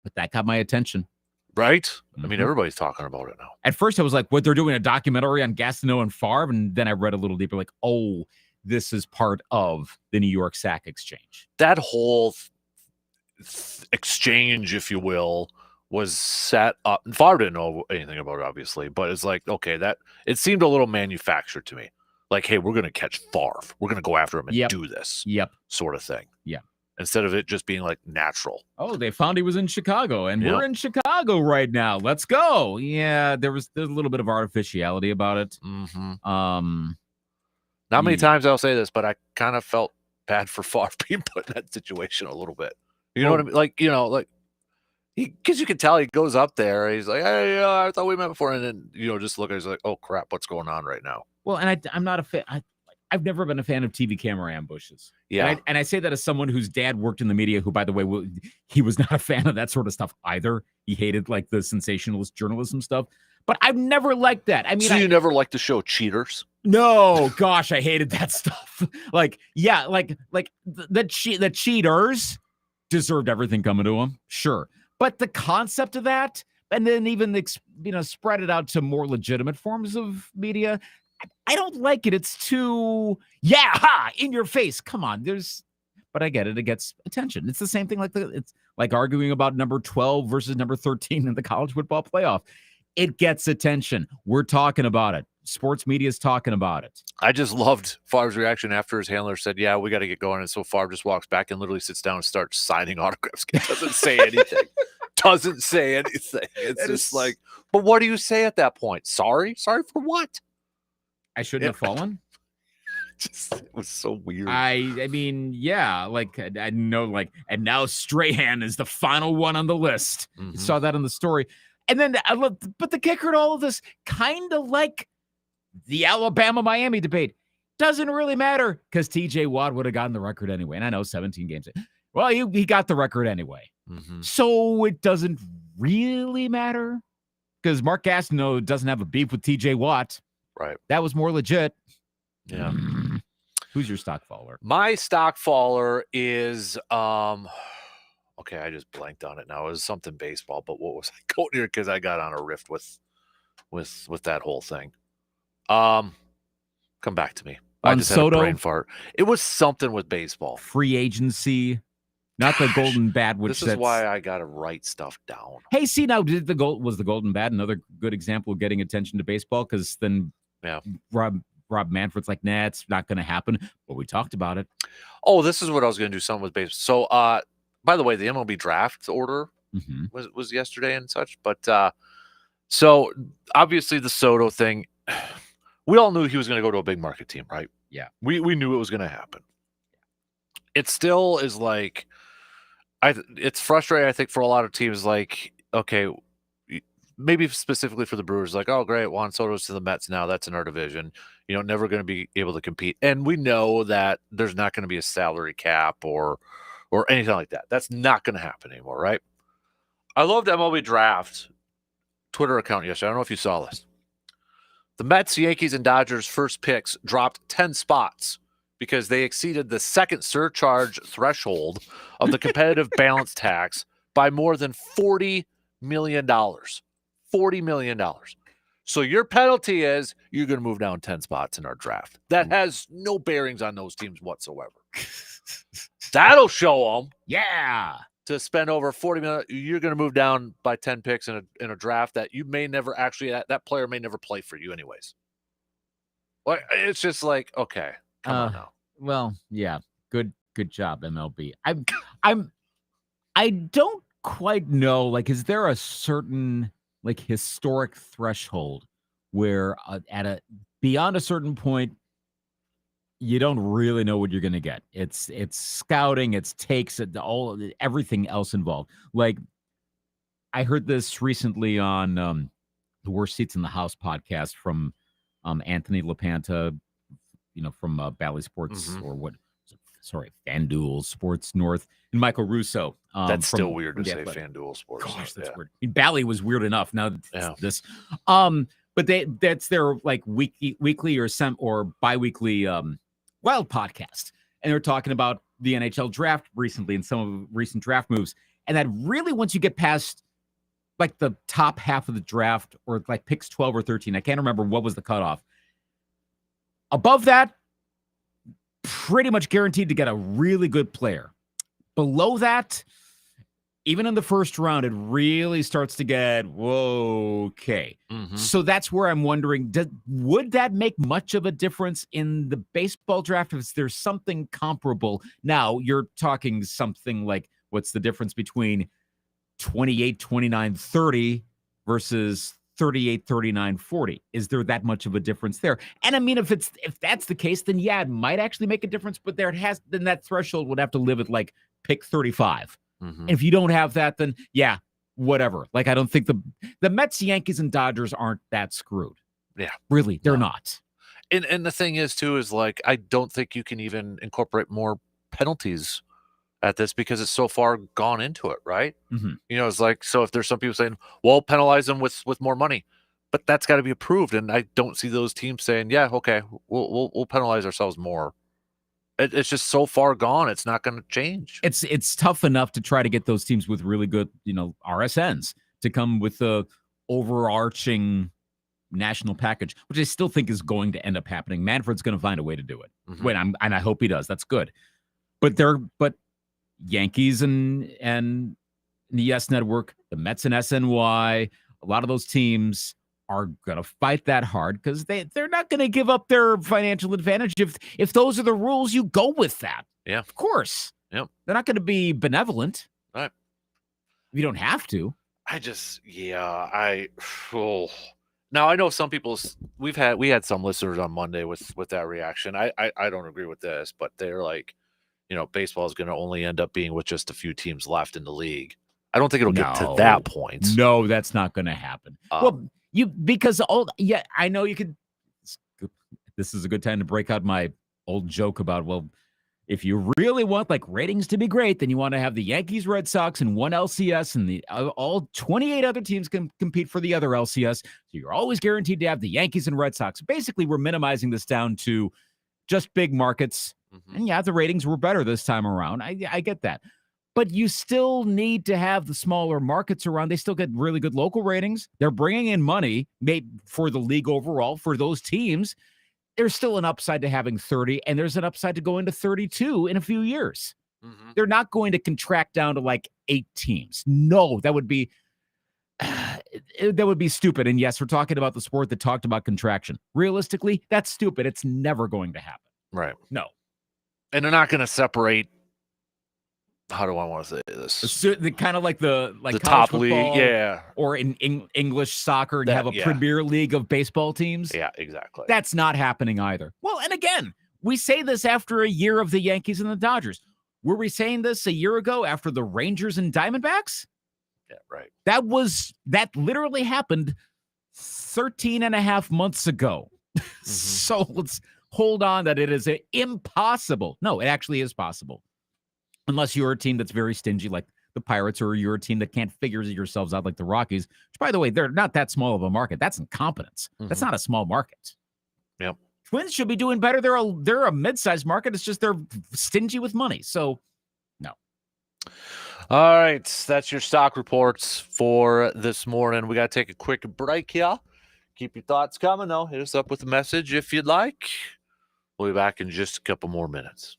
but that got my attention. Right? I mean, everybody's talking about it now. At first, I was like, what, they're doing a documentary on Gastineau and Favre? And then I read a little deeper, like, oh, this is part of the New York Sack Exchange. That whole exchange, if you will, was set up. And Favre didn't know anything about it, obviously, but it's like, okay, that it seemed a little manufactured to me. Like, hey, we're going to catch Favre. We're going to go after him and do this sort of thing. Yeah. Instead of it just being like natural. Oh, they found he was in Chicago, and Yep. we're in Chicago right now. Let's go. Yeah, there's a little bit of artificiality about it. Mm-hmm. Not many times I'll say this, but I kind of felt bad for Favre being put in that situation a little bit. You know what I mean? Like, because you can tell he goes up there. He's like, hey, I thought we met before. And then, just look at it. He's like, oh, crap, what's going on right now? Well, and I'm not a fan. I've never been a fan of TV camera ambushes. Yeah. And I say that as someone whose dad worked in the media, who, by the way, he was not a fan of that sort of stuff either. He hated like the sensationalist journalism stuff. But I've never liked that. I mean, so you never liked the show Cheaters? No, gosh, I hated that stuff. The cheaters deserved everything coming to them. Sure. But the concept of that, and then even, spread it out to more legitimate forms of media, I don't like it. It's too, in your face. Come on. But I get it. It gets attention. It's the same thing. It's like arguing about number 12 versus number 13 in the college football playoff. It gets attention. We're talking about it. Sports media is talking about it. I just loved Favre's reaction after his handler said, yeah, we got to get going. And so Favre just walks back and literally sits down and starts signing autographs. Doesn't say anything. It's just like, but what do you say at that point? Sorry? Sorry for what? I shouldn't have fallen. It was so weird. I mean, yeah, I know, and now Strahan is the final one on the list. Mm-hmm. Saw that in the story. And then but the kicker to all of this, kind of like the Alabama-Miami debate, doesn't really matter because TJ Watt would have gotten the record anyway. And I know 17 games. Well, he got the record anyway. Mm-hmm. So it doesn't really matter because Mark Gastineau doesn't have a beef with TJ Watt. Right. That was more legit. Yeah. Who's your stock follower? My stock follower is okay, I just blanked on it now. It was something baseball, but what was I going here? Because I got on a rift with that whole thing. Come back to me. I just Soto, had a brain fart. It was something with baseball. Free agency, not the golden bat. This is why I got to write stuff down. Hey, see now, was the golden bat another good example of getting attention to baseball? Because then, Rob Manfred's like, nah, it's not going to happen. But we talked about it. Oh, this is what I was going to do. Something with baseball. So, by the way, the MLB draft order was yesterday and such. But so obviously the Soto thing, we all knew he was going to go to a big market team, right? Yeah, we knew it was going to happen. It still is like, it's frustrating, I think, for a lot of teams. Like, okay, maybe specifically for the Brewers, like, oh, great, Juan Soto's to the Mets now. That's in our division. Never going to be able to compete. And we know that there's not going to be a salary cap or anything like that. That's not going to happen anymore, right? I loved MLB Draft Twitter account yesterday. I don't know if you saw this. The Mets, Yankees, and Dodgers first picks dropped 10 spots because they exceeded the second surcharge threshold of the competitive balance tax by more than $40 million. $40 million. So your penalty is you're going to move down 10 spots in our draft. That has no bearings on those teams whatsoever. That'll show them. Yeah. To spend over $40 million, you're going to move down by 10 picks in a draft that you may never actually, that player may never play for you anyways. Well, it's just like, okay, come on now. Well, yeah, good job, MLB. I don't quite know, is there a certain historic threshold where beyond a certain point, you don't really know what you're going to get. It's scouting, it's takes, everything else involved. Like, I heard this recently on the Worst Seats in the House podcast from Anthony LaPanta, from Bally Sports or FanDuel Sports North, and Michael Russo. That's from, still weird to the say Athletic. FanDuel Sports. Gosh, that's weird. I mean, Bally was weird enough. Now Yeah. this, but that's their like weekly or biweekly wild podcast, and they're talking about the NHL draft recently and some of the recent draft moves, and that really once you get past like the top half of the draft or like picks 12 or 13, I can't remember what was the cutoff. Above that, pretty much guaranteed to get a really good player. Below that, even in the first round, it really starts to get, whoa, okay. Mhm. So that's where I'm wondering, would that make much of a difference in the baseball draft if there's something comparable? Now, you're talking something like, what's the difference between 28, 29, 30 versus 38, 39, 40? Is there that much of a difference there? And I mean, if that's the case, then yeah, it might actually make a difference, but then that threshold would have to live at like pick 35. Mhm. And if you don't have that, then yeah, whatever. Like, I don't think the Mets, Yankees, and Dodgers aren't that screwed. Yeah. Really, they're not. And the thing is too is like I don't think you can even incorporate more penalties at this because it's so far gone into it, right? Mhm. It's like, so if there's some people saying, well, penalize them with more money, but that's got to be approved, and I don't see those teams saying, yeah, okay, we'll penalize ourselves more. It's just so far gone, it's not going to change. It's tough enough to try to get those teams with really good, RSNs to come with the overarching national package, which I still think is going to end up happening. Manfred's going to find a way to do it. Mhm. And I hope he does. That's good. But Yankees and the Yes Network, the Mets and SNY, a lot of those teams are going to fight that hard because they're not going to give up their financial advantage. If those are the rules, you go with that. Yeah. Of course. Yep. They're not going to be benevolent. Right. You don't have to. Now I know some people's we had some listeners on Monday with that reaction. I don't agree with this, but they're like, baseball is going to only end up being with just a few teams left in the league. I don't think it'll get to that point. No, that's not going to happen. I know you could. This is a good time to break out my old joke about, well, if you really want like ratings to be great, then you want to have the Yankees, Red Sox, and one LCS, and the all 28 other teams can compete for the other LCS. So you're always guaranteed to have the Yankees and Red Sox. Basically, we're minimizing this down to just big markets. Mhm. And yeah, the ratings were better this time around. I get that. But you still need to have the smaller markets around. They still get really good local ratings. They're bringing in money made for the league overall for those teams. There's still an upside to having 30, and there's an upside to going to 32 in a few years. Mhm. They're not going to contract down to like 8 teams. No, that would be stupid. And yes, we're talking about the sport that talked about contraction. Realistically, that's stupid. It's never going to happen. Right. No. And they're not going to separate. How do I want to say this? The kind of like the top football, league, yeah, or in English soccer, and have a Premier League of baseball teams. Yeah, exactly. That's not happening either. Well, and again, we say this after a year of the Yankees and the Dodgers. Were we saying this a year ago after the Rangers and Diamondbacks? Yeah, right. That literally happened 13 and a half months ago. Mm-hmm. So let's hold on that it is impossible. No, it actually is possible. Unless you're a team that's very stingy like the Pirates, or you're a team that can't figure yourselves out like the Rockies, which, by the way, they're not that small of a market. That's incompetence. That's not a small market. Yep. Twins should be doing better. They're a mid-sized market. It's just they're stingy with money. So, no. All right. That's your stock reports for this morning. We got to take a quick break here. Keep your thoughts coming, though. Hit us up with a message if you'd like. We'll be back in just a couple more minutes.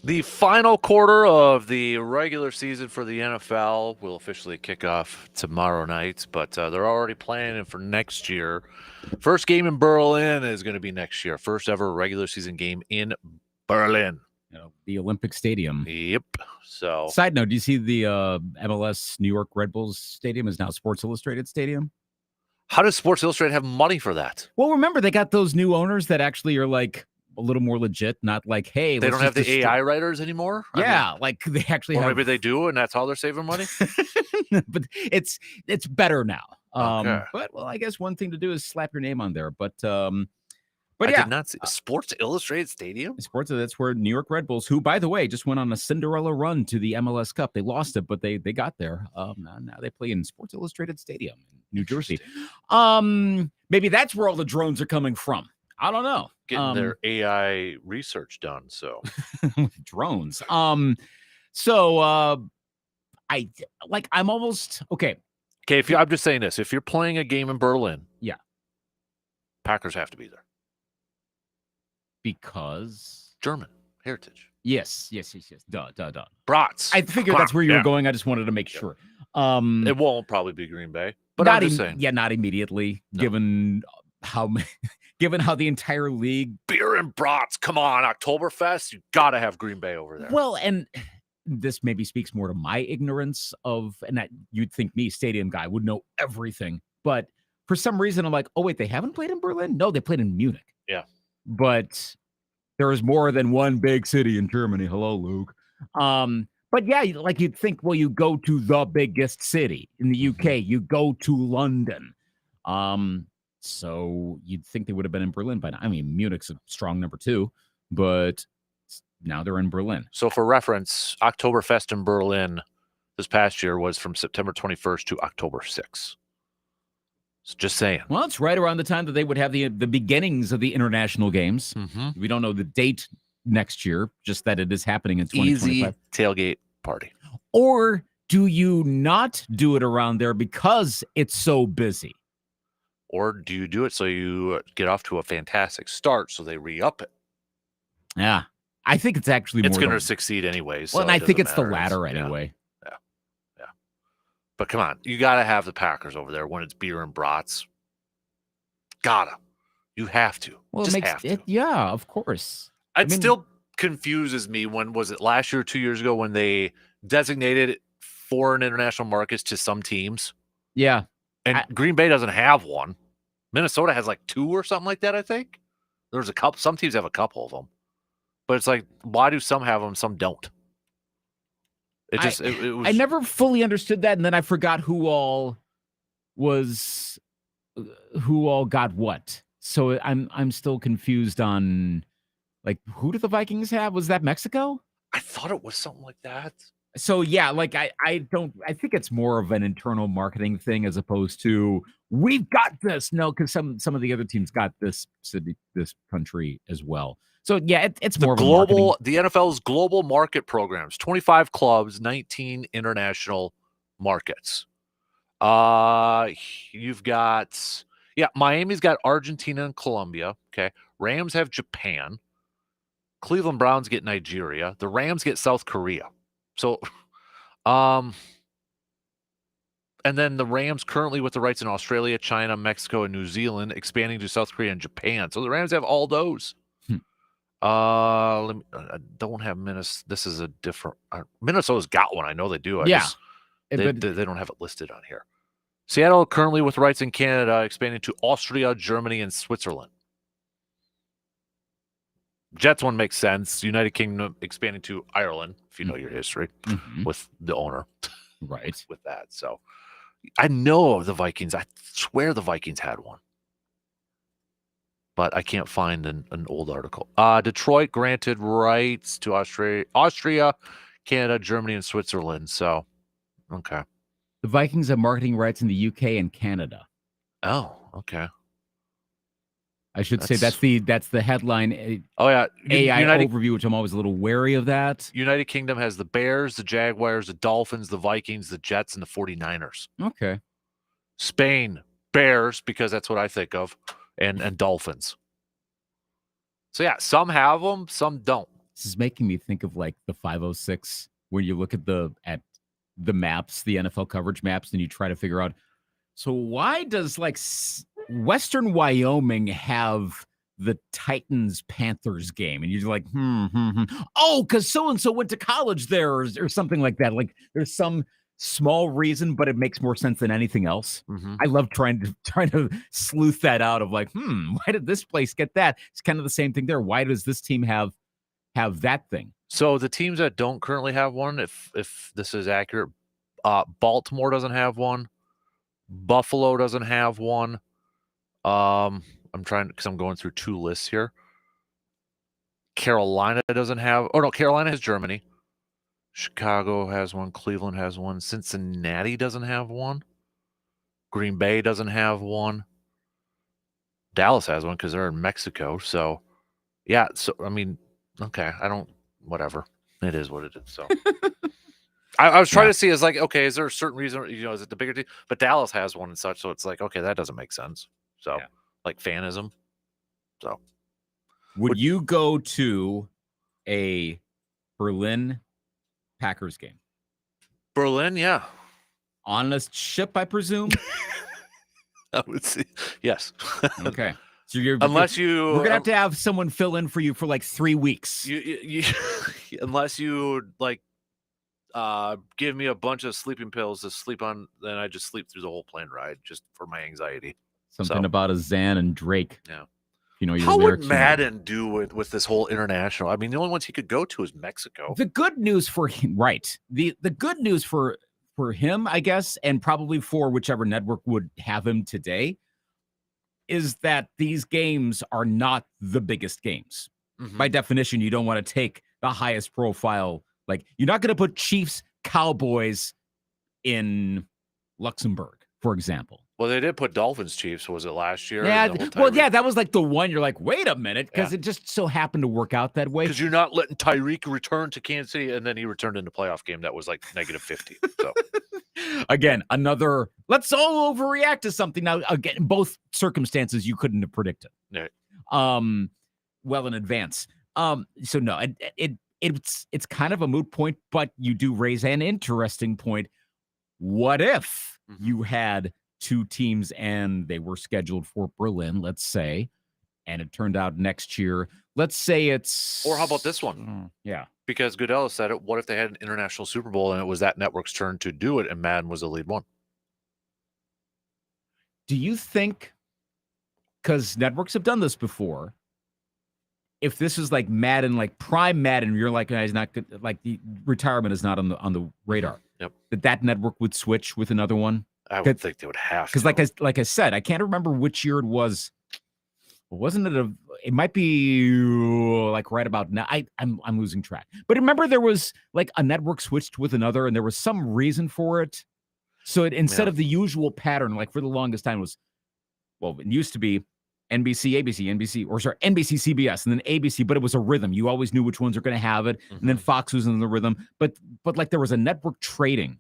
The final quarter of the regular season for the NFL will officially kick off tomorrow night, but they're already planning for next year. First game in Berlin is going to be next year. First ever regular season game in Berlin. The Olympic Stadium. Yep. So, side note, do you see the MLS New York Red Bulls Stadium is now Sports Illustrated Stadium? How does Sports Illustrated have money for that? Well, remember, they got those new owners that actually are like a little more legit, not like, hey, they don't have the AI writers anymore? Yeah, like they actually or have. Maybe they do, and that's how they're saving money? But it's better now. Okay. But, well, I guess one thing to do is slap your name on there. But I yeah. did not see Sports Illustrated Stadium? That's where New York Red Bulls, who, by the way, just went on a Cinderella run to the MLS Cup. They lost it, but they got there. Now they play in Sports Illustrated Stadium in New Jersey. Maybe that's where all the drones are coming from. I don't know. Getting their AI research done. So drones. I'm almost okay. Okay, I'm just saying this. If you're playing a game in Berlin, yeah, Packers have to be there. Because German heritage. Yes. Duh. Brats. I figured that's where you were going. I just wanted to make sure. It won't probably be Green Bay, but I'm just saying. Yeah, not immediately, no. given how the entire league. Beer and brats. Come on, Oktoberfest. You got to have Green Bay over there. Well, and this maybe speaks more to my ignorance of, and that you'd think me, stadium guy, would know everything. But for some reason, I'm like, oh, wait, they haven't played in Berlin? No, they played in Munich. Yeah. But there is more than one big city in Germany. Hello, Luke. But yeah, like you'd think, well, you go to the biggest city in the UK, you go to London. So you'd think they would have been in Berlin by now. I mean, Munich's a strong number 2, but now they're in Berlin. So for reference, Oktoberfest in Berlin this past year was from September 21st to October 6th. So just saying. Well, it's right around the time that they would have the beginnings of the international games. Mm-hmm. We don't know the date next year, just that it is happening in 2025. Easy tailgate party. Or do you not do it around there because it's so busy? Or do you do it so you get off to a fantastic start so they re-up it? Yeah. I think it's actually it's going to succeed anyways. Well, and I think it's the latter anyway. Yeah. But come on, you got to have the Packers over there when it's beer and brats. Gotta. You have to. Well, just it makes have to. it. Yeah, of course. It still confuses me. When was it, last year or 2 years ago, when they designated foreign international markets to some teams? Yeah. And Green Bay doesn't have one. Minnesota has like 2 or something like that, I think. There's a couple. Some teams have a couple of them. But it's like, why do some have them, some don't? It just it was. I never fully understood that, and then I forgot who all got what. So I'm still confused on, like, who did the Vikings have? Was that Mexico? I thought it was something like that. So yeah, like I think it's more of an internal marketing thing as opposed to we've got this. No, because some of the other teams got this city, this country as well. So yeah, it's more global. The NFL's global market programs: 25 clubs, 19 international markets. You've got Miami's got Argentina and Colombia. Okay, Rams have Japan. Cleveland Browns get Nigeria. The Rams get South Korea. So, and then the Rams currently with the rights in Australia, China, Mexico, and New Zealand, expanding to South Korea and Japan. So the Rams have all those. I don't have Minnesota. This is a different. Minnesota's got one. I know they do. They don't have it listed on here. Seattle currently with rights in Canada, expanding to Austria, Germany, and Switzerland. Jets one makes sense. United Kingdom expanding to Ireland, if you know your history with the owner. Right. With that. So I know of the Vikings. I swear the Vikings had one. But I can't find an old article. Detroit granted rights to Austria, Canada, Germany, and Switzerland. So, okay. The Vikings have marketing rights in the UK and Canada. Oh, okay. I should say that's the headline. Oh yeah, AI overview, which I'm always a little wary of that. United Kingdom has the Bears, the Jaguars, the Dolphins, the Vikings, the Jets, and the 49ers. Okay. Spain, Bears, because that's what I think of, and Dolphins. So yeah, some have them, some don't. This is making me think of like the 506 when you look at the maps, the NFL coverage maps, and you try to figure out. So why does like Western Wyoming have the Titans Panthers game? And you're like, oh, because so and so went to college there, or something like that. Like there's some small reason, but it makes more sense than anything else. I love trying to sleuth that out of like, why did this place get that? It's kind of the same thing there. Why does this team have that thing? So the teams that don't currently have one, if this is accurate, Baltimore doesn't have one. Buffalo doesn't have one. I'm trying because I'm going through 2 lists here. Carolina doesn't have. Oh no, Carolina has Germany. Chicago has one. Cleveland has one. Cincinnati doesn't have one. Green Bay doesn't have one. Dallas has one because they're in Mexico. So, yeah. So I mean, okay. I don't. Whatever. It is what it is. So. I was trying to see is like, okay, is there a certain reason, is it the bigger team? But Dallas has one and such, so it's like, okay, that doesn't make sense. So, like fanism. So, would you go to a Berlin Packers game? Berlin, yeah. On a ship, I presume? I would see. Yes. Okay. So we're gonna have someone fill in for you for like 3 weeks. You unless you like give me a bunch of sleeping pills to sleep on, then I just sleep through the whole plane ride just for my anxiety. Something about a Zan and Drake. Yeah. Your how would lyrics, Madden do with this whole international? I mean, the only ones he could go to is Mexico. The good news for him, right? The good news for him, I guess, and probably for whichever network would have him today, is that these games are not the biggest games. By definition, you don't want to take the highest profile. Like, you're not going to put Chiefs Cowboys in Luxembourg, for example. Well, they did put Dolphins Chiefs. Was it last year? Yeah. Well, yeah, that was like the one you're like, wait a minute, because it just so happened to work out that way. Because you're not letting Tyreek return to Kansas City, and then he returned in the playoff game that was like -50. So again, let's all overreact to something. Now, again, in both circumstances, you couldn't have predicted. Right. Well in advance. So no, it's kind of a moot point, but you do raise an interesting point. What if you had 2 teams and they were scheduled for Berlin, let's say, and it turned out next year, let's say it's... Or how about this one? Yeah. Because Goodell said it, what if they had an international Super Bowl and it was that network's turn to do it and Madden was the lead one? Do you think, because networks have done this before, if this is like Madden, like prime Madden, you're like, he's not good, like the retirement is not on the radar. Yep. That network would switch with another one. I would think they would have to. Because like I said, I can't remember which year it was. Wasn't it it might be like right about now. I'm losing track. But remember there was like a network switched with another and there was some reason for it. So instead of the usual pattern, like for the longest time it used to be NBC, ABC, NBC, CBS, and then ABC, but it was a rhythm. You always knew which ones are going to have it. And then Fox was in the rhythm. But like there was a network trading.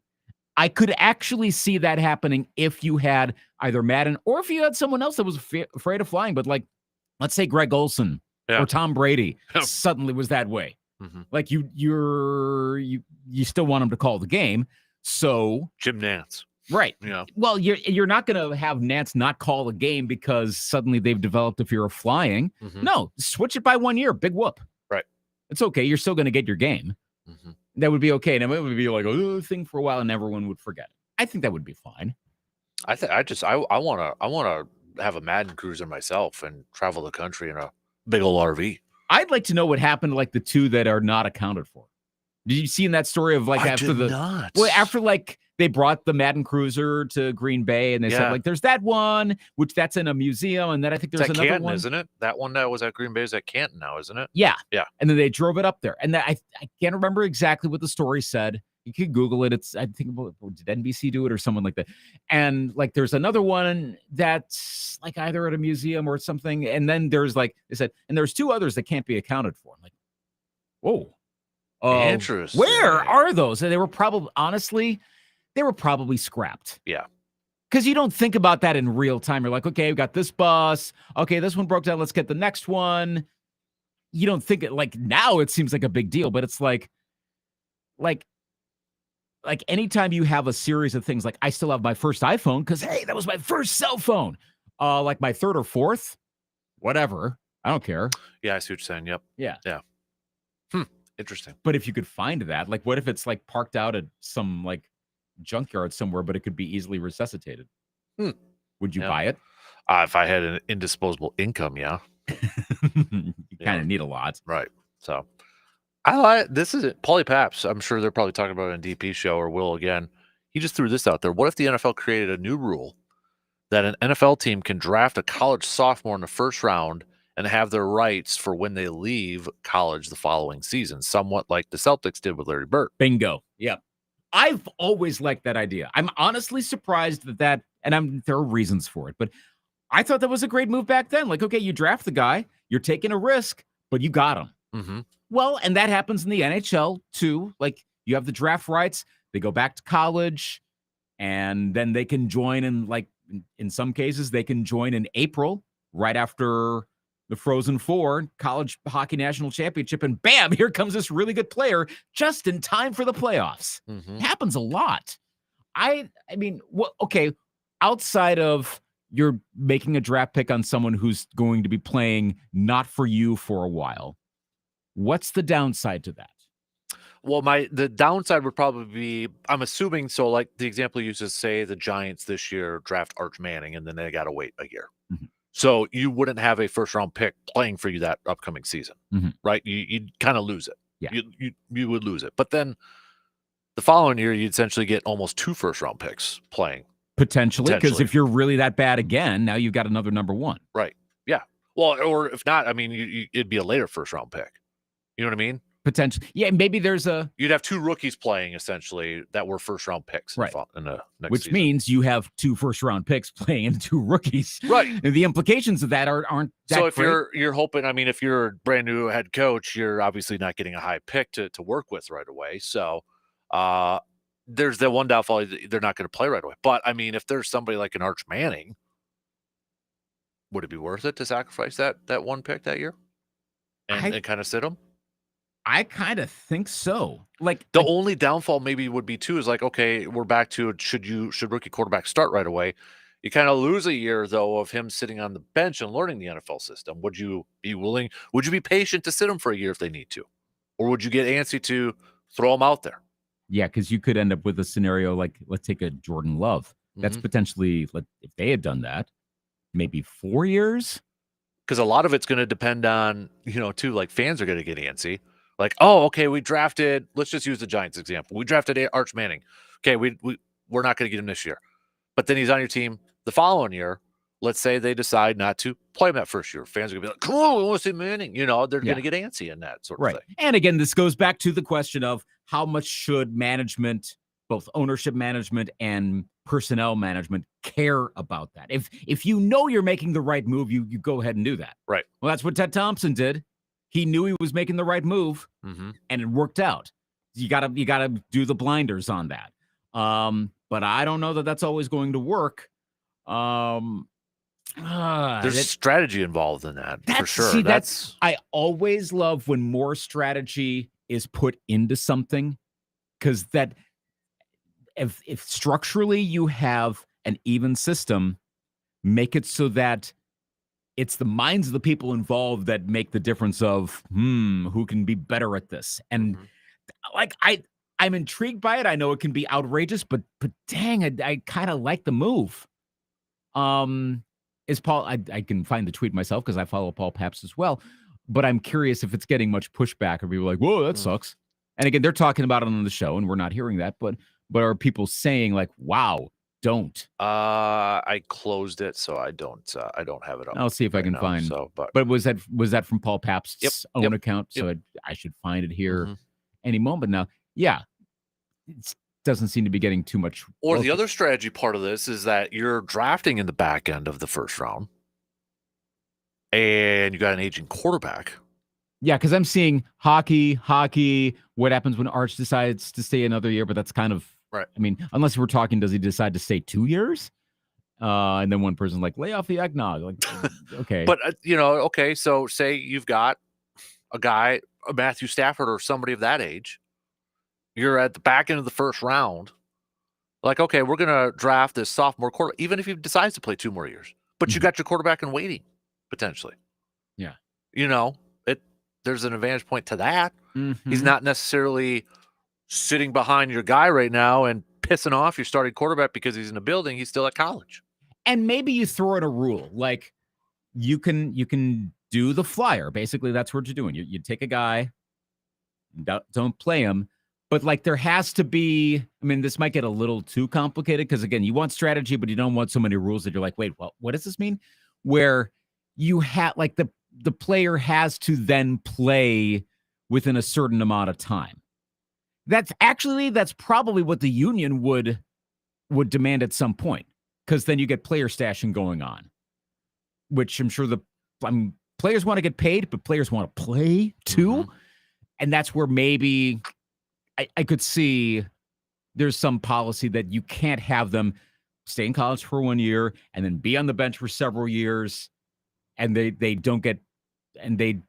I could actually see that happening if you had either Madden or if you had someone else that was afraid of flying. But like, let's say Greg Olson or Tom Brady suddenly was that way. Like you still want him to call the game. So Jim Nantz. Right. Yeah. Well, you're not going to have Nantz not call a game because suddenly they've developed a fear of flying. No, switch it by 1 year. Big whoop. Right. It's okay. You're still going to get your game. That would be okay. And it would be like a thing for a while and everyone would forget it. I think that would be fine. I want to have a Madden cruiser myself and travel the country in a big old RV. I'd like to know what happened to like the 2 that are not accounted for. Did you see in that story of like after like they brought the Madden Cruiser to Green Bay and they said like there's that one which that's in a museum and then I think there's another Canton, one, isn't it? That one that was at Green Bay is at Canton now, isn't it? Yeah. And then they drove it up there and I can't remember exactly what the story said. You could Google it. It's I think did NBC do it or someone like that? And like there's another one that's like either at a museum or something. And then there's like they said, and there's 2 others that can't be accounted for. I'm like, whoa. Interesting. Where are those? And they were probably scrapped. Yeah. Because you don't think about that in real time. You're like, okay, we got this bus. Okay, this one broke down. Let's get the next one. you don't think it like now it seems like a big deal, but it's like anytime you have a series of things, like I still have my first iPhone because, hey, that was my first cell phone. Like my third or fourth, whatever. I don't care. Yeah, I see what you're saying. Yep. Yeah. Interesting. But if you could find that, like what if it's like parked out at some like junkyard somewhere, but it could be easily resuscitated? Would you buy it? If I had an indisposable income, yeah. You kind of need a lot. Right. So I like this is it. Paulie Paps. I'm sure they're probably talking about it on DP show or will again. He just threw this out there. What if the NFL created a new rule that an NFL team can draft a college sophomore in the first round and have their rights for when they leave college the following season, somewhat like the Celtics did with Larry Bird? Bingo. Yep. I've always liked that idea. I'm honestly surprised that and there are reasons for it, but I thought that was a great move back then. Like, okay, you draft the guy, you're taking a risk, but you got him. Mm-hmm. Well, and that happens in the NHL too. Like, you have the draft rights, they go back to college, and then they can join in some cases, they can join in April, right after the Frozen Four college hockey national championship, and bam, here comes this really good player just in time for the playoffs. It happens a lot. I mean, okay, outside of you're making a draft pick on someone who's going to be playing not for you for a while, what's the downside to that? Well, the downside would probably be, I'm assuming, so like the example you just say the Giants this year draft Arch Manning, and then they got to wait a year. So you wouldn't have a first round pick playing for you that upcoming season, right? You'd kind of lose it. Yeah. You would lose it. But then the following year, you'd essentially get almost 2 first round picks playing. Potentially, because if you're really that bad again, now you've got another number one. Right. Yeah. Well, or if not, I mean, it'd be a later first round pick. You know what I mean? Potentially. Yeah, maybe you'd have 2 rookies playing essentially that were first round picks right. in the next Which season. means you have 2 first round picks playing and 2 rookies. Right. And the implications of that aren't that so if great. you're hoping, I mean, if you're a brand new head coach, you're obviously not getting a high pick to work with right away. So there's that one downfall, they're not going to play right away. But I mean, if there's somebody like an Arch Manning, would it be worth it to sacrifice that one pick that year and kind of sit him? I kind of think so. Like the only downfall maybe would be too is like, okay, we're back to should rookie quarterbacks start right away? You kind of lose a year though of him sitting on the bench and learning the NFL system. Would you be patient to sit him for a year if they need to? Or would you get antsy to throw him out there? Yeah, because you could end up with a scenario like, let's take a Jordan Love. That's potentially, if they had done that, maybe 4 years. Because a lot of it's going to depend on, too, like fans are going to get antsy. Like, oh, okay, we drafted, let's just use the Giants example. We drafted Arch Manning. Okay, we're not going to get him this year. But then he's on your team the following year. Let's say they decide not to play him that first year. Fans are going to be like, come on, we want to see Manning. They're going to get antsy in that sort of thing. And again, this goes back to the question of how much should management, both ownership management and personnel management, care about that? If you know you're making the right move, you go ahead and do that. Right. Well, that's what Ted Thompson did. He knew he was making the right move, and it worked out. You gotta do the blinders on that. But I don't know that that's always going to work. There's strategy involved in that for sure. See, I always love when more strategy is put into something, because that if structurally you have an even system, make it so that it's the minds of the people involved that make the difference of who can be better at this. And like I'm intrigued by it. I know it can be outrageous, but dang, I kind of like the move. Is Paul? I can find the tweet myself because I follow Paul Paps as well. But I'm curious if it's getting much pushback, or people like, "Whoa, that sucks." And again, they're talking about it on the show, and we're not hearing that. But are people saying like, "Wow"? Don't. I closed it, so I don't have it up. I'll see if I can find. So, but was that from Paul Papst's own account? So I should find it here any moment now. Yeah, it doesn't seem to be getting too much. Or the other strategy part of this is that you're drafting in the back end of the first round, and you got an aging quarterback. Yeah, because I'm seeing hockey. What happens when Arch decides to stay another year? But that's kind of. Right. I mean, unless we're talking, does he decide to stay 2 years? And then one person's like, lay off the eggnog. Like, okay. But, okay, so say you've got a guy, a Matthew Stafford or somebody of that age. You're at the back end of the first round. Like, okay, we're going to draft this sophomore quarterback, even if he decides to play 2 more years. But you got your quarterback in waiting, potentially. Yeah. There's an advantage point to that. Mm-hmm. He's not necessarily sitting behind your guy right now and pissing off your starting quarterback because he's in the building. He's still at college. And maybe you throw in a rule, like you can do the flyer. Basically, that's what you're doing. You take a guy, don't play him, but like there has to be. I mean, this might get a little too complicated because again, you want strategy, but you don't want so many rules that you're like, wait, what does this mean? Where you have like the player has to then play within a certain amount of time. That's probably what the union would demand at some point, because then you get player stashing going on, which I'm sure players want to get paid, but players want to play too. Mm-hmm. And that's where maybe I could see there's some policy that you can't have them stay in college for 1 year and then be on the bench for several years and they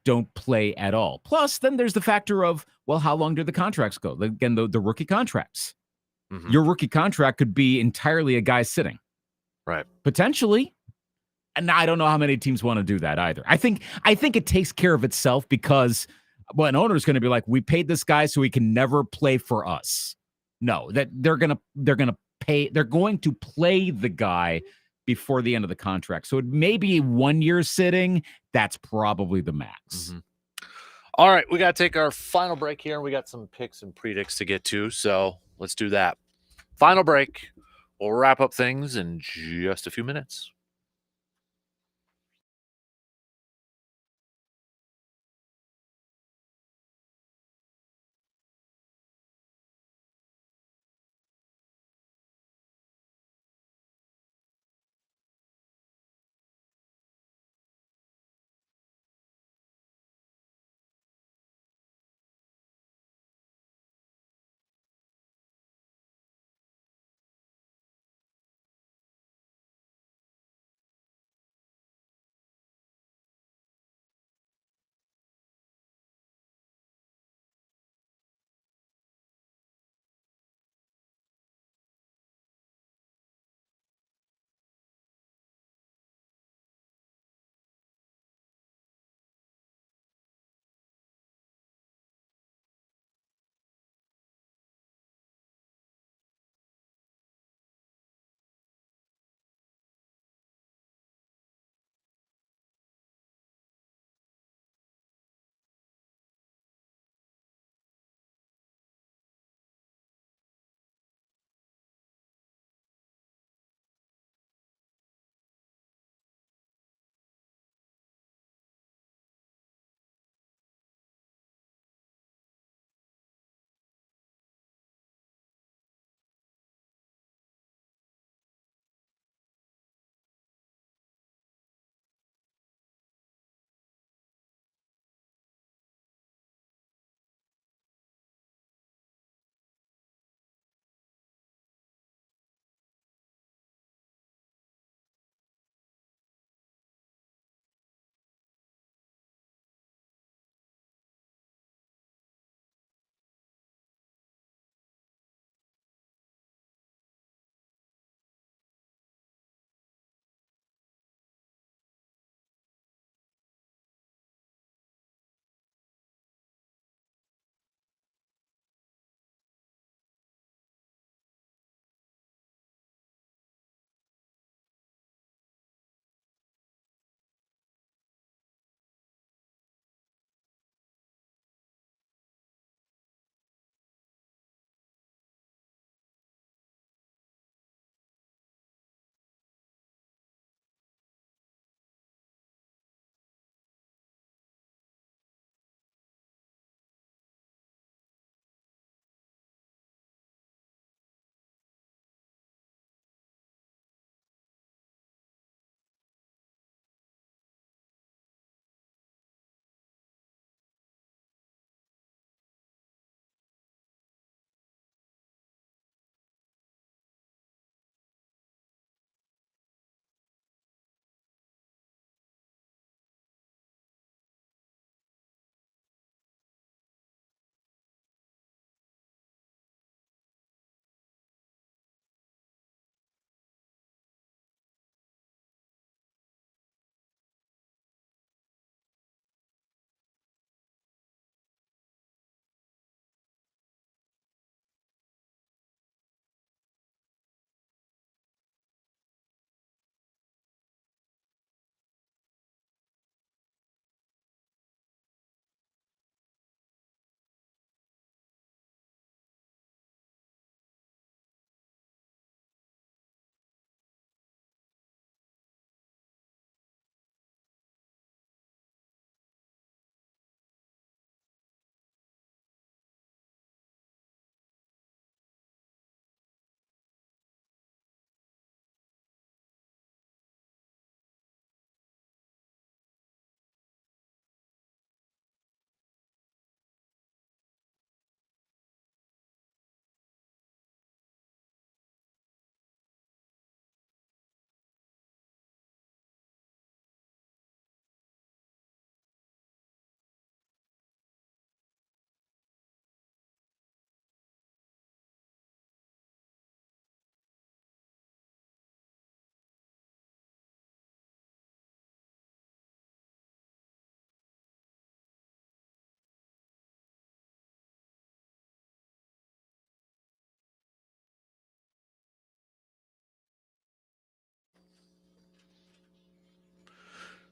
don't play at all. Plus, then there's the factor of, well, how long do the contracts go? Again, the rookie contracts. Mm-hmm. Your rookie contract could be entirely a guy sitting. Right. Potentially. And I don't know how many teams want to do that either. I think it takes care of itself because an owner is going to be like, we paid this guy so he can never play for us. No, that they're going to play the guy before the end of the contract. So it may be 1 year sitting. That's probably the max. Mm-hmm. All right, we got to take our final break here, and we got some picks and predicts to get to, so let's do that. Final break. We'll wrap up things in just a few minutes.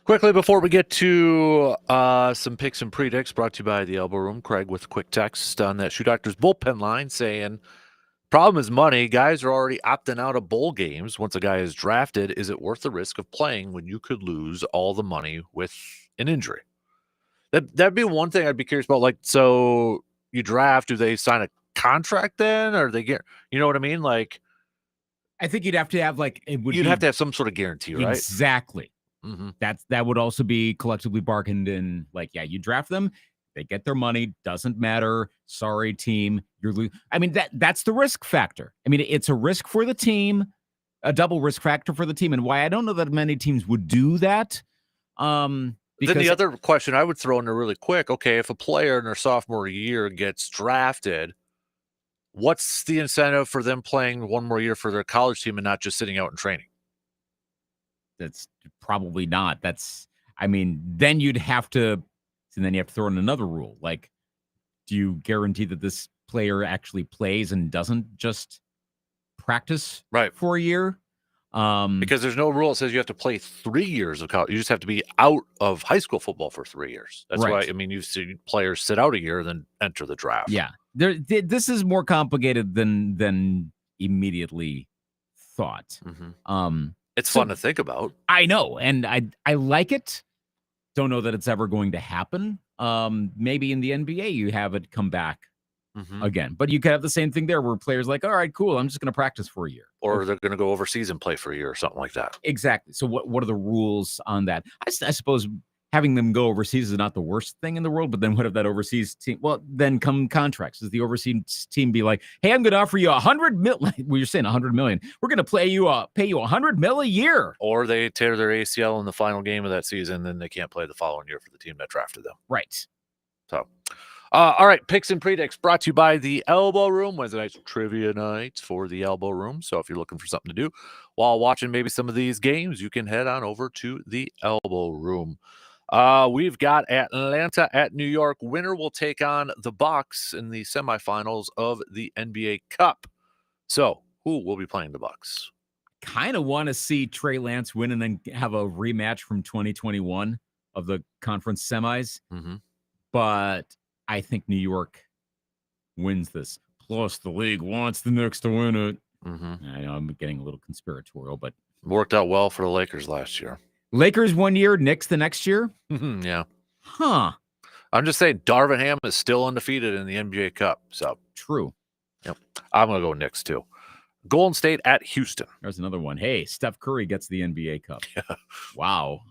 Quickly before we get to some picks and predicts, brought to you by the Elbow Room. Craig with a quick text on that Shoe Doctors bullpen line saying, problem is money. Guys are already opting out of bowl games. Once a guy is drafted, is it worth the risk of playing when you could lose all the money with an injury? That'd be one thing I'd be curious about. Like, so you draft, do they sign a contract then, or they get, you know what I mean? Like, I think you'd have to have you'd have to have some sort of guarantee, right? Exactly. Mm-hmm. That would also be collectively bargained in. Like, yeah, you draft them, they get their money. Doesn't matter. Sorry, team, I mean, that's the risk factor. I mean, it's a risk for the team, a double risk factor for the team, and why I don't know that many teams would do that. Then the other question I would throw in there really quick, okay, if a player in their sophomore year gets drafted, what's the incentive for them playing one more year for their college team and not just sitting out in training? That's probably not. Then you'd have to, and then you have to throw in another rule. Like, do you guarantee that this player actually plays and doesn't just practice for a year? Because there's no rule that says you have to play 3 years of college. You just have to be out of high school football for 3 years. That's why, I mean, you've seen players sit out a year and then enter the draft. Yeah. This is more complicated than immediately thought. Mm-hmm. It's fun to think about. I know. And I like it. Don't know that it's ever going to happen. Maybe in the NBA, you have it come back again. But you could have the same thing there where players like, all right, cool, I'm just going to practice for a year. Or they're going to go overseas and play for a year or something like that. Exactly. So what are the rules on that? I suppose having them go overseas is not the worst thing in the world, but then what if that overseas team, well, then come contracts. Does the overseas team be like, hey, I'm going to offer you $100 million. Well, you're saying $100 million. We're going to pay you $100 million a year. Or they tear their ACL in the final game of that season, then they can't play the following year for the team that drafted them. Right. So, all right, picks and predicts brought to you by the Elbow Room. Wednesday night's trivia night for the Elbow Room. So if you're looking for something to do while watching maybe some of these games, you can head on over to the Elbow Room. We've got Atlanta at New York. Winner will take on the Bucks in the semifinals of the NBA Cup. So who will be playing the Bucks? Kind of want to see Trey Lance win and then have a rematch from 2021 of the conference semis. Mm-hmm. But I think New York wins this. Plus, the league wants the Knicks to win it. Mm-hmm. I know I'm getting a little conspiratorial, but worked out well for the Lakers last year. Lakers 1 year, Knicks the next year? Yeah. Huh. I'm just saying, Darvin Ham is still undefeated in the NBA Cup. So true. Yep. I'm going to go Knicks too. Golden State at Houston. There's another one. Hey, Steph Curry gets the NBA Cup. Yeah. Wow.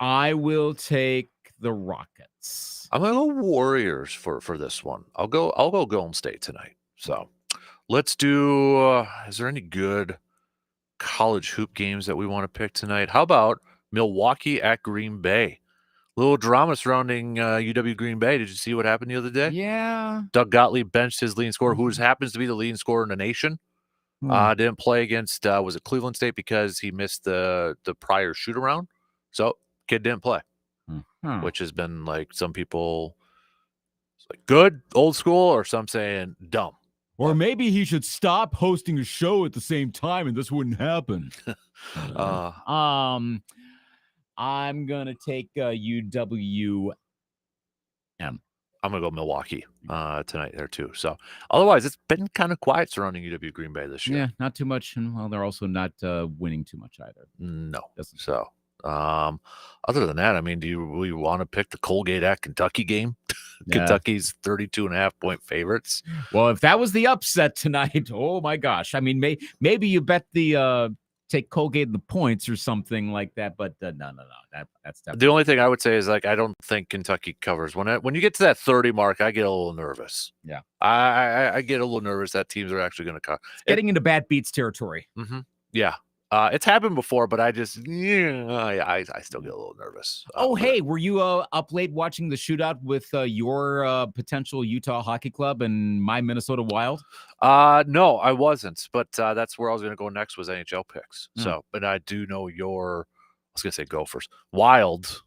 I will take the Rockets. I'm going to go Warriors for this one. I'll go Golden State tonight. So let's do, is there any good college hoop games that we want to pick tonight? How about Milwaukee at Green Bay? Little drama surrounding UW Green Bay. Did you see what happened the other day? Yeah. Doug Gottlieb benched his leading scorer, who happens to be the leading scorer in the nation. Didn't play against, was it Cleveland State because he missed the prior shoot around? So kid didn't play, which has been like some people like good, old school, or some saying dumb. Or maybe he should stop hosting a show at the same time and this wouldn't happen. I'm going to take UWM. I'm going to go Milwaukee tonight there too. So otherwise, it's been kind of quiet surrounding UW Green Bay this year. Yeah, not too much. And well, they're also not winning too much either. No. So other than that, I mean, do we want to pick the Colgate at Kentucky game? Yeah. Kentucky's 32.5-point favorites. Well, if that was the upset tonight, oh my gosh. I mean, maybe you bet the take Colgate in the points or something like that, but no. That's definitely the only thing I would say is like I don't think Kentucky covers. When you get to that 30 mark, I get a little nervous. Yeah, I get a little nervous that teams are actually going to cover. Getting into bad beats territory. Mm-hmm. Yeah. It's happened before, but I still get a little nervous. Hey, were you up late watching the shootout with your potential Utah Hockey Club and my Minnesota Wild? No, I wasn't, but that's where I was going to go next was NHL picks. So, but I do know I was going to say Gophers. Wild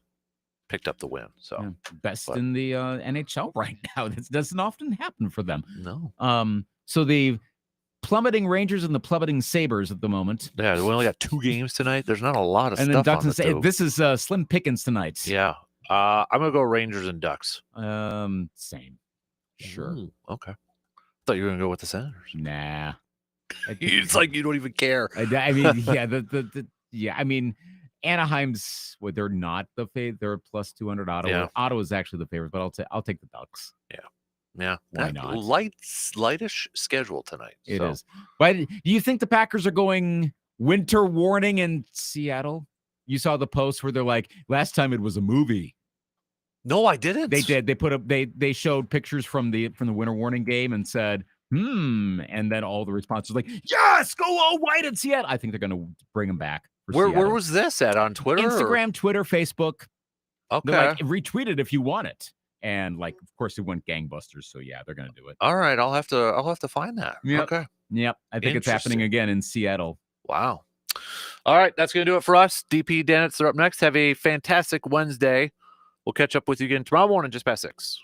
picked up the win. So best in the NHL right now. This doesn't often happen for them. No. So the plummeting Rangers and the plummeting Sabres at the moment. Yeah, we only got 2 games tonight. There's not a lot of And stuff then Ducks on and the tube. this is slim pickings tonight. Yeah. I'm going to go Rangers and Ducks. Same. Sure. Ooh, okay. Thought you were going to go with the Senators. Nah. It's like you don't even care. I mean, yeah, I mean, Anaheim's they're not the favorite. They're plus 200. Ottawa. Yeah. Ottawa's actually the favorite, but I'll take the Ducks. Yeah. Why not? Lightish schedule tonight. It is. But do you think the Packers are going winter warning in Seattle? You saw the post where they're like, last time it was a movie. No, I didn't. They did. They put up. They showed pictures from the winter warning game and said, and then all the responses like, yes, go all white in Seattle. I think they're going to bring them back. Where was this at? On Twitter? Instagram, Twitter, Facebook. Okay. They're like, retweet it if you want it. And like, of course, it went gangbusters. So yeah, they're going to do it. All right, I'll have to find that. Yep. Okay. Yep. I think it's happening again in Seattle. Wow. All right, that's going to do it for us. DP Dennett, they're up next. Have a fantastic Wednesday. We'll catch up with you again tomorrow morning, just past 6.